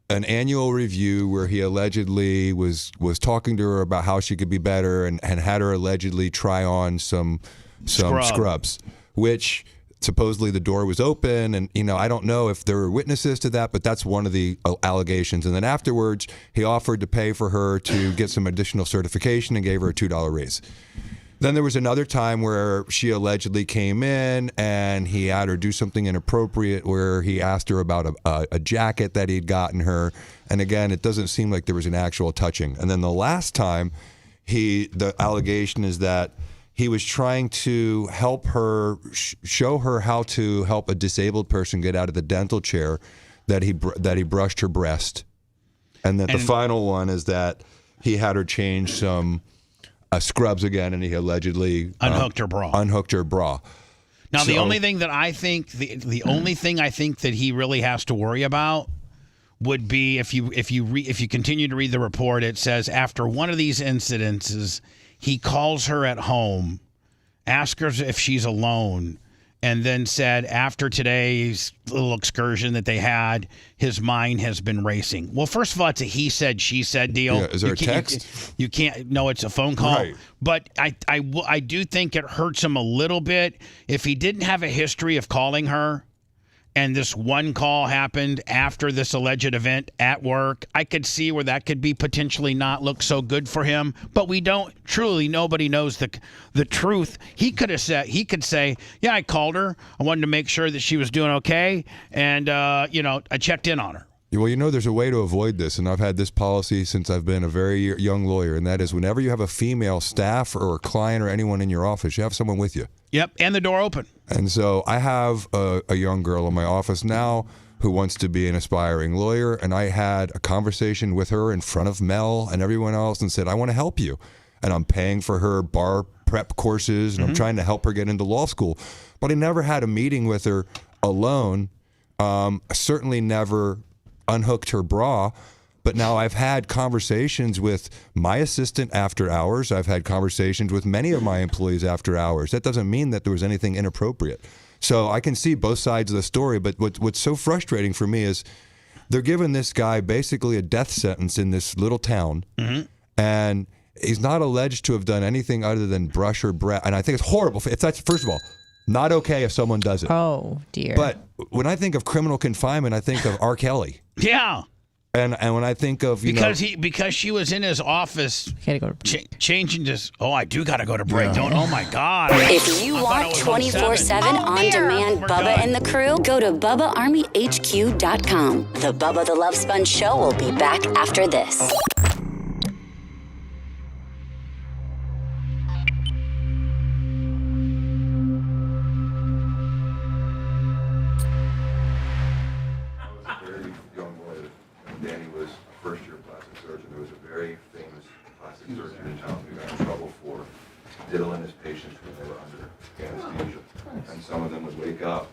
an annual review where he allegedly was talking to her about how she could be better and had her allegedly try on some scrubs, which supposedly the door was open. And, I don't know if there were witnesses to that, but that's one of the allegations. And then afterwards, he offered to pay for her to get some additional certification and gave her a $2 raise. Then there was another time where she allegedly came in and he had her do something inappropriate where he asked her about a jacket that he'd gotten her. And again, it doesn't seem like there was an actual touching. And then the last time, the allegation is that he was trying to help her, show her how to help a disabled person get out of the dental chair, that he brushed her breast. And then the final one is that he had her change some scrubs again, and he allegedly unhooked her bra. Now, the only thing that I think, the only thing I think that he really has to worry about would be if you continue to read the report, it says after one of these incidences, he calls her at home, asks her if she's alone, and then said after today's little excursion that they had, his mind has been racing. Well, first of all, it's a he said, she said deal. Yeah, is there a text? You can't. No, it's a phone call. Right. But I do think it hurts him a little bit if he didn't have a history of calling her, and this one call happened after this alleged event at work. I could see where that could be potentially not look so good for him, but we don't truly, nobody knows the truth. He could say, yeah, I called her. I wanted to make sure that she was doing okay. And, I checked in on her. Well, there's a way to avoid this, and I've had this policy since I've been a very young lawyer, and that is whenever you have a female staff or a client or anyone in your office, you have someone with you. Yep, and the door open. And so I have a young girl in my office now who wants to be an aspiring lawyer, and I had a conversation with her in front of Mel and everyone else and said, I want to help you. And I'm paying for her bar prep courses, and I'm trying to help her get into law school. But I never had a meeting with her alone. Certainly never unhooked her bra. But now I've had conversations with my assistant after hours. I've had conversations with many of my employees after hours. That doesn't mean that there was anything inappropriate. So I can see both sides of the story. But what's so frustrating for me is they're giving this guy basically a death sentence in this little town. And he's not alleged to have done anything other than brush her breast. And I think it's horrible. That's, first of all, not okay if someone does it. Oh, dear. But when I think of criminal confinement, I think of R. Kelly. Yeah. And when I think of because she was in his office changing this. Oh, I do got to go to break. Yeah. Oh my God! If you want 24/7 on-demand Bubba and the crew, go to BubbaArmyHQ.com. The Bubba the Love Sponge show will be back after this. Danny was a first-year plastic surgeon. There was a very famous plastic surgeon in town who got in trouble for diddling his patients when they were under anesthesia. And some of them would wake up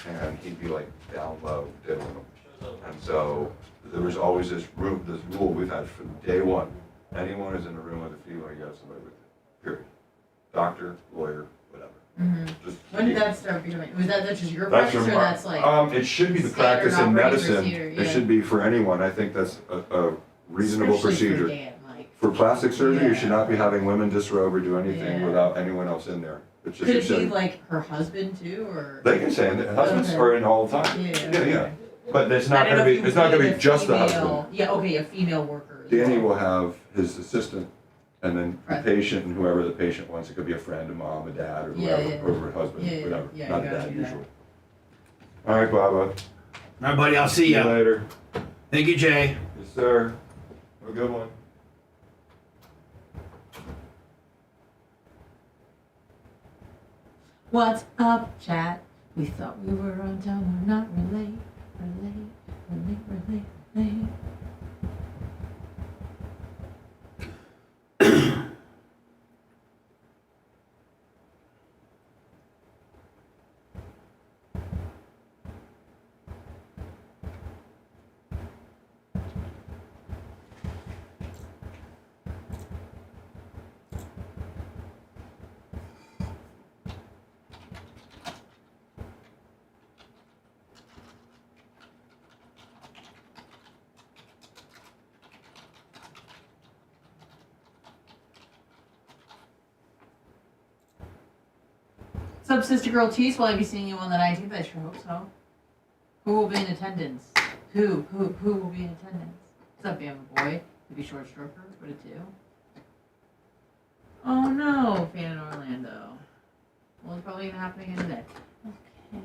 and he'd be like down low diddling them. And so there was always this rule we've had from day one. Anyone who's in a room with a female, you got somebody with you. Period. Doctor, lawyer, whatever. Just When did that start becoming? Was that just your that's practice, or that's like? it should be the standard practice in operating medicine. procedure, It should be for anyone. I think that's a reasonable Especially for procedure. Dan, like- For plastic surgery, you Yeah. should not be having women disrobe or do anything Yeah. without anyone else in there. It's just Could you it be should. like her husband too, or? They can say it. Husbands Okay. are in all the time. Yeah. Yeah. But it's I not don't going to know be. if you It's not going to wanted be a just the female- husband. Yeah, okay, a female worker. as Danny well. will have his assistant, and then the Right. patient, and whoever the patient wants. It could be a friend, a mom, a dad, or Yeah, whoever, yeah. or a husband, Yeah, whatever. yeah, Not you a gotta dad do that. usually. All right, Bubba. All right, buddy. I'll see you later. Thank you, Jay. Yes, sir. Have a good one. What's up, chat? We thought we were on time, we're not relate. What's up, Sister Girl Tease? Will I be seeing you on the 19th? I sure hope so. Who will be in attendance? Who will be in attendance? What's up, Bama Boy? Maybe Short Stroker? What a two. Oh no, fan in Orlando. Well, it's probably gonna happen again today. Okay.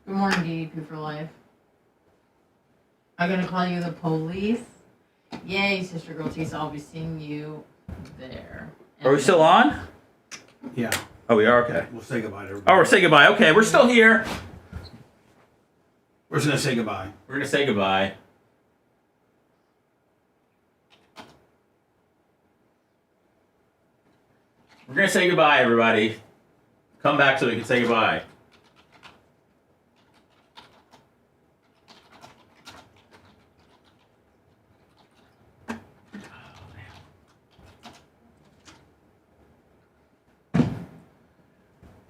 Good morning, DDP for life. I'm gonna call you the police. Yay, Sister Girl Tisa, I'll be seeing you there. Are we still on? Yeah. Oh, we are? Okay. We'll say goodbye to everybody. Oh, we're saying goodbye. Okay, we're still here. We're just going to say goodbye. We're going to say goodbye. We're going to say goodbye, everybody. Come back so we can say goodbye.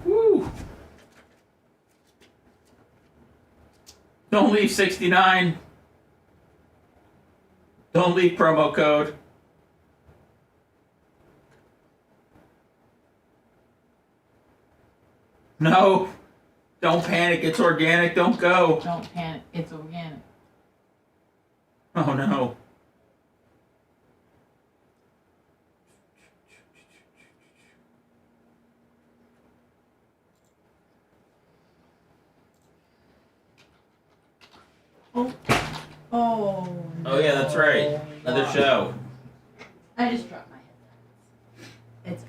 Woo! Don't leave 69. Don't leave promo code. No. Don't panic. It's organic. Don't go. Don't panic. It's organic. Oh, no. Oh, Oh, yeah, that's right. Another show. I just dropped my headphones. It's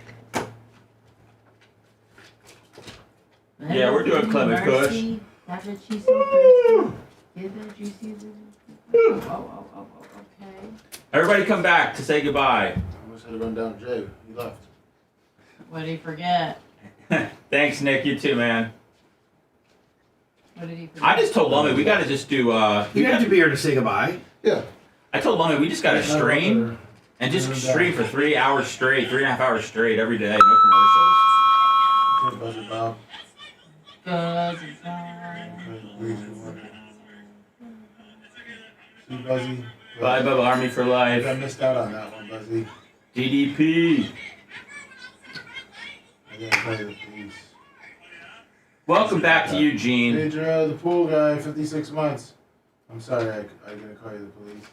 good. Yeah, we're doing Clement Kush. Mercy, that's what she's so thirsty. Give that juicy. Oh, okay. Everybody come back to say goodbye. I almost had to run down Jay. He left. What did he forget? Thanks, Nick. You too, man. What did he forget? I just told Lummy we got to just do. You have to be here to say goodbye. Yeah. I told Lummy we just got to stream and just stream for 3 hours straight, 3.5 hours straight every day, no commercials. Good buzzer, Bob. See, Buzzy. Bye, Bubba Army for life. I missed out on that one, Buzzy. DDP. I gotta tell you the police. Welcome back to Eugene. Pedro, the pool guy, 56 months. I'm sorry, I gotta call you the police.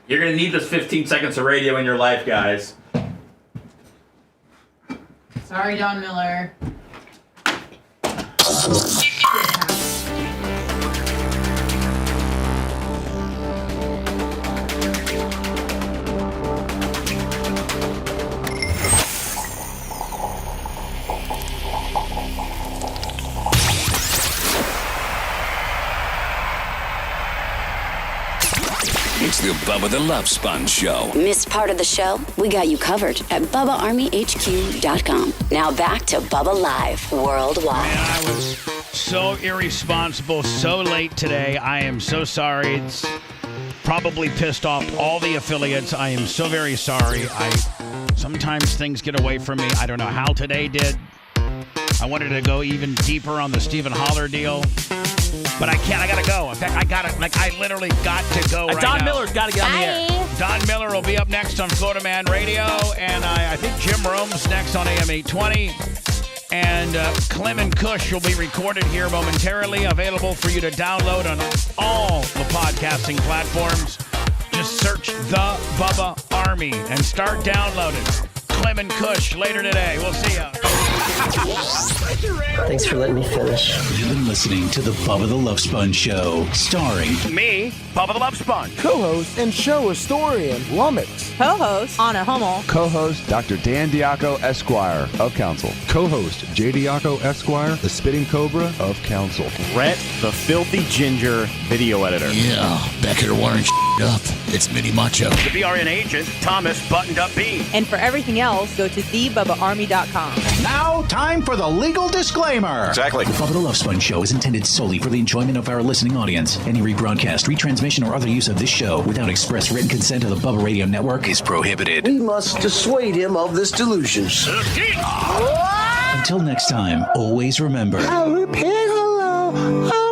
You're going to need this 15 seconds of radio in your life, guys. Sorry, Don Miller. It's the Bubba the Love Sponge Show. Missed part of the show? We got you covered at BubbaArmyHQ.com. Now back to Bubba Live Worldwide. Man, I was so irresponsible, so late today. I am so sorry. It's probably pissed off all the affiliates. I am so very sorry. Sometimes things get away from me. I don't know how today did. I wanted to go even deeper on the Stephen Holler deal. But I can't. I gotta go. In fact, I literally got to go right now. Don Miller's got to get on the air. Don Miller will be up next on Florida Man Radio, and I think Jim Rome's next on AM 820. And Clement Kush will be recorded here momentarily, available for you to download on all the podcasting platforms. Just search The Bubba Army and start downloading. Clement Kush later today. We'll see ya. Thanks for letting me finish. You've been listening to the Bubba the Love Sponge Show, starring me, Bubba the Love Sponge, co-host and show historian Lummox, co-host Anna Hummel, co-host Dr. Dan Diaco Esquire of Council, co-host J. Diaco Esquire, the Spitting Cobra of Council, Rhett, the Filthy Ginger video editor. Yeah, back here wiring up. It's Mini Macho. The BRN agent, Thomas Buttoned Up B. And for everything else, go to thebubbaarmy.com. Now, time for the legal disclaimer. Exactly. The Bubba the Love Sponge Show is intended solely for the enjoyment of our listening audience. Any rebroadcast, retransmission, or other use of this show without express written consent of the Bubba Radio Network is prohibited. We must dissuade him of this delusion. Until next time, always remember. I'll repay hello.